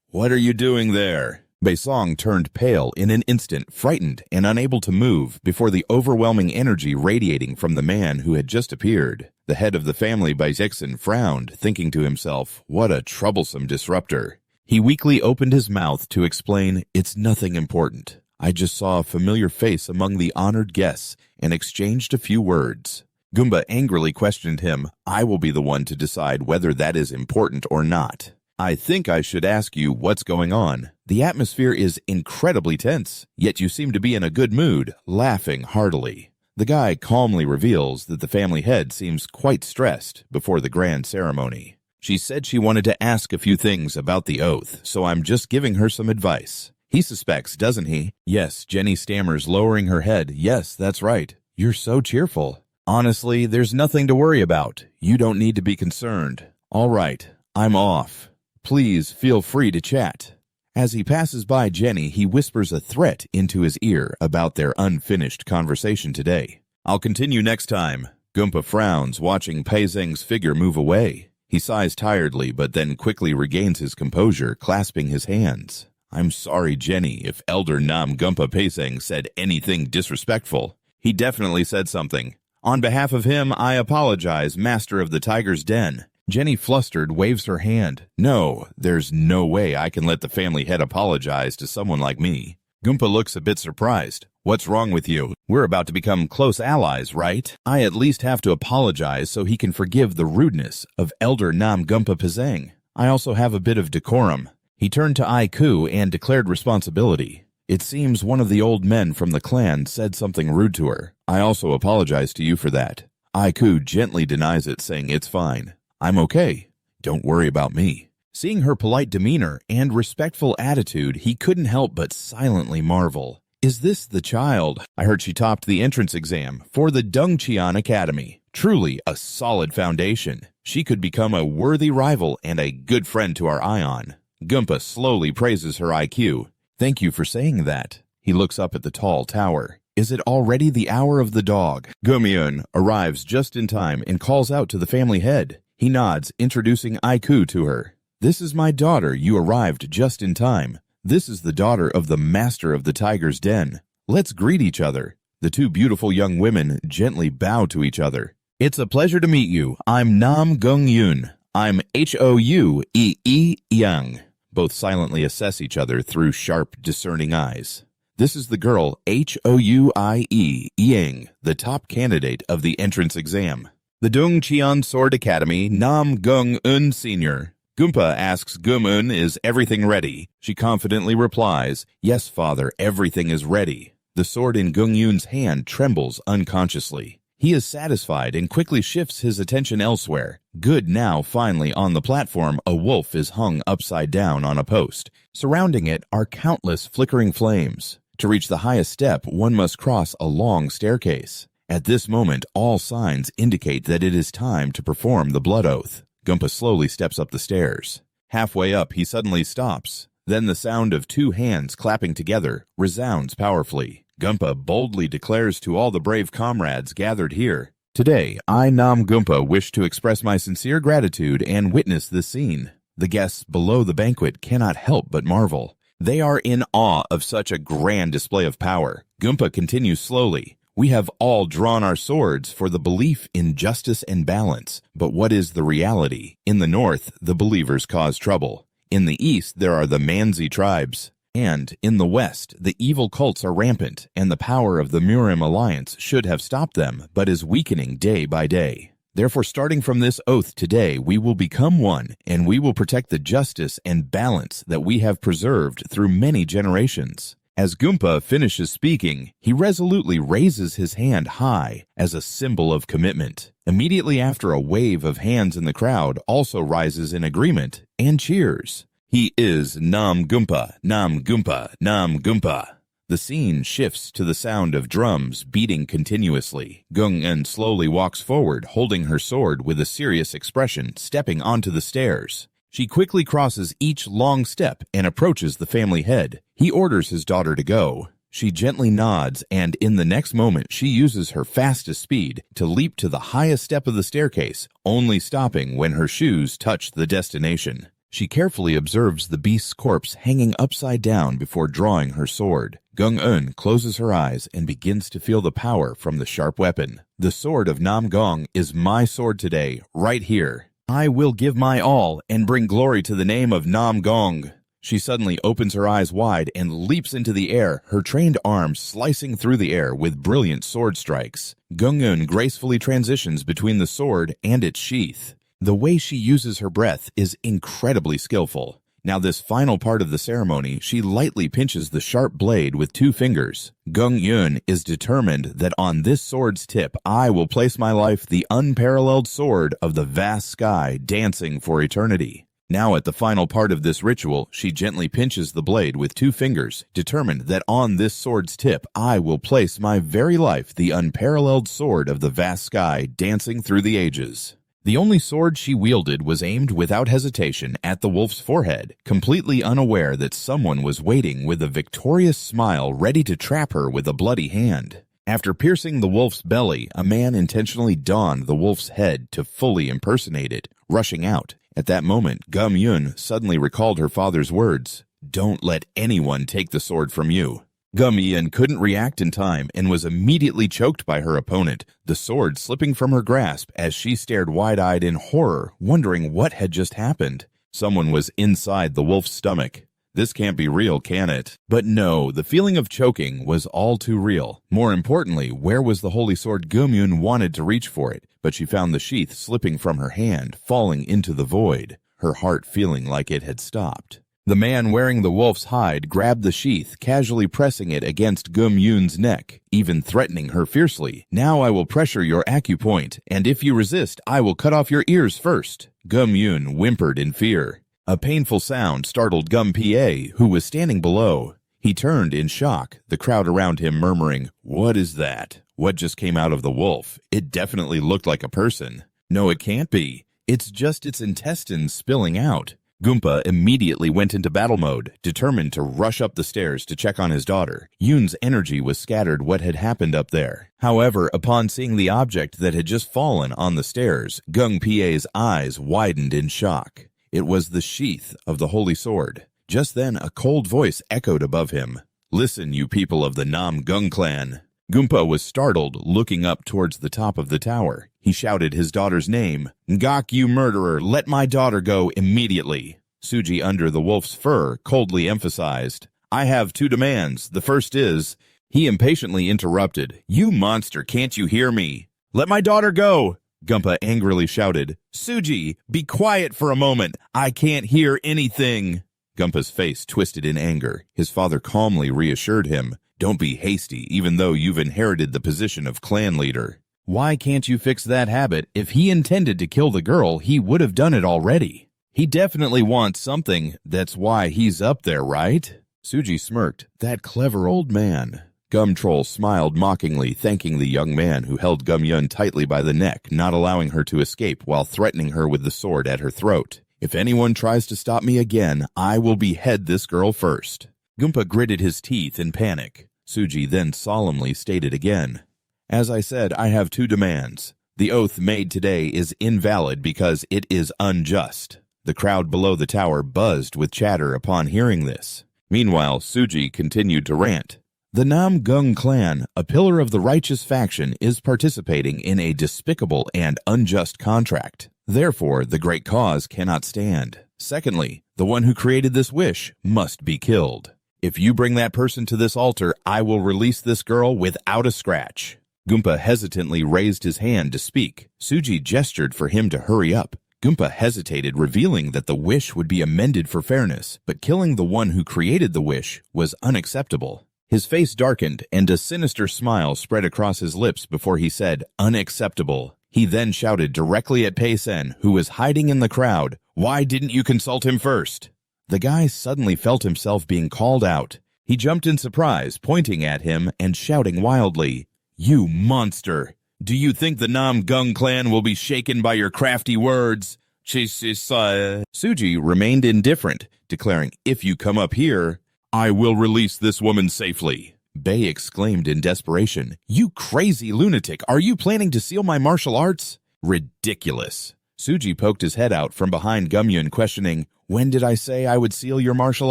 What are you doing there? Bei Song turned pale in an instant, frightened and unable to move before the overwhelming energy radiating from the man who had just appeared. The head of the family, Bei Zixen, frowned, thinking to himself, what a troublesome disruptor. He weakly opened his mouth to explain, it's nothing important. I just saw a familiar face among the honored guests and exchanged a few words. Goomba angrily questioned him. I will be the one to decide whether that is important or not. I think I should ask you what's going on. The atmosphere is incredibly tense, yet you seem to be in a good mood, laughing heartily. The guy calmly reveals that the family head seems quite stressed before the grand ceremony. She said she wanted to ask a few things about the oath, so I'm just giving her some advice. He suspects, doesn't he? Yes, Jenny stammers, lowering her head. Yes, that's right. You're so cheerful. Honestly, there's nothing to worry about. You don't need to be concerned. All right, I'm off. Please feel free to chat. As he passes by Jenny, he whispers a threat into his ear about their unfinished conversation today. I'll continue next time. Goomba frowns, watching Peizeng's figure move away. He sighs tiredly, but then quickly regains his composure, clasping his hands. I'm sorry, Jenny, if Elder Nam Gumpa Peizeng said anything disrespectful. He definitely said something. On behalf of him, I apologize, Master of the Tiger's Den. Jenny, flustered, waves her hand. No, there's no way I can let the family head apologize to someone like me. Goomba looks a bit surprised. What's wrong with you? We're about to become close allies, right? I at least have to apologize so he can forgive the rudeness of Elder Nam Gumpa Pazang. I also have a bit of decorum. He turned to Aiku and declared responsibility. It seems one of the old men from the clan said something rude to her. I also apologize to you for that. Aiku gently denies it, saying it's fine. I'm okay. Don't worry about me. Seeing her polite demeanor and respectful attitude, he couldn't help but silently marvel. Is this the child? I heard she topped the entrance exam for the Dongqian Academy. Truly a solid foundation. She could become a worthy rival and a good friend to our Ion. Gumpa slowly praises her IQ. Thank you for saying that. He looks up at the tall tower. Is it already the hour of the dog? Gumyun arrives just in time and calls out to the family head. He nods, introducing Aiku to her. This is my daughter. You arrived just in time. This is the daughter of the master of the tiger's den. Let's greet each other. The two beautiful young women gently bow to each other. It's a pleasure to meet you. I'm Nam Gung-yun. I'm Houyee Yang. Both silently assess each other through sharp, discerning eyes. This is the girl Houyee Yang, the top candidate of the entrance exam. The Dongqian Sword Academy, Nam Gung-un Sr. Gumpa asks Gum-un, is everything ready? She confidently replies, yes, father, everything is ready. The sword in Gung-yun's hand trembles unconsciously. He is satisfied and quickly shifts his attention elsewhere. Good now, finally, on the platform, a wolf is hung upside down on a post. Surrounding it are countless flickering flames. To reach the highest step, one must cross a long staircase. At this moment, all signs indicate that it is time to perform the blood oath. Gumpa slowly steps up the stairs. Halfway up, he suddenly stops. Then the sound of two hands clapping together resounds powerfully. Gumpa boldly declares to all the brave comrades gathered here, today, I, Nam Gumpa, wish to express my sincere gratitude and witness this scene. The guests below the banquet cannot help but marvel. They are in awe of such a grand display of power. Gumpa continues slowly. We have all drawn our swords for the belief in justice and balance. But what is the reality? In the north, the believers cause trouble. In the east, there are the Manzi tribes. And in the west, the evil cults are rampant, and the power of the Murim alliance should have stopped them, but is weakening day by day. Therefore, starting from this oath today, we will become one, and we will protect the justice and balance that we have preserved through many generations. As Gumpa finishes speaking, he resolutely raises his hand high as a symbol of commitment. Immediately after, a wave of hands in the crowd also rises in agreement and cheers. He is Nam Gumpa, Nam Gumpa, Nam Gumpa. The scene shifts to the sound of drums beating continuously. Gung-en slowly walks forward, holding her sword with a serious expression, stepping onto the stairs. She quickly crosses each long step and approaches the family head. He orders his daughter to go. She gently nods, and in the next moment she uses her fastest speed to leap to the highest step of the staircase, only stopping when her shoes touch the destination. She carefully observes the beast's corpse hanging upside down before drawing her sword. Gung-un closes her eyes and begins to feel the power from the sharp weapon. The sword of Nam Gong is my sword today, right here. I will give my all and bring glory to the name of Nam Gong. She suddenly opens her eyes wide and leaps into the air, her trained arms slicing through the air with brilliant sword strikes. Gung-un gracefully transitions between the sword and its sheath. The way she uses her breath is incredibly skillful. Now this final part of the ceremony, she lightly pinches the sharp blade with 2 fingers. Gung-yun is determined that on this sword's tip, I will place my life, the unparalleled sword of the vast sky, dancing for eternity. Now at the final part of this ritual, she gently pinches the blade with 2 fingers, determined that on this sword's tip, I will place my very life, the unparalleled sword of the vast sky, dancing through the ages. The only sword she wielded was aimed without hesitation at the wolf's forehead, completely unaware that someone was waiting with a victorious smile ready to trap her with a bloody hand. After piercing the wolf's belly, a man intentionally donned the wolf's head to fully impersonate it, rushing out. At that moment, Gum-yun suddenly recalled her father's words, "Don't let anyone take the sword from you." Gum-yun couldn't react in time and was immediately choked by her opponent, the sword slipping from her grasp as she stared wide-eyed in horror, wondering what had just happened. Someone was inside the wolf's stomach. This can't be real, can it? But no, the feeling of choking was all too real. More importantly, where was the holy sword? Gumyun wanted to reach for it, but she found the sheath slipping from her hand, falling into the void, her heart feeling like it had stopped. The man wearing the wolf's hide grabbed the sheath, casually pressing it against Gumyun's neck, even threatening her fiercely. "Now I will pressure your acupoint, and if you resist, I will cut off your ears first." Gumyun whimpered in fear. A painful sound startled Gum-pa, who was standing below. He turned in shock, the crowd around him murmuring, "What is that? What just came out of the wolf? It definitely looked like a person." "No, it can't be. It's just its intestines spilling out." Gunpa immediately went into battle mode, determined to rush up the stairs to check on his daughter. Yoon's energy was scattered what had happened up there. However, upon seeing the object that had just fallen on the stairs, Gung-pa's eyes widened in shock. It was the sheath of the holy sword. Just then, a cold voice echoed above him. "Listen, you people of the Nam-gung clan." Gunpa was startled, looking up towards the top of the tower. He shouted his daughter's name. "Ngak, you murderer, let my daughter go immediately." Suji, under the wolf's fur, coldly emphasized, "I have 2 demands. The first is—" He impatiently interrupted. "You monster, can't you hear me? Let my daughter go!" Gunpa angrily shouted. "Suji, be quiet for a moment. I can't hear anything." Gumpa's face twisted in anger. His father calmly reassured him. "Don't be hasty, even though you've inherited the position of clan leader. Why can't you fix that habit? If he intended to kill the girl, he would have done it already. He definitely wants something. That's why he's up there, right?" Suji smirked. "That clever old man." Gum-troll smiled mockingly, thanking the young man who held Gumyun tightly by the neck, not allowing her to escape while threatening her with the sword at her throat. "If anyone tries to stop me again, I will behead this girl first." Gunpa gritted his teeth in panic. Suji then solemnly stated again, "As I said, I have 2 demands. The oath made today is invalid because it is unjust." The crowd below the tower buzzed with chatter upon hearing this. Meanwhile, Suji continued to rant. "The Nam-gung clan, a pillar of the righteous faction, is participating in a despicable and unjust contract. Therefore, the great cause cannot stand. Secondly, the one who created this wish must be killed. If you bring that person to this altar, I will release this girl without a scratch." Gunpa hesitantly raised his hand to speak. Suji gestured for him to hurry up. Gunpa hesitated, revealing that the wish would be amended for fairness, but killing the one who created the wish was unacceptable. His face darkened, and a sinister smile spread across his lips before he said, "Unacceptable." He then shouted directly at Pei-sen, who was hiding in the crowd, "Why didn't you consult him first?" The guy suddenly felt himself being called out. He jumped in surprise, pointing at him and shouting wildly, "You monster! Do you think the Nam-gung clan will be shaken by your crafty words?" Suji remained indifferent, declaring, "If you come up here, I will release this woman safely." Bei exclaimed in desperation, "You crazy lunatic! Are you planning to seal my martial arts?" "Ridiculous." Suji poked his head out from behind Gumyun, questioning, "When did I say I would seal your martial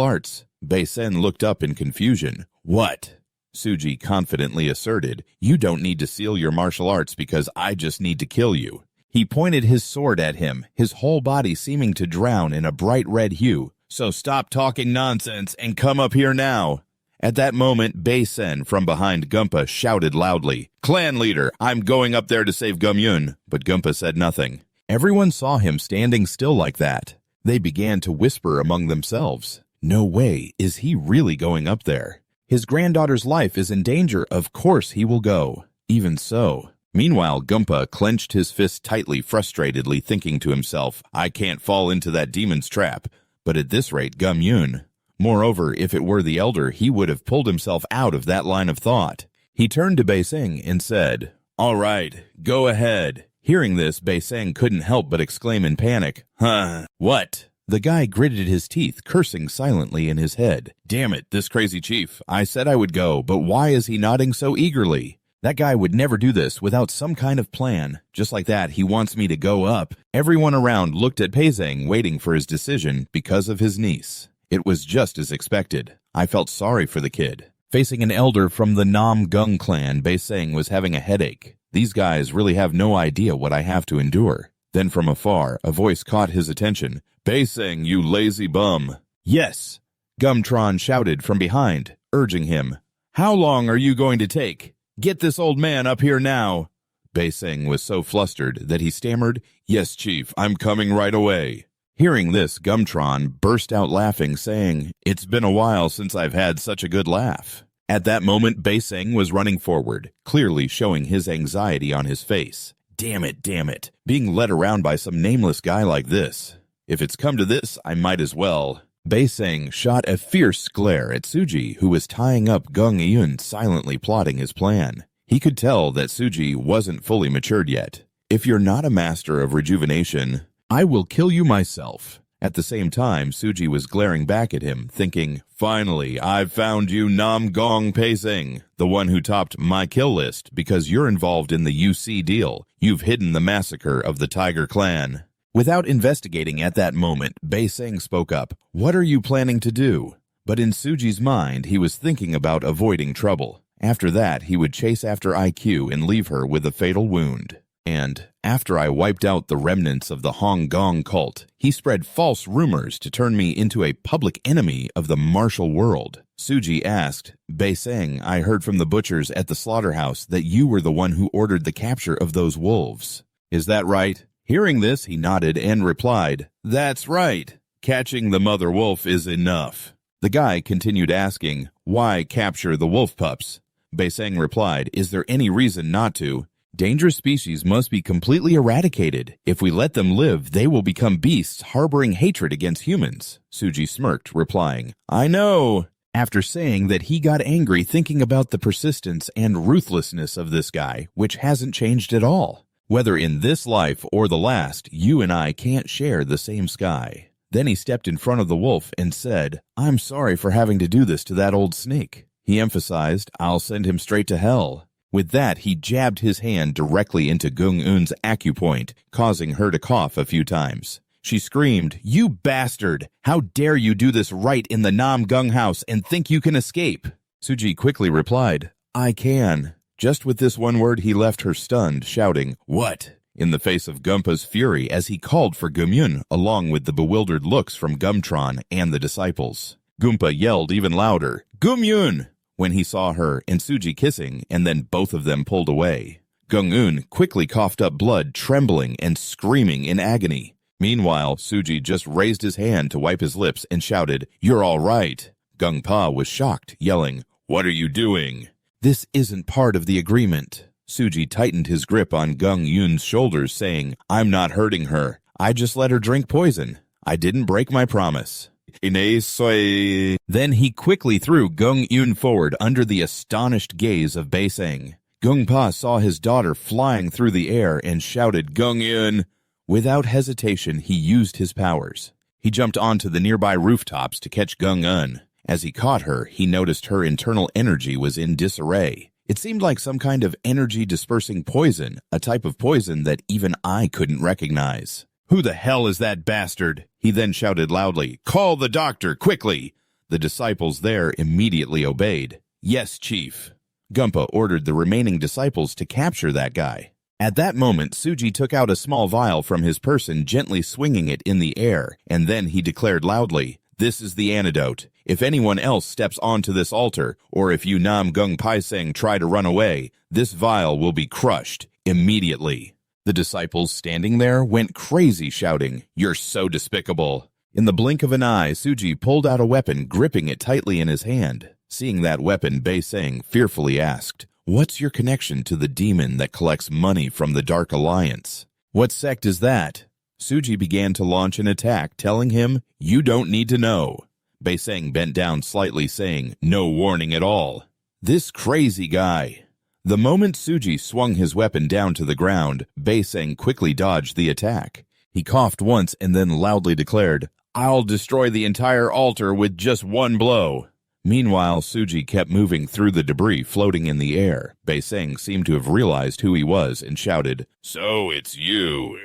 arts?" Bei-sen looked up in confusion. "What?" Suji confidently asserted, "You don't need to seal your martial arts because I just need to kill you." He pointed his sword at him, his whole body seeming to drown in a bright red hue. "So stop talking nonsense and come up here now." At that moment, Bei-sen from behind Gunpa shouted loudly, "Clan leader, I'm going up there to save Gumyun." But Gunpa said nothing. Everyone saw him standing still like that. They began to whisper among themselves, "No way, is he really going up there? His granddaughter's life is in danger, of course he will go." Even so. Meanwhile, Gunpa clenched his fist tightly, frustratedly thinking to himself, "I can't fall into that demon's trap. But at this rate, Gumyun. Moreover, if it were the elder, he would have pulled himself out of that line of thought." He turned to Bei-seng and said, "All right, go ahead." Hearing this, Bei-seng couldn't help but exclaim in panic, "Huh? What?" The guy gritted his teeth, cursing silently in his head. "Damn it, this crazy chief. I said I would go, but why is he nodding so eagerly? That guy would never do this without some kind of plan. Just like that, he wants me to go up." Everyone around looked at Pei-seng, waiting for his decision because of his niece. It was just as expected. I felt sorry for the kid. Facing an elder from the Nam-gung clan, Bei-seng was having a headache. These guys really have no idea what I have to endure. Then from afar, a voice caught his attention. "Bei-seng, you lazy bum." "Yes." Gumtron shouted from behind, urging him. How long are you going to take? Get this old man up here now. Baiseng was so flustered that he stammered, Yes, Chief, I'm coming right away. Hearing this, Gumtron burst out laughing, saying, It's been a while since I've had such a good laugh. At that moment, Baiseng was running forward, clearly showing his anxiety on his face. Damn it, being led around by some nameless guy like this. If it's come to this, I might as well. Baiseng shot a fierce glare at Suji, who was tying up Gung Yun, silently plotting his plan. He could tell that Suji wasn't fully matured yet. If you're not a master of rejuvenation, I will kill you myself. At the same time, Suji was glaring back at him, thinking, Finally, I've found you, Nam Gong Paiseng, the one who topped my kill list because you're involved in the UC deal. You've hidden the massacre of the Tiger Clan. Without investigating at that moment, Baiseng spoke up, What are you planning to do? But in Suji's mind, he was thinking about avoiding trouble. After that, he would chase after IQ and leave her with a fatal wound. And after I wiped out the remnants of the Hong Gong cult, he spread false rumors to turn me into a public enemy of the martial world. Suji asked, Baiseng, I heard from the butchers at the slaughterhouse that you were the one who ordered the capture of those wolves. Is that right? Hearing this, he nodded and replied, That's right. Catching the mother wolf is enough. The guy continued asking, Why capture the wolf pups? Baiseng replied, Is there any reason not to? Dangerous species must be completely eradicated. If we let them live, they will become beasts harboring hatred against humans. Suji smirked, replying, I know. After saying that he got angry thinking about the persistence and ruthlessness of this guy, which hasn't changed at all. Whether in this life or the last, you and I can't share the same sky. Then he stepped in front of the wolf and said, I'm sorry for having to do this to that old snake. He emphasized, I'll send him straight to hell. With that, he jabbed his hand directly into Gung Eun's acupoint, causing her to cough a few times. She screamed, You bastard! How dare you do this right in the Nam Gung house and think you can escape? Suji quickly replied, I can. Just with this one word, he left her stunned, shouting, What? In the face of Gumpa's fury as he called for Gumyun, along with the bewildered looks from Gumtron and the disciples. Gumpa yelled even louder, Gumyun! When he saw her and Suji kissing, and then both of them pulled away. Gung Eun quickly coughed up blood, trembling and screaming in agony. Meanwhile, Suji just raised his hand to wipe his lips and shouted, You're all right. Gung Pa was shocked, yelling, What are you doing? This isn't part of the agreement. Suji tightened his grip on Gung Eun's shoulders, saying, I'm not hurting her. I just let her drink poison. I didn't break my promise. Then he quickly threw Gung Eun forward under the astonished gaze of Baiseng. Gung Pa saw his daughter flying through the air and shouted, Gung Eun! Without hesitation, he used his powers. He jumped onto the nearby rooftops to catch Gung Eun. As he caught her, he noticed her internal energy was in disarray. It seemed like some kind of energy-dispersing poison, a type of poison that even I couldn't recognize. Who the hell is that bastard? He then shouted loudly, Call the doctor, quickly! The disciples there immediately obeyed. Yes, Chief. Gumpa ordered the remaining disciples to capture that guy. At that moment, Suji took out a small vial from his person, gently swinging it in the air, and then he declared loudly, This is the antidote. If anyone else steps onto this altar, or if you Nam Gung Paiseng try to run away, this vial will be crushed immediately. The disciples standing there went crazy, shouting, You're so despicable. In the blink of an eye, Suji pulled out a weapon, gripping it tightly in his hand. Seeing that weapon, Baiseng fearfully asked, What's your connection to the demon that collects money from the Dark Alliance? What sect is that? Suji began to launch an attack, telling him, You don't need to know. Baiseng bent down slightly, saying, No warning at all. This crazy guy. The moment Suji swung his weapon down to the ground, Baiseng quickly dodged the attack. He coughed once and then loudly declared, I'll destroy the entire altar with just one blow. Meanwhile, Suji kept moving through the debris floating in the air. Baiseng seemed to have realized who he was and shouted, So it's you.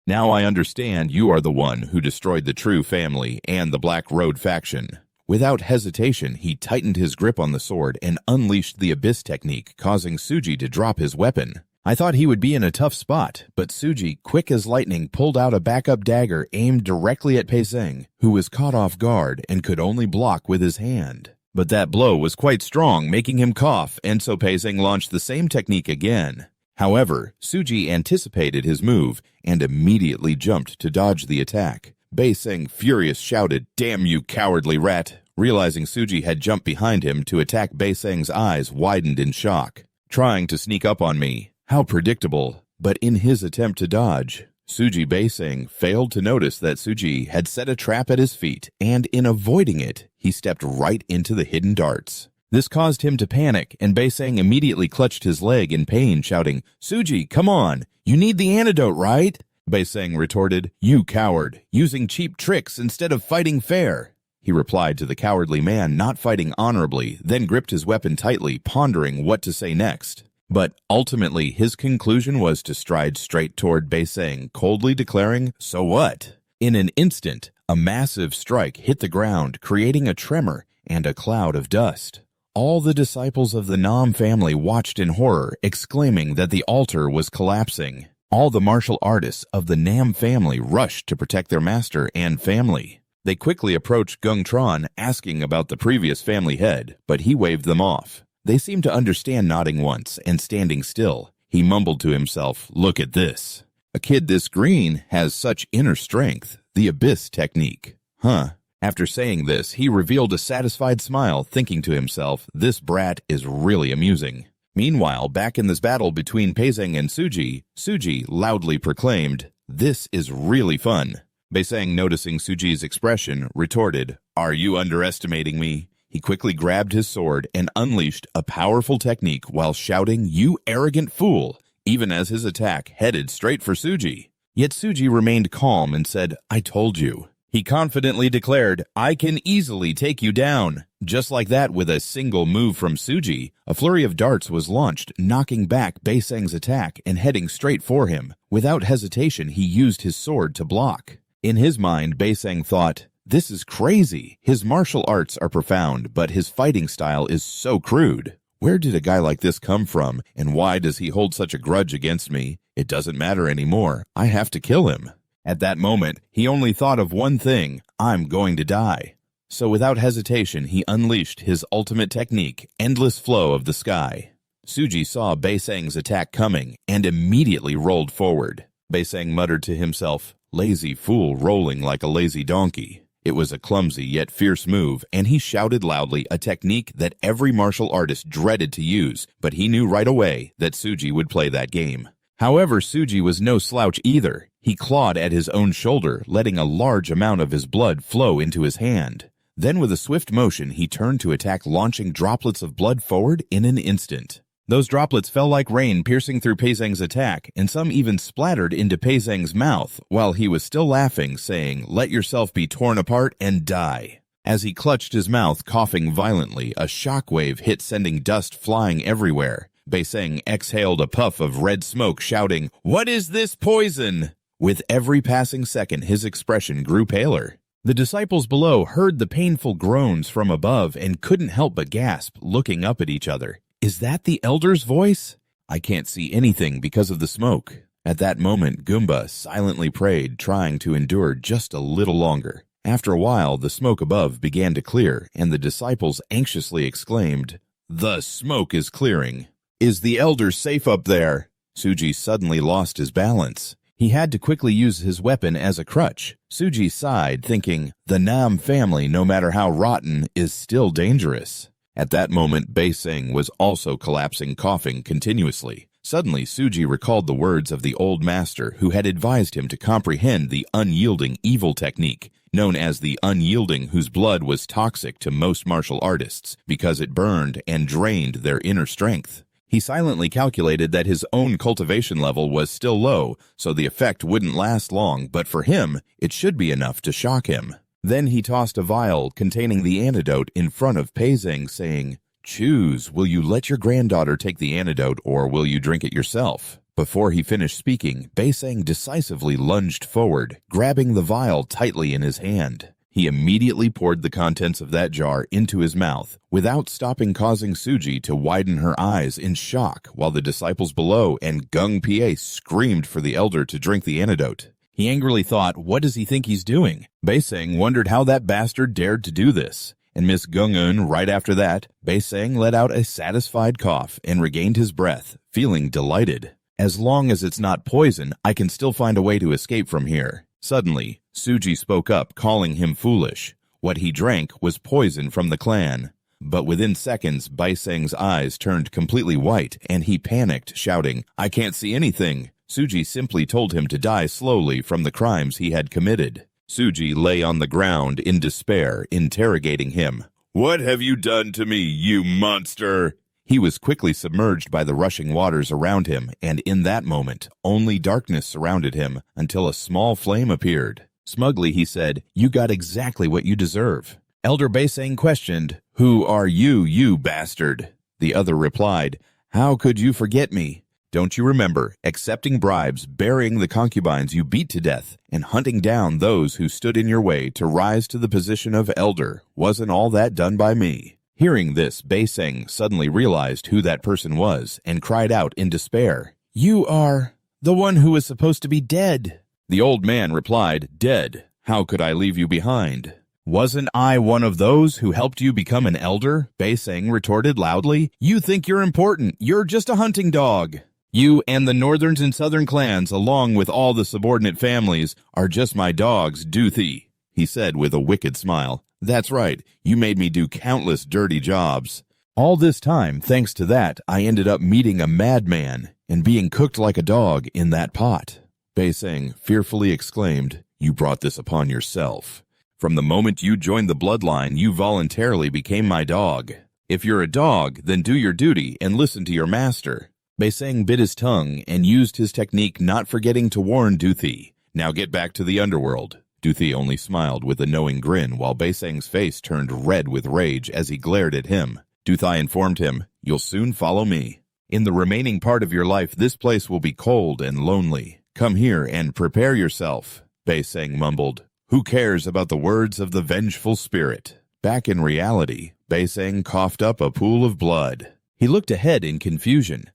Now I understand you are the one who destroyed the True family and the Black Road faction. Without hesitation, he tightened his grip on the sword and unleashed the Abyss technique, causing Suji to drop his weapon. I thought he would be in a tough spot, but Suji, quick as lightning, pulled out a backup dagger aimed directly at Pei-seng, who was caught off guard and could only block with his hand. But that blow was quite strong, making him cough, and so Pei-seng launched the same technique again. However, Suji anticipated his move and immediately jumped to dodge the attack. Pei-seng, furious, shouted, "Damn you, cowardly rat!" Realizing Suji had jumped behind him to attack, Pei-seng's eyes widened in shock. Trying to sneak up on me. How predictable. But in his attempt to dodge, Suji Pei-seng failed to notice that Suji had set a trap at his feet, and in avoiding it, he stepped right into the hidden darts. This caused him to panic, and Pei-seng immediately clutched his leg in pain, shouting, "Suji, come on! You need the antidote, right?" Pei-seng retorted, "You coward, using cheap tricks instead of fighting fair." He replied to the cowardly man not fighting honorably, then gripped his weapon tightly, pondering what to say next. But ultimately, his conclusion was to stride straight toward Pei-seng, coldly declaring, "So what?" In an instant, a massive strike hit the ground, creating a tremor and a cloud of dust. All the disciples of the Nam family watched in horror, exclaiming that the altar was collapsing. All the martial artists of the Nam family rushed to protect their master and family. They quickly approached Gung Tran, asking about the previous family head, but he waved them off. They seemed to understand, nodding once and standing still. He mumbled to himself, "Look at this. A kid this green has such inner strength. The abyss technique. Huh." After saying this, he revealed a satisfied smile, thinking to himself, "This brat is really amusing." Meanwhile, back in this battle between Pei-seng and Suji, Suji loudly proclaimed, "This is really fun." Pei-seng, noticing Suji's expression, retorted, "Are you underestimating me?" He quickly grabbed his sword and unleashed a powerful technique while shouting, "You arrogant fool," even as his attack headed straight for Suji. Yet Suji remained calm and said, "I told you." He confidently declared, "I can easily take you down." Just like that, with a single move from Suji, a flurry of darts was launched, knocking back Pei-seng's attack and heading straight for him. Without hesitation, he used his sword to block. In his mind, Pei-seng thought, "This is crazy. His martial arts are profound, but his fighting style is so crude. Where did a guy like this come from, and why does he hold such a grudge against me? It doesn't matter anymore. I have to kill him." At that moment, he only thought of one thing: I'm going to die. So without hesitation, he unleashed his ultimate technique, Endless Flow of the Sky. Suji saw Pei-seng's attack coming and immediately rolled forward. Pei-seng muttered to himself, "Lazy fool rolling like a lazy donkey." It was a clumsy yet fierce move, and he shouted loudly a technique that every martial artist dreaded to use, but he knew right away that Suji would play that game. However, Suji was no slouch either. He clawed at his own shoulder, letting a large amount of his blood flow into his hand. Then with a swift motion, he turned to attack, launching droplets of blood forward in an instant. Those droplets fell like rain, piercing through Pei-seng's attack, and some even splattered into Pei-seng's mouth, while he was still laughing, saying, "Let yourself be torn apart and die." As he clutched his mouth, coughing violently, a shockwave hit, sending dust flying everywhere. Pei-seng exhaled a puff of red smoke, shouting, "What is this poison?" With every passing second, his expression grew paler. The disciples below heard the painful groans from above and couldn't help but gasp, looking up at each other. "Is that the elder's voice? I can't see anything because of the smoke." At that moment, Goomba silently prayed, trying to endure just a little longer. After a while, the smoke above began to clear, and the disciples anxiously exclaimed, "The smoke is clearing. Is the elder safe up there?" Suji suddenly lost his balance. He had to quickly use his weapon as a crutch. Suji sighed, thinking, the Nam family, no matter how rotten, is still dangerous. At that moment, Pei-seng was also collapsing, coughing continuously. Suddenly, Suji recalled the words of the old master who had advised him to comprehend the unyielding evil technique, known as the unyielding, whose blood was toxic to most martial artists because it burned and drained their inner strength. He silently calculated that his own cultivation level was still low, so the effect wouldn't last long, but for him, it should be enough to shock him. Then he tossed a vial containing the antidote in front of Pei-seng, saying, "Choose, will you let your granddaughter take the antidote or will you drink it yourself?" Before he finished speaking, Pei-seng decisively lunged forward, grabbing the vial tightly in his hand. He immediately poured the contents of that jar into his mouth, without stopping, causing Suji to widen her eyes in shock, while the disciples below and Gung Pie screamed for the elder to drink the antidote. He angrily thought, what does he think he's doing? Baiseng wondered how that bastard dared to do this. And Miss Gung-eun right after that, Baiseng let out a satisfied cough and regained his breath, feeling delighted. As long as it's not poison, I can still find a way to escape from here. Suddenly, Suji spoke up, calling him foolish. What he drank was poison from the clan. But within seconds, Baiseng's eyes turned completely white, and he panicked, shouting, I can't see anything. Suji simply told him to die slowly from the crimes he had committed. Suji lay on the ground in despair, interrogating him. What have you done to me, you monster? He was quickly submerged by the rushing waters around him, and in that moment, only darkness surrounded him until a small flame appeared. Smugly, he said, You got exactly what you deserve. Elder Baiseng questioned, Who are you, you bastard? The other replied, How could you forget me? Don't you remember accepting bribes, burying the concubines you beat to death, and hunting down those who stood in your way to rise to the position of elder? Wasn't all that done by me? Hearing this, Baiseng suddenly realized who that person was and cried out in despair, You are the one who is supposed to be dead. The old man replied, Dead? How could I leave you behind? Wasn't I one of those who helped you become an elder? Baiseng retorted loudly. You think you're important. You're just a hunting dog. You and the northern and southern clans, along with all the subordinate families, are just my dogs, Duthi, he said with a wicked smile. That's right, you made me do countless dirty jobs. All this time, thanks to that, I ended up meeting a madman and being cooked like a dog in that pot. Baiseng fearfully exclaimed, You brought this upon yourself. From the moment you joined the bloodline, you voluntarily became my dog. If you're a dog, then do your duty and listen to your master. Baiseng bit his tongue and used his technique, not forgetting to warn Duthi. Now get back to the underworld. Duthi only smiled with a knowing grin, while Baiseng's face turned red with rage as he glared at him. Duthi informed him, You'll soon follow me. In the remaining part of your life, this place will be cold and lonely. Come here and prepare yourself. Baiseng mumbled, Who cares about the words of the vengeful spirit? Back in reality, Baiseng coughed up a pool of blood. He looked ahead in confusion.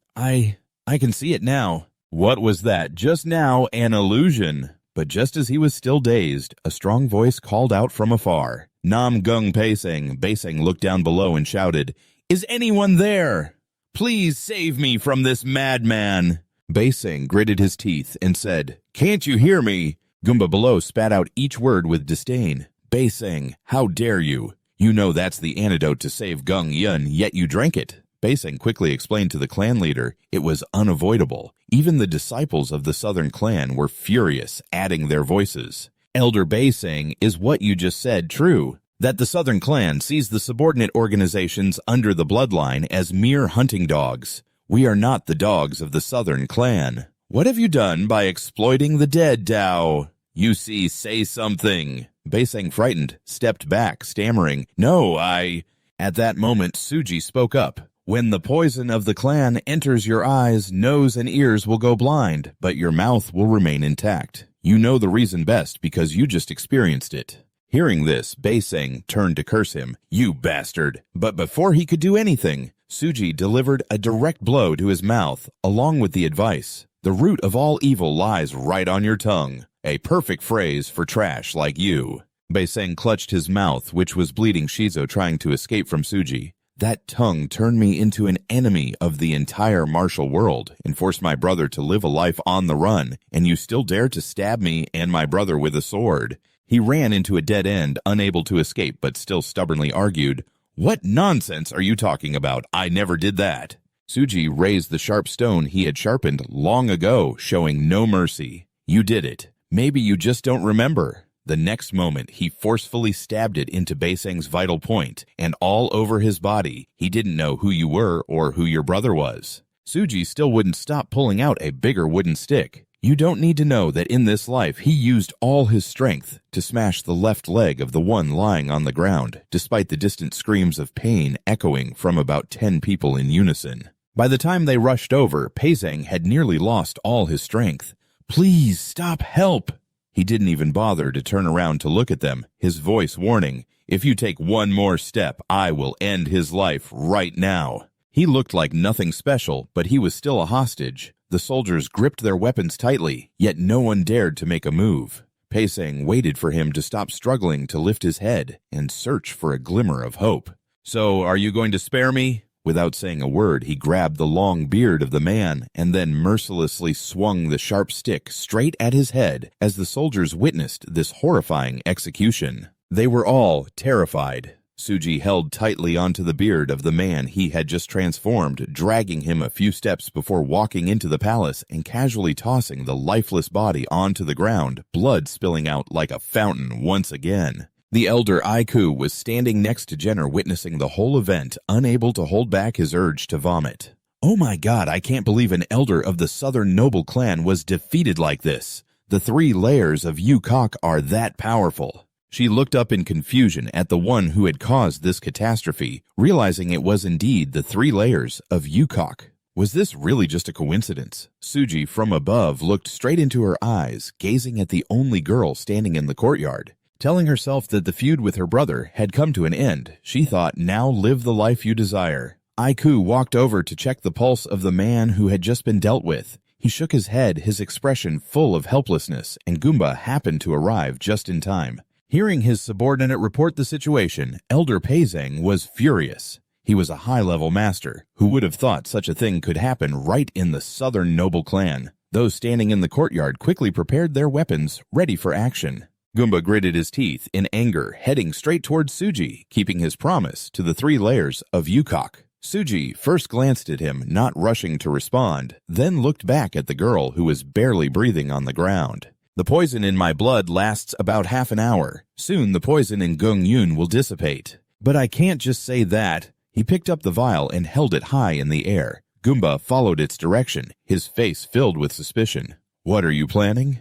I can see it now. What was that just now? An illusion? But just as he was still dazed, a strong voice called out from afar. Nam Gung Paiseng. Baiseng looked down below and shouted, Is anyone there? Please save me from this madman. Baiseng gritted his teeth and said, Can't you hear me? Goomba below spat out each word with disdain. Baiseng, how dare you? You know that's the antidote to save Gung Yun, yet you drank it. Baiseng quickly explained to the clan leader it was unavoidable. Even the disciples of the southern clan were furious, adding their voices. Elder Baiseng, is what you just said true? That the southern clan sees the subordinate organizations under the bloodline as mere hunting dogs. We are not the dogs of the southern clan. What have you done by exploiting the dead, Dao? You see, say something. Baiseng, frightened, stepped back, stammering, No, At that moment, Suji spoke up. When the poison of the clan enters your eyes, nose and ears will go blind, but your mouth will remain intact. You know the reason best because you just experienced it. Hearing this, Baiseng turned to curse him, You bastard! But before he could do anything, Suji delivered a direct blow to his mouth, along with the advice. The root of all evil lies right on your tongue. A perfect phrase for trash like you. Baiseng clutched his mouth, which was bleeding Shizo trying to escape from Suji. That tongue turned me into an enemy of the entire martial world and forced my brother to live a life on the run, and you still dare to stab me and my brother with a sword. He ran into a dead end, unable to escape, but still stubbornly argued, What nonsense are you talking about? I never did that. Suji raised the sharp stone he had sharpened long ago, showing no mercy. You did it. Maybe you just don't remember. The next moment, he forcefully stabbed it into Baiseng's vital point, and all over his body. He didn't know who you were or who your brother was. Suji still wouldn't stop pulling out a bigger wooden stick. You don't need to know that in this life he used all his strength to smash the left leg of the one lying on the ground, despite the distant screams of pain echoing from about 10 people in unison. By the time they rushed over, Baiseng had nearly lost all his strength. Please stop, help! He didn't even bother to turn around to look at them, his voice warning, "If you take one more step, I will end his life right now." He looked like nothing special, but he was still a hostage. The soldiers gripped their weapons tightly, yet no one dared to make a move. Paisang waited for him to stop struggling to lift his head and search for a glimmer of hope. "So, are you going to spare me?" Without saying a word, he grabbed the long beard of the man and then mercilessly swung the sharp stick straight at his head as the soldiers witnessed this horrifying execution. They were all terrified. Suji held tightly onto the beard of the man he had just transformed, dragging him a few steps before walking into the palace and casually tossing the lifeless body onto the ground, blood spilling out like a fountain once again. The elder Aiku was standing next to Jenner witnessing the whole event, unable to hold back his urge to vomit. "Oh my god, I can't believe an elder of the Southern Noble clan was defeated like this. The 3 layers of Yukok are that powerful." She looked up in confusion at the one who had caused this catastrophe, realizing it was indeed the 3 layers of Yukok. Was this really just a coincidence? Suji, from above, looked straight into her eyes, gazing at the only girl standing in the courtyard. Telling herself that the feud with her brother had come to an end, she thought, now live the life you desire. Aiku walked over to check the pulse of the man who had just been dealt with. He shook his head, his expression full of helplessness, and Goomba happened to arrive just in time. Hearing his subordinate report the situation, Elder Paisang was furious. He was a high-level master. Who would have thought such a thing could happen right in the Southern Noble clan? Those standing in the courtyard quickly prepared their weapons, ready for action. Goomba gritted his teeth in anger, heading straight towards Suji, keeping his promise to the 3 layers of Yukok. Suji first glanced at him, not rushing to respond, then looked back at the girl who was barely breathing on the ground. "The poison in my blood lasts about half an hour. Soon the poison in Gung Yun will dissipate. But I can't just say that." He picked up the vial and held it high in the air. Goomba followed its direction, his face filled with suspicion. "What are you planning?"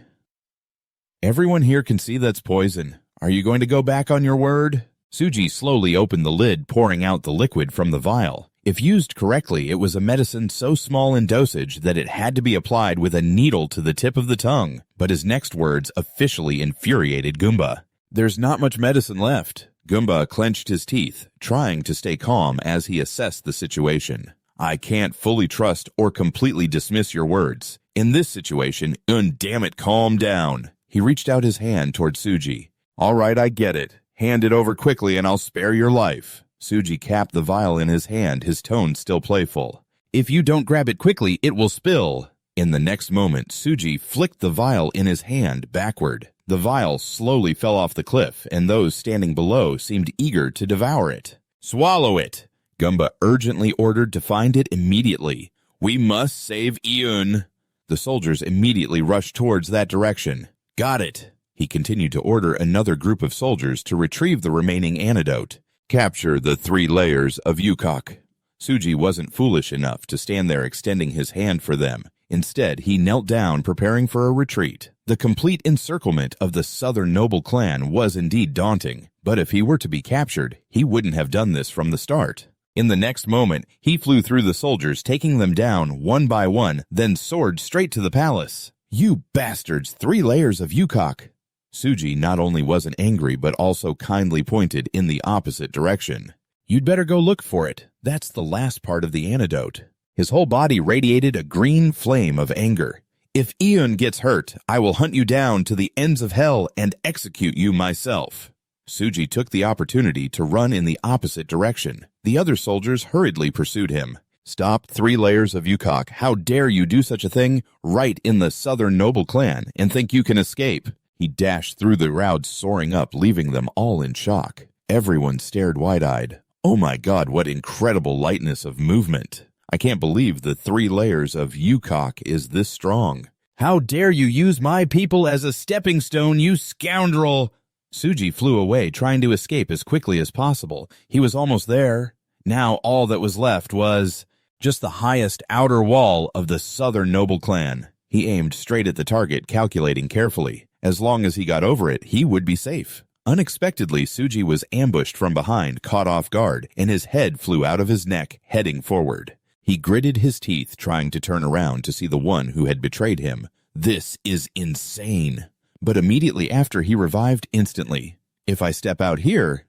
"Everyone here can see that's poison. Are you going to go back on your word?" Suji slowly opened the lid, pouring out the liquid from the vial. If used correctly, it was a medicine so small in dosage that it had to be applied with a needle to the tip of the tongue. But his next words officially infuriated Goomba. "There's not much medicine left." Goomba clenched his teeth, trying to stay calm as he assessed the situation. "I can't fully trust or completely dismiss your words. In this situation, damn it, calm down." He reached out his hand toward Suji. "All right, I get it. Hand it over quickly and I'll spare your life." Suji capped the vial in his hand, his tone still playful. "If you don't grab it quickly, it will spill." In the next moment, Suji flicked the vial in his hand backward. The vial slowly fell off the cliff, and those standing below seemed eager to devour it. "Swallow it!" Goomba urgently ordered to find it immediately. "We must save Iun." The soldiers immediately rushed towards that direction. "Got it." He continued to order another group of soldiers to retrieve the remaining antidote. "Capture the 3 layers of Yukok." Suji wasn't foolish enough to stand there extending his hand for them. Instead, he knelt down preparing for a retreat. The complete encirclement of the Southern Noble clan was indeed daunting, but if he were to be captured, he wouldn't have done this from the start. In the next moment, he flew through the soldiers, taking them down one by one, then soared straight to the palace. "You bastards, 3 layers of Yukok." Suji not only wasn't angry, but also kindly pointed in the opposite direction. "You'd better go look for it. That's the last part of the antidote." His whole body radiated a green flame of anger. "If Iun gets hurt, I will hunt you down to the ends of hell and execute you myself." Suji took the opportunity to run in the opposite direction. The other soldiers hurriedly pursued him. "Stop 3 layers of Yukok. How dare you do such a thing right in the Southern Noble clan and think you can escape?" He dashed through the crowd, soaring up, leaving them all in shock. Everyone stared wide-eyed. "Oh my god, what incredible lightness of movement. I can't believe the 3 layers of Yukok is this strong." "How dare you use my people as a stepping stone, you scoundrel!" Suji flew away, trying to escape as quickly as possible. He was almost there. Now all that was left was just the highest outer wall of the Southern Noble clan. He aimed straight at the target, calculating carefully. As long as he got over it, he would be safe. Unexpectedly, Suji was ambushed from behind, caught off guard, and his head flew out of his neck, heading forward. He gritted his teeth, trying to turn around to see the one who had betrayed him. "This is insane." but immediately after he revived instantly. If I step out here...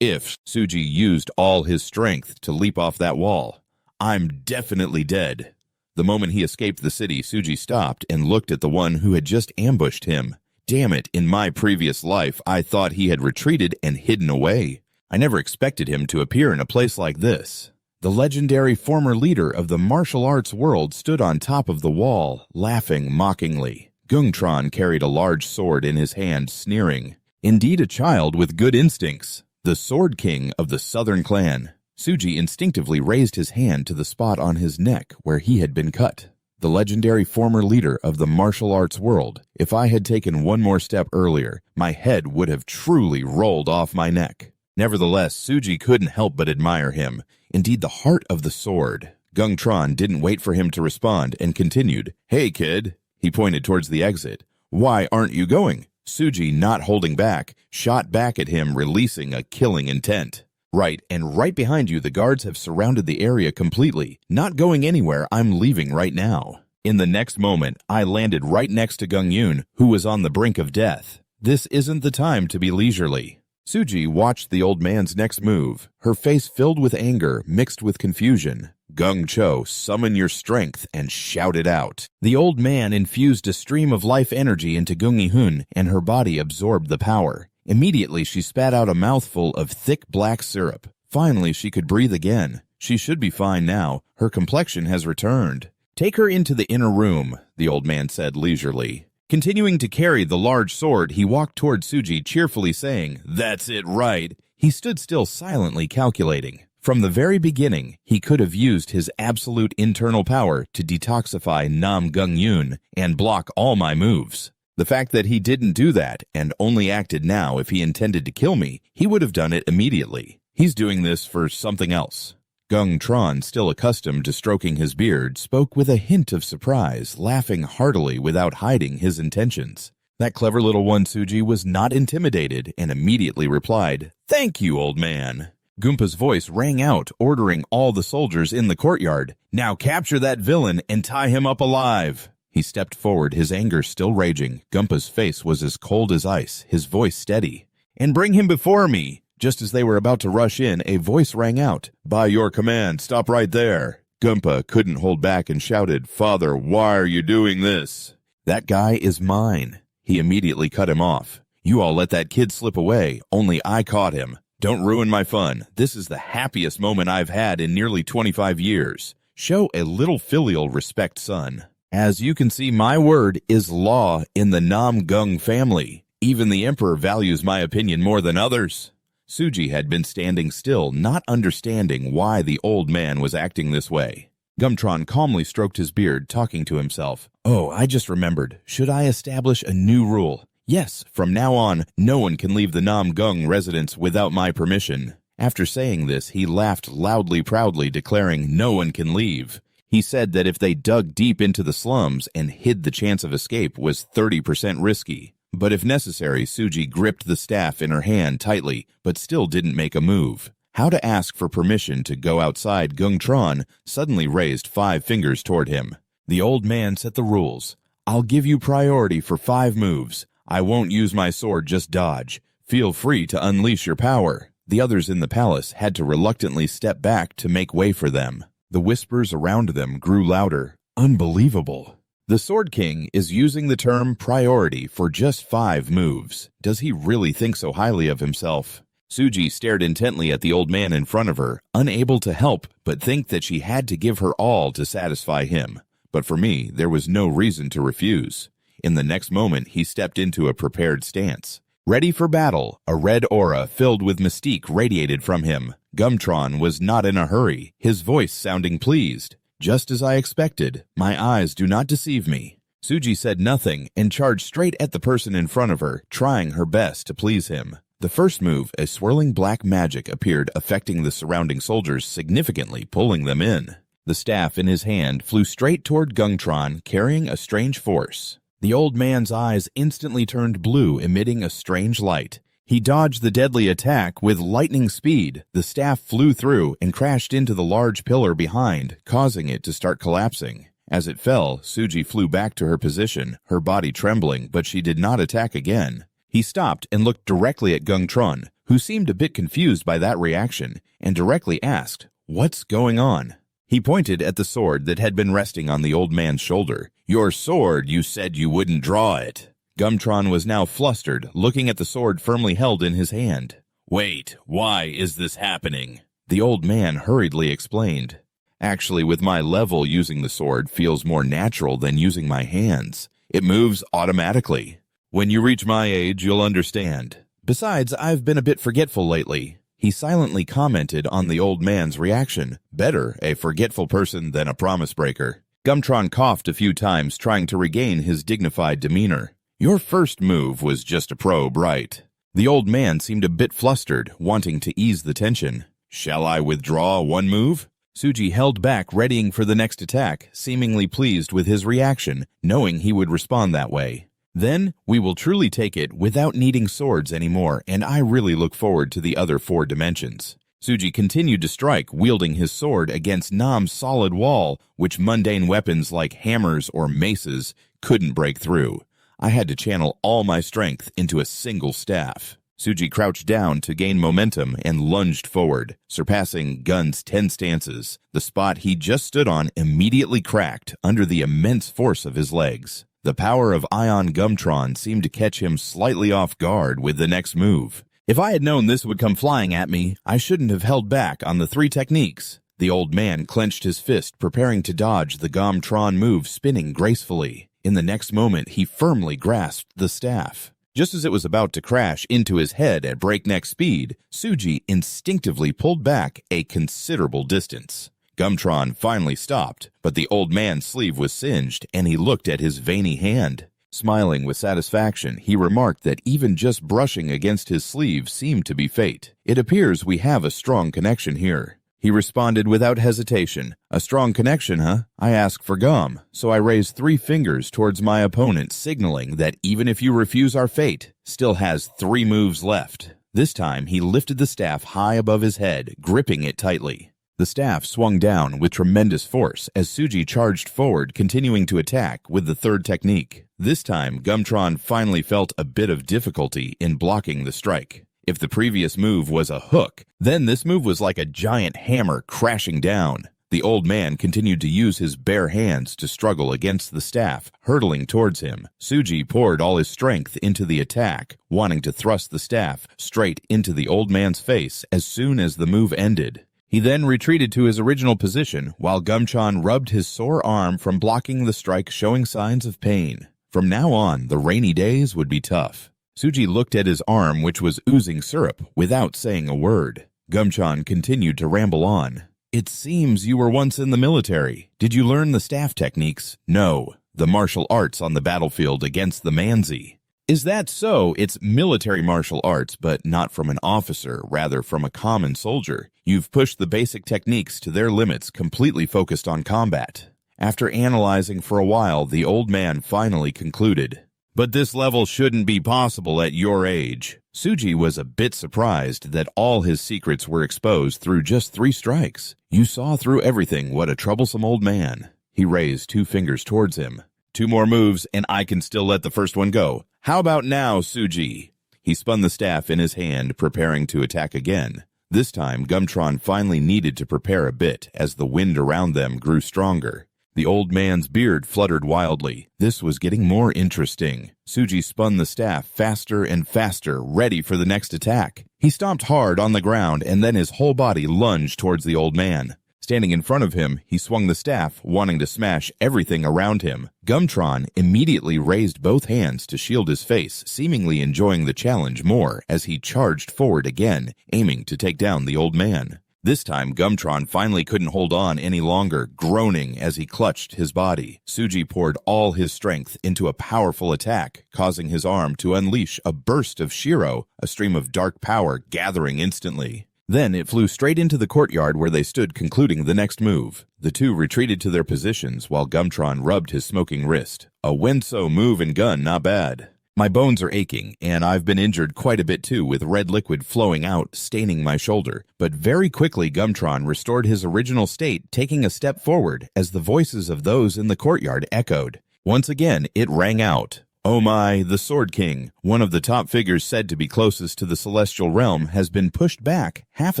If Suji used all his strength to leap off that wall, I'm definitely dead. The moment he escaped the city, Suji stopped and looked at the one who had just ambushed him. Damn it, in my previous life, I thought he had retreated and hidden away. I never expected him to appear in a place like this. The legendary former leader of the martial arts world stood on top of the wall, laughing mockingly. Gungtron carried a large sword in his hand, sneering. Indeed a child with good instincts. The Sword King of the Southern Clan. Suji instinctively raised his hand to the spot on his neck where he had been cut. The legendary former leader of the martial arts world. If I had taken one more step earlier, my head would have truly rolled off my neck. Nevertheless, Suji couldn't help but admire him. Indeed, the heart of the sword. Gungtron didn't wait for him to respond and continued. Hey, kid. He pointed towards the exit. Why aren't you going? Suji, not holding back, shot back at him, releasing a killing intent. Right, and right behind you, the guards have surrounded the area completely. Not going anywhere, I'm leaving right now. In the next moment, I landed right next to Gung-Yoon, who was on the brink of death. This isn't the time to be leisurely. Suji watched the old man's next move, her face filled with anger mixed with confusion. Gung-Cho, summon your strength and shout it out. The old man infused a stream of life energy into Gung-Hun, and her body absorbed the power. Immediately, she spat out a mouthful of thick black syrup. Finally, she could breathe again. She should be fine now. Her complexion has returned. Take her into the inner room, the old man said leisurely. Continuing to carry the large sword, he walked toward Suji, cheerfully saying, That's it, right. He stood still silently calculating. From the very beginning, he could have used his absolute internal power to detoxify Nam Gung-Yoon and block all my moves. The fact that he didn't do that and only acted now if he intended to kill me, he would have done it immediately. He's doing this for something else. Gung-Tron, still accustomed to stroking his beard, spoke with a hint of surprise, laughing heartily without hiding his intentions. That clever little one Suji was not intimidated and immediately replied, Thank you, old man. Gumpa's voice rang out, ordering all the soldiers in the courtyard, Now capture that villain and tie him up alive. He stepped forward, his anger still raging. Gumpa's face was as cold as ice, his voice steady. And bring him before me. Just as they were about to rush in, a voice rang out. By your command, stop right there. Gumpa couldn't hold back and shouted, Father, why are you doing this? That guy is mine. He immediately cut him off. You all let that kid slip away, only I caught him. Don't ruin my fun. This is the happiest moment I've had in nearly 25 years. Show a little filial respect, son. As you can see, my word is law in the Nam Gung family. Even the emperor values my opinion more than others. Suji had been standing still, not understanding why the old man was acting this way. Gumtron calmly stroked his beard, talking to himself. Oh, I just remembered. Should I establish a new rule? Yes, from now on, no one can leave the Nam Gung residence without my permission. After saying this, he laughed loudly, proudly, declaring no one can leave. He said that if they dug deep into the slums and hid, the chance of escape was 30% risky. But if necessary, Suji gripped the staff in her hand tightly, but still didn't make a move. How to ask for permission to go outside, Gungtron suddenly raised 5 fingers toward him. The old man set the rules. I'll give you priority for 5 moves. I won't use my sword, just dodge. Feel free to unleash your power. The others in the palace had to reluctantly step back to make way for them. The whispers around them grew louder. Unbelievable. The Sword King is using the term priority for just 5 moves. Does he really think so highly of himself? Suji stared intently at the old man in front of her, unable to help but think that she had to give her all to satisfy him. But for me, there was no reason to refuse. In the next moment, he stepped into a prepared stance. Ready for battle, a red aura filled with mystique radiated from him. Gumtron was not in a hurry, his voice sounding pleased. Just as I expected, my eyes do not deceive me. Suji said nothing and charged straight at the person in front of her, trying her best to please him. The first move, a swirling black magic appeared, affecting the surrounding soldiers significantly, pulling them in. The staff in his hand flew straight toward Gungtron, carrying a strange force. The old man's eyes instantly turned blue, emitting a strange light. He dodged the deadly attack with lightning speed. The staff flew through and crashed into the large pillar behind, causing it to start collapsing. As it fell, Suji flew back to her position, her body trembling, but she did not attack again. He stopped and looked directly at Gungtron, who seemed a bit confused by that reaction, and directly asked, "What's going on?" He pointed at the sword that had been resting on the old man's shoulder. "Your sword, you said you wouldn't draw it." Gumtron was now flustered, looking at the sword firmly held in his hand. "Wait, why is this happening?" The old man hurriedly explained. "Actually, with my level, using the sword feels more natural than using my hands. It moves automatically. When you reach my age, you'll understand. Besides, I've been a bit forgetful lately." He silently commented on the old man's reaction. Better a forgetful person than a promise breaker. Gumtron coughed a few times, trying to regain his dignified demeanor. "Your first move was just a probe, right?" The old man seemed a bit flustered, wanting to ease the tension. "Shall I withdraw one move?" Suji held back, readying for the next attack, seemingly pleased with his reaction, knowing he would respond that way. "Then we will truly take it without needing swords anymore, and I really look forward to the other 4 dimensions." Suji continued to strike, wielding his sword against Nam's solid wall, which mundane weapons like hammers or maces couldn't break through. I had to channel all my strength into a single staff. Suji crouched down to gain momentum and lunged forward, surpassing Gun's 10 stances. The spot he just stood on immediately cracked under the immense force of his legs. The power of Ion Gumtron seemed to catch him slightly off guard with the next move. "If I had known this would come flying at me, I shouldn't have held back on the 3 techniques." The old man clenched his fist, preparing to dodge the Gumtron move, spinning gracefully. In the next moment, he firmly grasped the staff. Just as it was about to crash into his head at breakneck speed, Suji instinctively pulled back a considerable distance. Gumtron finally stopped, but the old man's sleeve was singed, and he looked at his veiny hand. Smiling with satisfaction, he remarked that even just brushing against his sleeve seemed to be fate. "It appears we have a strong connection here." He responded without hesitation. "A strong connection, huh? I ask for gum." So I raised 3 fingers towards my opponent, signaling that even if you refuse, our fate still has 3 moves left. This time, he lifted the staff high above his head, gripping it tightly. The staff swung down with tremendous force as Suji charged forward, continuing to attack with the 3rd technique. This time, Gumtron finally felt a bit of difficulty in blocking the strike. If the previous move was a hook, then this move was like a giant hammer crashing down. The old man continued to use his bare hands to struggle against the staff, hurtling towards him. Suji poured all his strength into the attack, wanting to thrust the staff straight into the old man's face as soon as the move ended. He then retreated to his original position, while Gumtron rubbed his sore arm from blocking the strike, showing signs of pain. From now on, the rainy days would be tough. Suji looked at his arm, which was oozing syrup, without saying a word. Gumtron continued to ramble on. "It seems you were once in the military. Did you learn the staff techniques?" "No, the martial arts on the battlefield against the Manzi." "Is that so? It's military martial arts, but not from an officer, rather from a common soldier. You've pushed the basic techniques to their limits, completely focused on combat." After analyzing for a while, the old man finally concluded, "But this level shouldn't be possible at your age." Suji was a bit surprised that all his secrets were exposed through just 3 strikes. "You saw through everything, what a troublesome old man." He raised 2 fingers towards him. 2 more moves, and I can still let the first one go. How about now, Suji?" He spun the staff in his hand, preparing to attack again. This time, Gumtron finally needed to prepare a bit as the wind around them grew stronger. The old man's beard fluttered wildly. This was getting more interesting. Suji spun the staff faster and faster, ready for the next attack. He stomped hard on the ground, and then his whole body lunged towards the old man. Standing in front of him, he swung the staff, wanting to smash everything around him. Gumtron immediately raised both hands to shield his face, seemingly enjoying the challenge more as he charged forward again, aiming to take down the old man. This time, Gumtron finally couldn't hold on any longer, groaning as he clutched his body. Suji poured all his strength into a powerful attack, causing his arm to unleash a burst of Shiro, a stream of dark power gathering instantly. Then it flew straight into the courtyard where they stood, concluding the next move. The 2 retreated to their positions while Gumtron rubbed his smoking wrist. A Wenso move and gun, not bad. My bones are aching, and I've been injured quite a bit too, with red liquid flowing out, staining my shoulder. But very quickly Gumtron restored his original state, taking a step forward as the voices of those in the courtyard echoed. Once again, it rang out. Oh my, the Sword King, one of the top figures said to be closest to the celestial realm, has been pushed back half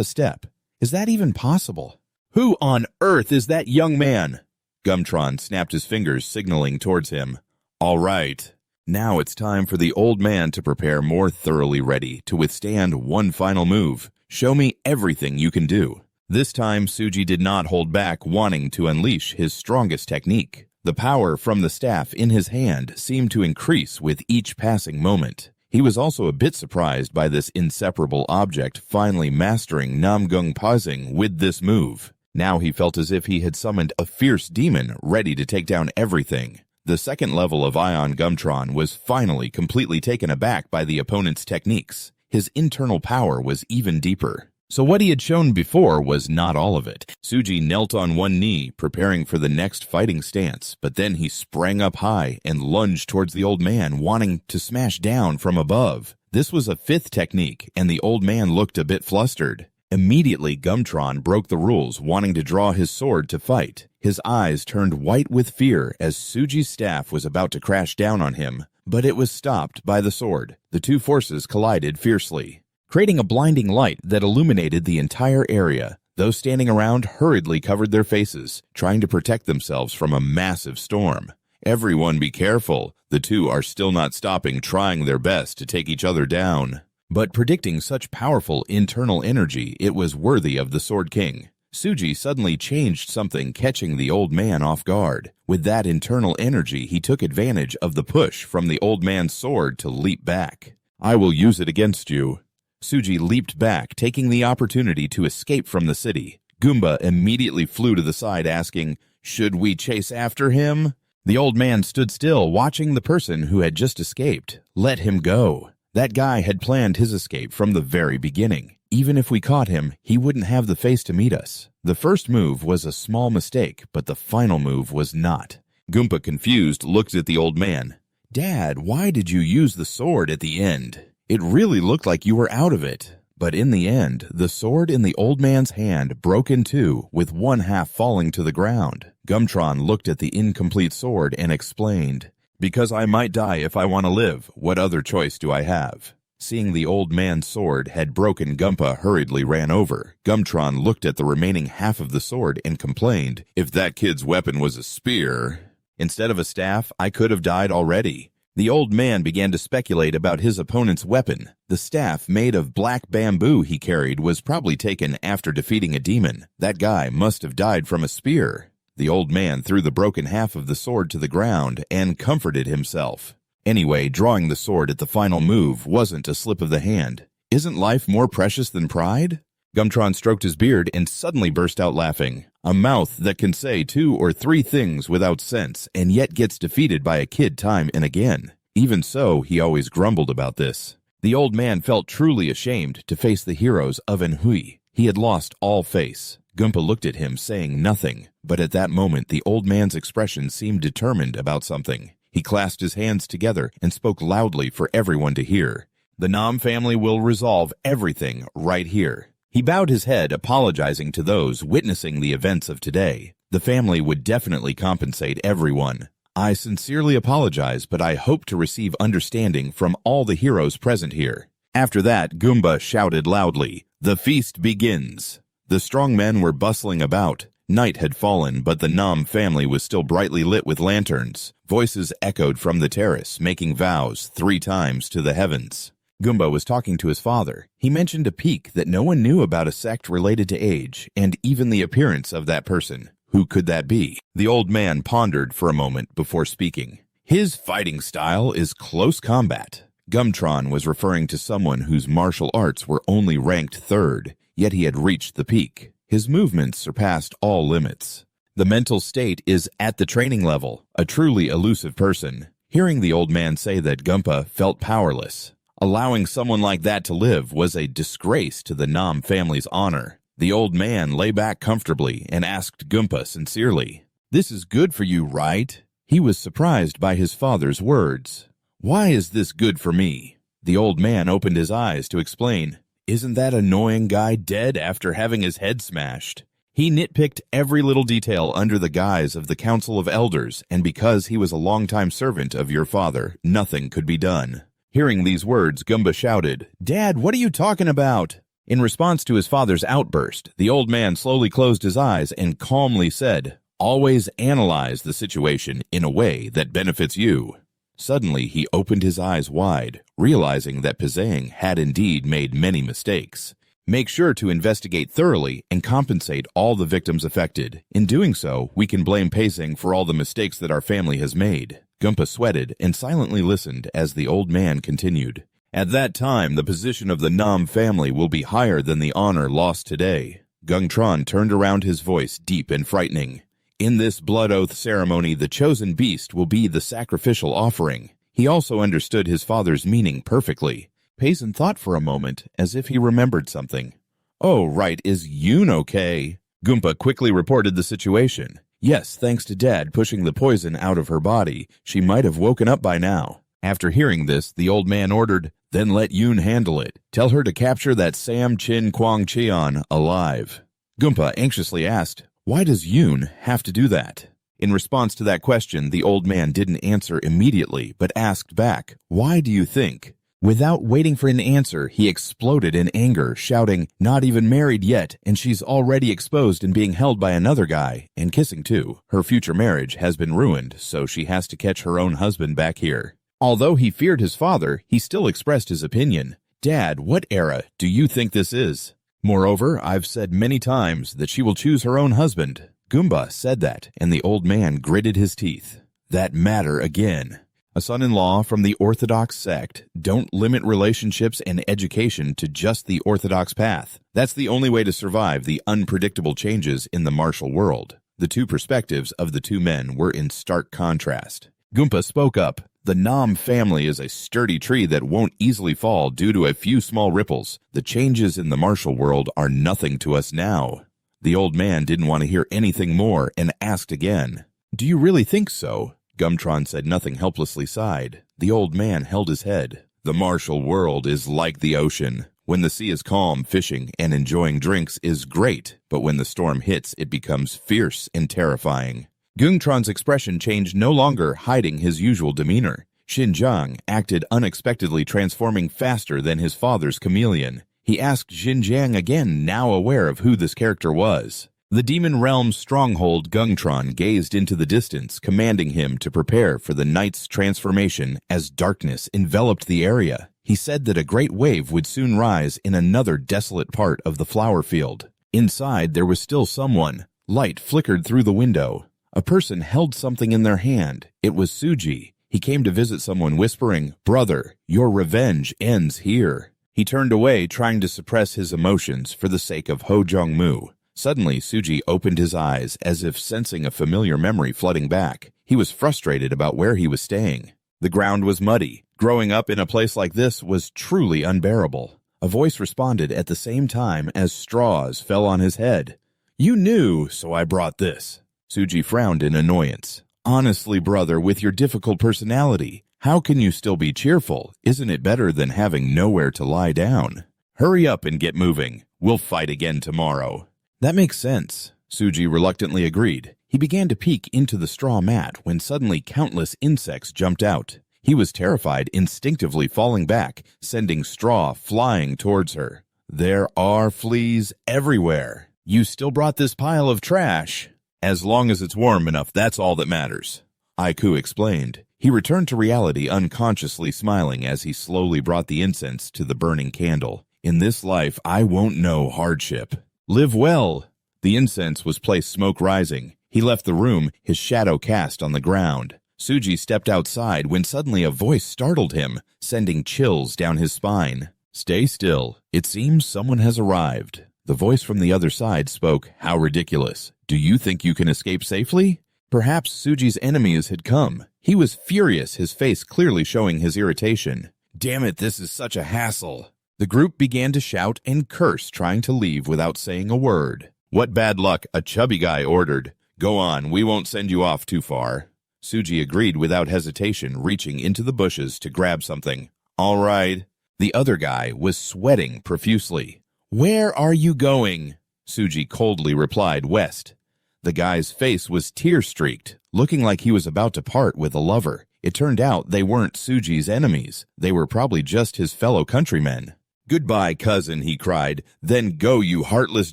a step. Is that even possible? Who on earth is that young man? Gumtron snapped his fingers, signaling towards him. All right. Now it's time for the old man to prepare more thoroughly ready to withstand one final move. Show me everything you can do. This time, Suji did not hold back, wanting to unleash his strongest technique. The power from the staff in his hand seemed to increase with each passing moment. He was also a bit surprised by this inseparable object finally mastering Namgung Pausing with this move. Now he felt as if he had summoned a fierce demon ready to take down everything. The second level of Ion Gumtron was finally completely taken aback by the opponent's techniques. His internal power was even deeper. So what he had shown before was not all of it. Suji knelt on one knee, preparing for the next fighting stance, but then he sprang up high and lunged towards the old man, wanting to smash down from above. This was a fifth technique, and the old man looked a bit flustered. Immediately, Gumtron broke the rules, wanting to draw his sword to fight. His eyes turned white with fear as Suji's staff was about to crash down on him, but it was stopped by the sword. The two forces collided fiercely, creating a blinding light that illuminated the entire area. Those standing around hurriedly covered their faces, trying to protect themselves from a massive storm. Everyone be careful. The two are still not stopping, trying their best to take each other down. But predicting such powerful internal energy, it was worthy of the Sword King. Suji suddenly changed something, catching the old man off guard. With that internal energy, he took advantage of the push from the old man's sword to leap back. I will use it against you. Suji leaped back, taking the opportunity to escape from the city. Goomba immediately flew to the side, asking, "Should we chase after him?" The old man stood still, watching the person who had just escaped. Let him go. That guy had planned his escape from the very beginning. Even if we caught him, he wouldn't have the face to meet us. The first move was a small mistake, but the final move was not. Goomba, confused, looked at the old man. Dad, why did you use the sword at the end? It really looked like you were out of it. But in the end, the sword in the old man's hand broke in two, with one half falling to the ground. Gumtron looked at the incomplete sword and explained, "Because I might die if I want to live. What other choice do I have?" Seeing the old man's sword had broken, Goomba hurriedly ran over. Gumtron looked at the remaining half of the sword and complained, "If that kid's weapon was a spear, instead of a staff, I could have died already." The old man began to speculate about his opponent's weapon. The staff made of black bamboo he carried was probably taken after defeating a demon. That guy must have died from a spear. The old man threw the broken half of the sword to the ground and comforted himself. Anyway, drawing the sword at the final move wasn't a slip of the hand. Isn't life more precious than pride? Gumtron stroked his beard and suddenly burst out laughing. A mouth that can say 2 or 3 things without sense and yet gets defeated by a kid time and again. Even so, he always grumbled about this. The old man felt truly ashamed to face the heroes of Manhui. He had lost all face. Goomba looked at him, saying nothing, but at that moment the old man's expression seemed determined about something. He clasped his hands together and spoke loudly for everyone to hear. The Nam family will resolve everything right here. He bowed his head, apologizing to those witnessing the events of today. The family would definitely compensate everyone. I sincerely apologize, but I hope to receive understanding from all the heroes present here. After that, Goomba shouted loudly, "The feast begins!" The strong men were bustling about. Night had fallen, but the Nam family was still brightly lit with lanterns. Voices echoed from the terrace, making vows 3 times to the heavens. Goomba was talking to his father. He mentioned a peak that no one knew about, a sect related to age, and even the appearance of that person. Who could that be? The old man pondered for a moment before speaking. His fighting style is close combat. Gumtron was referring to someone whose martial arts were only ranked 3rd, yet he had reached the peak. His movements surpassed all limits. The mental state is at the training level, a truly elusive person. Hearing the old man say that, Goomba felt powerless. Allowing someone like that to live was a disgrace to the Nam family's honor. The old man lay back comfortably and asked Goomba sincerely, "This is good for you, right?" He was surprised by his father's words. Why is this good for me? The old man opened his eyes to explain. Isn't that annoying guy dead after having his head smashed? He nitpicked every little detail under the guise of the Council of Elders, and because he was a longtime servant of your father, nothing could be done. Hearing these words, Gumba shouted, Dad, what are you talking about? In response to his father's outburst, the old man slowly closed his eyes and calmly said, Always analyze the situation in a way that benefits you. Suddenly, he opened his eyes wide, realizing that Pizang had indeed made many mistakes. Make sure to investigate thoroughly and compensate all the victims affected. In doing so, we can blame Pizang for all the mistakes that our family has made. Gumpa sweated and silently listened as the old man continued. At that time, the position of the Nam family will be higher than the honor lost today. Gungtron turned around, his voice deep and frightening. In this blood oath ceremony, the chosen beast will be the sacrificial offering. He also understood his father's meaning perfectly. Payson thought for a moment, as if he remembered something. Oh, right, is Yoon okay? Gumpa quickly reported the situation. Yes, thanks to Dad pushing the poison out of her body, she might have woken up by now. After hearing this, the old man ordered, Then let Yoon handle it. Tell her to capture that Sam Chin Kwang Cheon alive. Gumpa anxiously asked, Why does Yoon have to do that? In response to that question, the old man didn't answer immediately, but asked back, Why do you think? Without waiting for an answer, he exploded in anger, shouting, Not even married yet, and she's already exposed and being held by another guy, and kissing too. Her future marriage has been ruined, so she has to catch her own husband back here. Although he feared his father, he still expressed his opinion. Dad, what era do you think this is? Moreover, I've said many times that she will choose her own husband. Goomba said that, and the old man gritted his teeth. That matter again. A son-in-law from the Orthodox sect. Don't limit relationships and education to just the Orthodox path. That's the only way to survive the unpredictable changes in the martial world. The two perspectives of the two men were in stark contrast. Goomba spoke up. The Nam family is a sturdy tree that won't easily fall due to a few small ripples. The changes in the martial world are nothing to us now. The old man didn't want to hear anything more and asked again. Do you really think so? Gumtron said nothing, helplessly sighed. The old man held his head. The martial world is like the ocean. When the sea is calm, fishing and enjoying drinks is great, but when the storm hits, it becomes fierce and terrifying. Gungtron's expression changed, no longer hiding his usual demeanor. Xinjiang acted unexpectedly, transforming faster than his father's chameleon. He asked Xinjiang again, now aware of who this character was. The demon realm's stronghold Gungtron gazed into the distance, commanding him to prepare for the night's transformation as darkness enveloped the area. He said that a great wave would soon rise in another desolate part of the flower field. Inside, there was still someone. Light flickered through the window. A person held something in their hand. It was Suji. He came to visit someone, whispering, Brother, your revenge ends here. He turned away, trying to suppress his emotions for the sake of Ho Jong-mu. Suddenly, Suji opened his eyes, as if sensing a familiar memory flooding back. He was frustrated about where he was staying. The ground was muddy. Growing up in a place like this was truly unbearable. A voice responded at the same time as straws fell on his head. You knew, so I brought this. Suji frowned in annoyance. Honestly, brother, with your difficult personality, how can you still be cheerful? Isn't it better than having nowhere to lie down? Hurry up and get moving. We'll fight again tomorrow. That makes sense, Suji reluctantly agreed. He began to peek into the straw mat when suddenly countless insects jumped out. He was terrified, instinctively falling back, sending straw flying towards her. There are fleas everywhere. You still brought this pile of trash. As long as it's warm enough, that's all that matters, Aiku explained. He returned to reality, unconsciously smiling as he slowly brought the incense to the burning candle. In this life, I won't know hardship. Live well. The incense was placed, smoke rising. He left the room, his shadow cast on the ground. Suji stepped outside when suddenly a voice startled him, sending chills down his spine. Stay still. It seems someone has arrived. The voice from the other side spoke, How ridiculous. Do you think you can escape safely? Perhaps Suji's enemies had come. He was furious, his face clearly showing his irritation. Damn it, this is such a hassle. The group began to shout and curse, trying to leave without saying a word. What bad luck, a chubby guy ordered. Go on, we won't send you off too far. Suji agreed without hesitation, reaching into the bushes to grab something. All right. The other guy was sweating profusely. Where are you going? Suji coldly replied, west. The guy's face was tear-streaked, looking like he was about to part with a lover. It turned out they weren't Suji's enemies. They were probably just his fellow countrymen. Goodbye, cousin, he cried. Then go, you heartless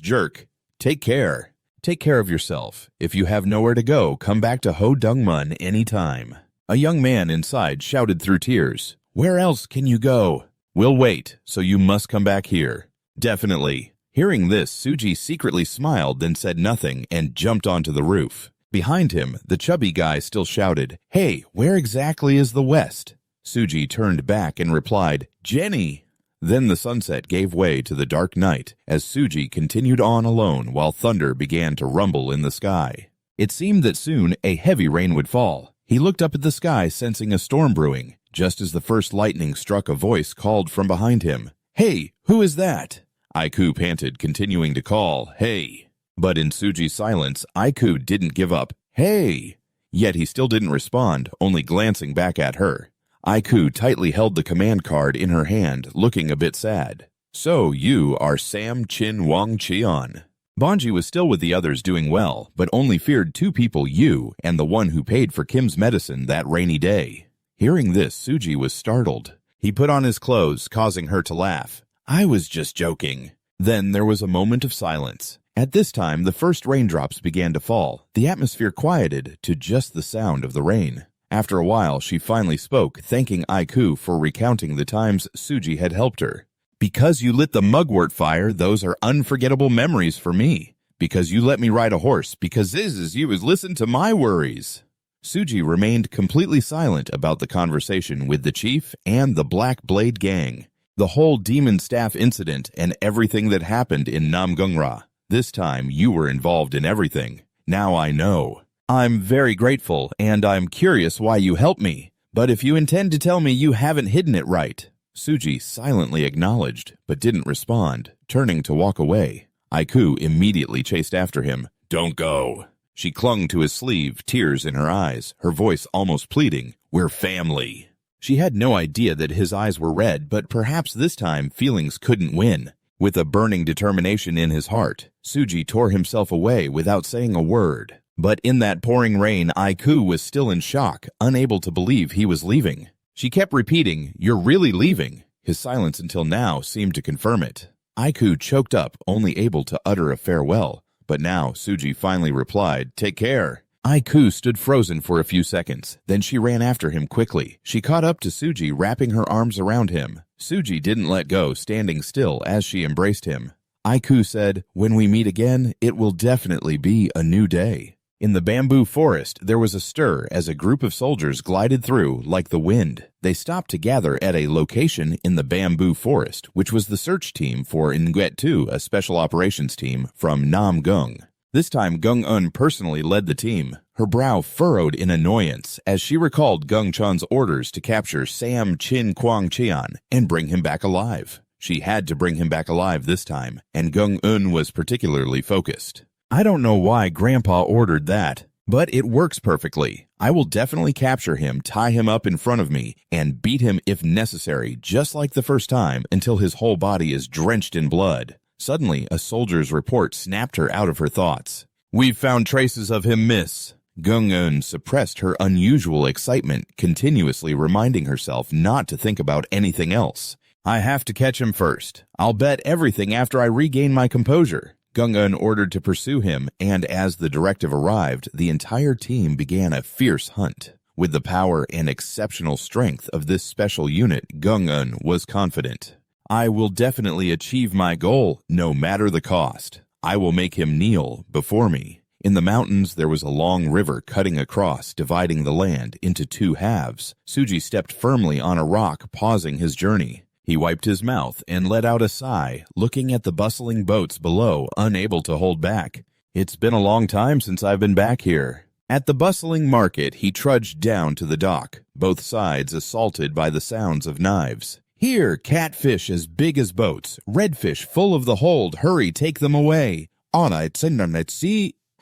jerk. Take care. Take care of yourself. If you have nowhere to go, come back to Ho Dungmun any time. A young man inside shouted through tears. Where else can you go? We'll wait, so you must come back here. Definitely. Hearing this, Suji secretly smiled, then said nothing and jumped onto the roof. Behind him, the chubby guy still shouted, Hey, where exactly is the west? Suji turned back and replied, Jenny. Then the sunset gave way to the dark night as Suji continued on alone while thunder began to rumble in the sky. It seemed that soon a heavy rain would fall. He looked up at the sky, sensing a storm brewing. Just as the first lightning struck, a voice called from behind him. Hey, who is that? Aiku panted, continuing to call, Hey. But in Suji's silence, Aiku didn't give up. Hey! Yet he still didn't respond, only glancing back at her. Aiku tightly held the command card in her hand, looking a bit sad. So you are Sam Chin Wang Cheon. Bonji was still with the others doing well, but only feared two people, you and the one who paid for Kim's medicine that rainy day. Hearing this, Suji was startled. He put on his clothes, causing her to laugh. I was just joking. Then there was a moment of silence. At this time, the first raindrops began to fall. The atmosphere quieted to just the sound of the rain. After a while, she finally spoke, thanking Aiku for recounting the times Suji had helped her. Because you lit the mugwort fire, those are unforgettable memories for me. Because you let me ride a horse, because this is you has listened to my worries. Suji remained completely silent about the conversation with the chief and the Black Blade gang, the whole demon staff incident, and everything that happened in Namgungra. This time, you were involved in everything. Now I know. I'm very grateful, and I'm curious why you helped me. But if you intend to tell me, you haven't hidden it right. Suji silently acknowledged, but didn't respond, turning to walk away. Aiku immediately chased after him. Don't go. She clung to his sleeve, tears in her eyes, her voice almost pleading. We're family. She had no idea that his eyes were red, but perhaps this time feelings couldn't win. With a burning determination in his heart, Suji tore himself away without saying a word. But in that pouring rain, Aiku was still in shock, unable to believe he was leaving. She kept repeating, You're really leaving. His silence until now seemed to confirm it. Aiku choked up, only able to utter a farewell. But now Suji finally replied, Take care. Aiku stood frozen for a few seconds. Then she ran after him quickly. She caught up to Suji, wrapping her arms around him. Suji didn't let go, standing still as she embraced him. Aiku said, When we meet again, it will definitely be a new day. In the bamboo forest, there was a stir as a group of soldiers glided through like the wind. They stopped to gather at a location in the bamboo forest, which was the search team for Nguet 2, a special operations team from Nam Gung. This time, Gung-eun personally led the team. Her brow furrowed in annoyance as she recalled Gung Chun's orders to capture Sam Chin Kwang Cheon and bring him back alive. She had to bring him back alive this time, and Gung-eun was particularly focused. I don't know why Grandpa ordered that, but it works perfectly. I will definitely capture him, tie him up in front of me, and beat him if necessary, just like the first time, until his whole body is drenched in blood. Suddenly, a soldier's report snapped her out of her thoughts. We've found traces of him, miss. Gung-eun suppressed her unusual excitement, continuously reminding herself not to think about anything else. I have to catch him first. I'll bet everything after I regain my composure. Gung-eun ordered to pursue him, and as the directive arrived, the entire team began a fierce hunt. With the power and exceptional strength of this special unit, Gung-eun was confident. I will definitely achieve my goal, no matter the cost. I will make him kneel before me. In the mountains, there was a long river cutting across, dividing the land into two halves. Suji stepped firmly on a rock, pausing his journey. He wiped his mouth and let out a sigh, looking at the bustling boats below, unable to hold back. It's been a long time since I've been back here. At the bustling market, he trudged down to the dock, both sides assaulted by the sounds of knives. Here, catfish as big as boats, redfish full of the hold, hurry, take them away.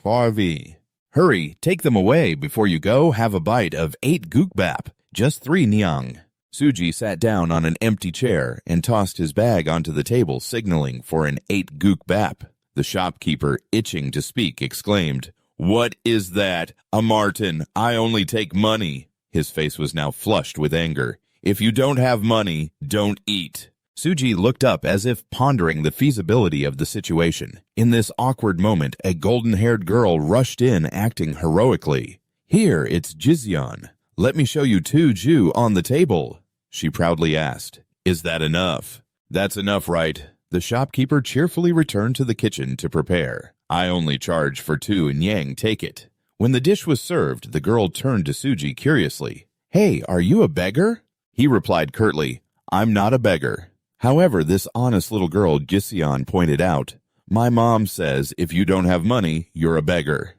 Harvey. Hurry, take them away before you go have a bite of 8 gukbap, just 3 nyang. Suji sat down on an empty chair and tossed his bag onto the table, signaling for an 8 gukbap. The shopkeeper, itching to speak, exclaimed, "What is that? A martin, I only take money." His face was now flushed with anger. "If you don't have money, don't eat." Suji looked up as if pondering the feasibility of the situation. In this awkward moment, a golden-haired girl rushed in, acting heroically. "Here, it's Jizyeon. Let me show you 2 Ju on the table," she proudly asked. "Is that enough?" "That's enough, right?" The shopkeeper cheerfully returned to the kitchen to prepare. "I only charge for 2 nyang, take it." When the dish was served, the girl turned to Suji curiously. "Hey, are you a beggar?" He replied curtly, "I'm not a beggar." However, this honest little girl, Jisyeon, pointed out, "My mom says if you don't have money, you're a beggar."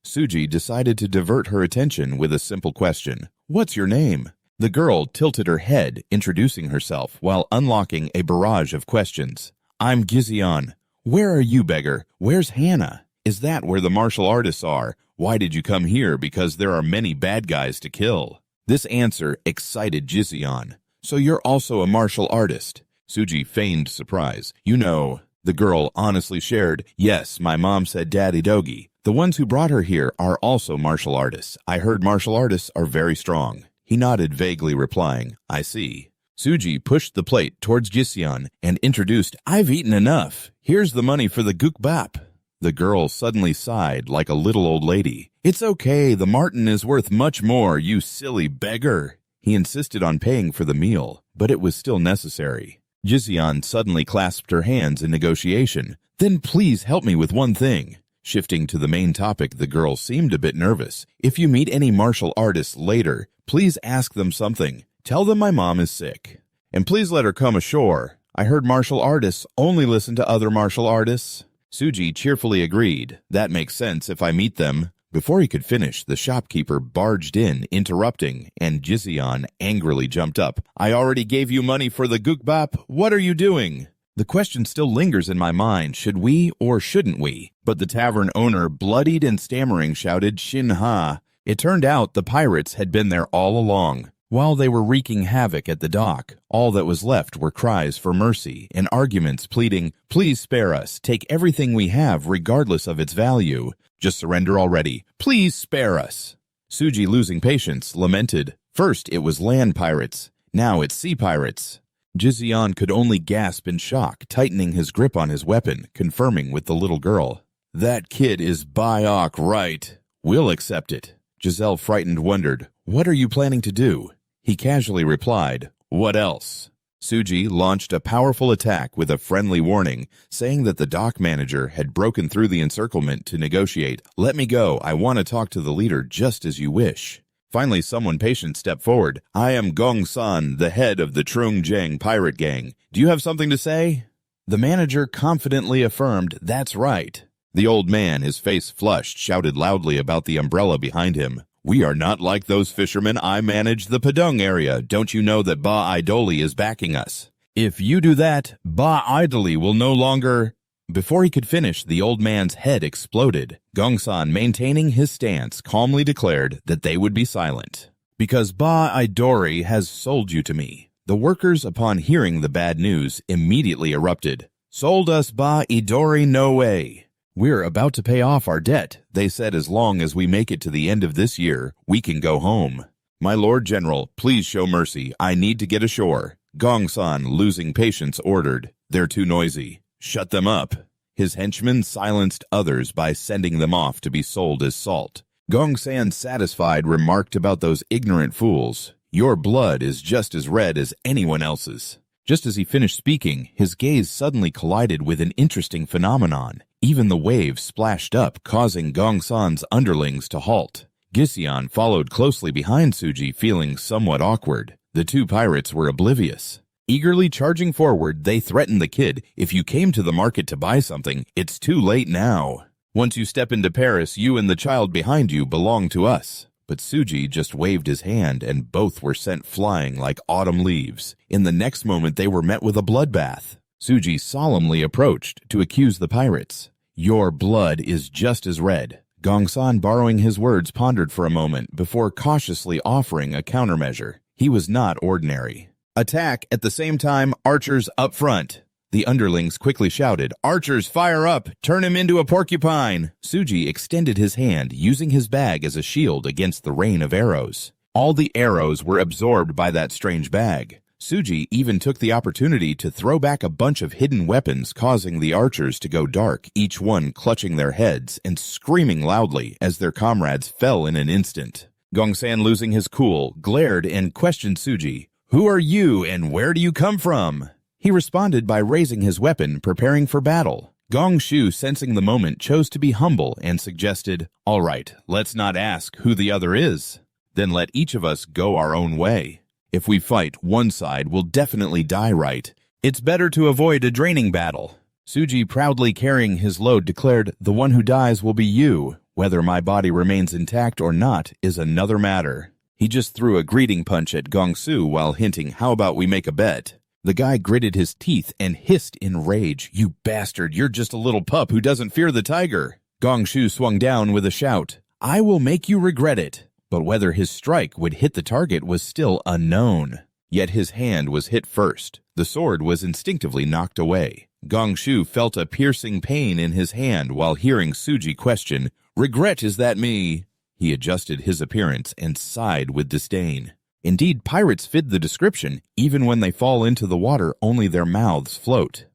Suji decided to divert her attention with a simple question. "What's your name?" The girl tilted her head, introducing herself while unlocking a barrage of questions. "I'm Jisyeon. Where are you, beggar? Where's Hannah? Is that where the martial artists are? Why did you come here? Because there are many bad guys to kill." This answer excited Jisyeon. "So you're also a martial artist?" Suji feigned surprise. "You know," the girl honestly shared, "Yes, my mom said Daddy Dogi. The ones who brought her here are also martial artists. I heard martial artists are very strong." He nodded vaguely, replying, "I see." Suji pushed the plate towards Jisyeon and introduced, "I've eaten enough. Here's the money for the gukbap." The girl suddenly sighed like a little old lady. "It's okay, the martin is worth much more, you silly beggar." He insisted on paying for the meal, but it was still necessary. Jisyeon suddenly clasped her hands in negotiation. "Then please help me with one thing." Shifting to the main topic, the girl seemed a bit nervous. "If you meet any martial artists later, please ask them something. Tell them my mom is sick. And please let her come ashore. I heard martial artists only listen to other martial artists." Suji cheerfully agreed. "That makes sense if I meet them." Before he could finish, the shopkeeper barged in, interrupting, and Jisyeon angrily jumped up. "I already gave you money for the gukbap. What are you doing?" The question still lingers in my mind, should we or shouldn't we? But the tavern owner, bloodied and stammering, shouted, "Shin-ha." It turned out the pirates had been there all along. While they were wreaking havoc at the dock, all that was left were cries for mercy and arguments pleading, "Please spare us, take everything we have regardless of its value. Just surrender already. Please spare us." Suji, losing patience, lamented, "First it was land pirates, now it's sea pirates." Jisyeon could only gasp in shock, tightening his grip on his weapon, confirming with the little girl, "That kid is Biok right. We'll accept it." Giselle, frightened, wondered, "What are you planning to do?" He casually replied, "What else?" Suji launched a powerful attack with a friendly warning, saying that the dock manager had broken through the encirclement to negotiate. "Let me go. I want to talk to the leader just as you wish." Finally, someone patient stepped forward. "I am Gong-san, the head of the Trung-Jang pirate gang. Do you have something to say?" The manager confidently affirmed, "That's right." The old man, his face flushed, shouted loudly about the umbrella behind him. "We are not like those fishermen. I manage the Padung area. Don't you know that Ba Idoli is backing us? If you do that, Ba Idoli will no longer—" Before he could finish, the old man's head exploded. Gongsan, maintaining his stance, calmly declared that they would be silent. "Because Ba Idori has sold you to me." The workers, upon hearing the bad news, immediately erupted. "Sold us Ba Idori no way. We're about to pay off our debt. They said as long as we make it to the end of this year, we can go home. My Lord General, please show mercy. I need to get ashore." Gong-san, losing patience, ordered. "They're too noisy. Shut them up." His henchmen silenced others by sending them off to be sold as salt. Gong-san, satisfied, remarked about those ignorant fools, "Your blood is just as red as anyone else's." Just as he finished speaking, his gaze suddenly collided with an interesting phenomenon. Even the waves splashed up, causing Gong-san's underlings to halt. Gisyeon followed closely behind Suji, feeling somewhat awkward. The two pirates were oblivious. Eagerly charging forward, they threatened the kid, "If you came to the market to buy something, it's too late now. Once you step into Paris, you and the child behind you belong to us." But Suji just waved his hand, and both were sent flying like autumn leaves. In the next moment, they were met with a bloodbath. Suji solemnly approached to accuse the pirates. "Your blood is just as red." Gongsan, borrowing his words, pondered for a moment before cautiously offering a countermeasure. He was not ordinary. Attack at the same time, archers up front. The underlings quickly shouted, "Archers, fire up! Turn him into a porcupine!" Suji extended his hand, using his bag as a shield against the rain of arrows. All the arrows were absorbed by that strange bag. Suji even took the opportunity to throw back a bunch of hidden weapons, causing the archers to go dark, each one clutching their heads and screaming loudly as their comrades fell in an instant. Gongsan, losing his cool, glared and questioned Suji, "Who are you and where do you come from?" He responded by raising his weapon, preparing for battle. Gong Shu, sensing the moment, chose to be humble and suggested, "All right, let's not ask who the other is. Then let each of us go our own way. If we fight, one side will definitely die, right? It's better to avoid a draining battle." Suji, proudly carrying his load, declared, "The one who dies will be you. Whether my body remains intact or not is another matter." He just threw a greeting punch at Gong Su while hinting, "How about we make a bet?" The guy gritted his teeth and hissed in rage, "You bastard, you're just a little pup who doesn't fear the tiger." Gong Shu swung down with a shout, "I will make you regret it." But whether his strike would hit the target was still unknown. Yet his hand was hit first. The sword was instinctively knocked away. Gong Shu felt a piercing pain in his hand while hearing Suji question, "Regret, is that me?" He adjusted his appearance and sighed with disdain. Indeed, pirates fit the description. Even when they fall into the water, only their mouths float.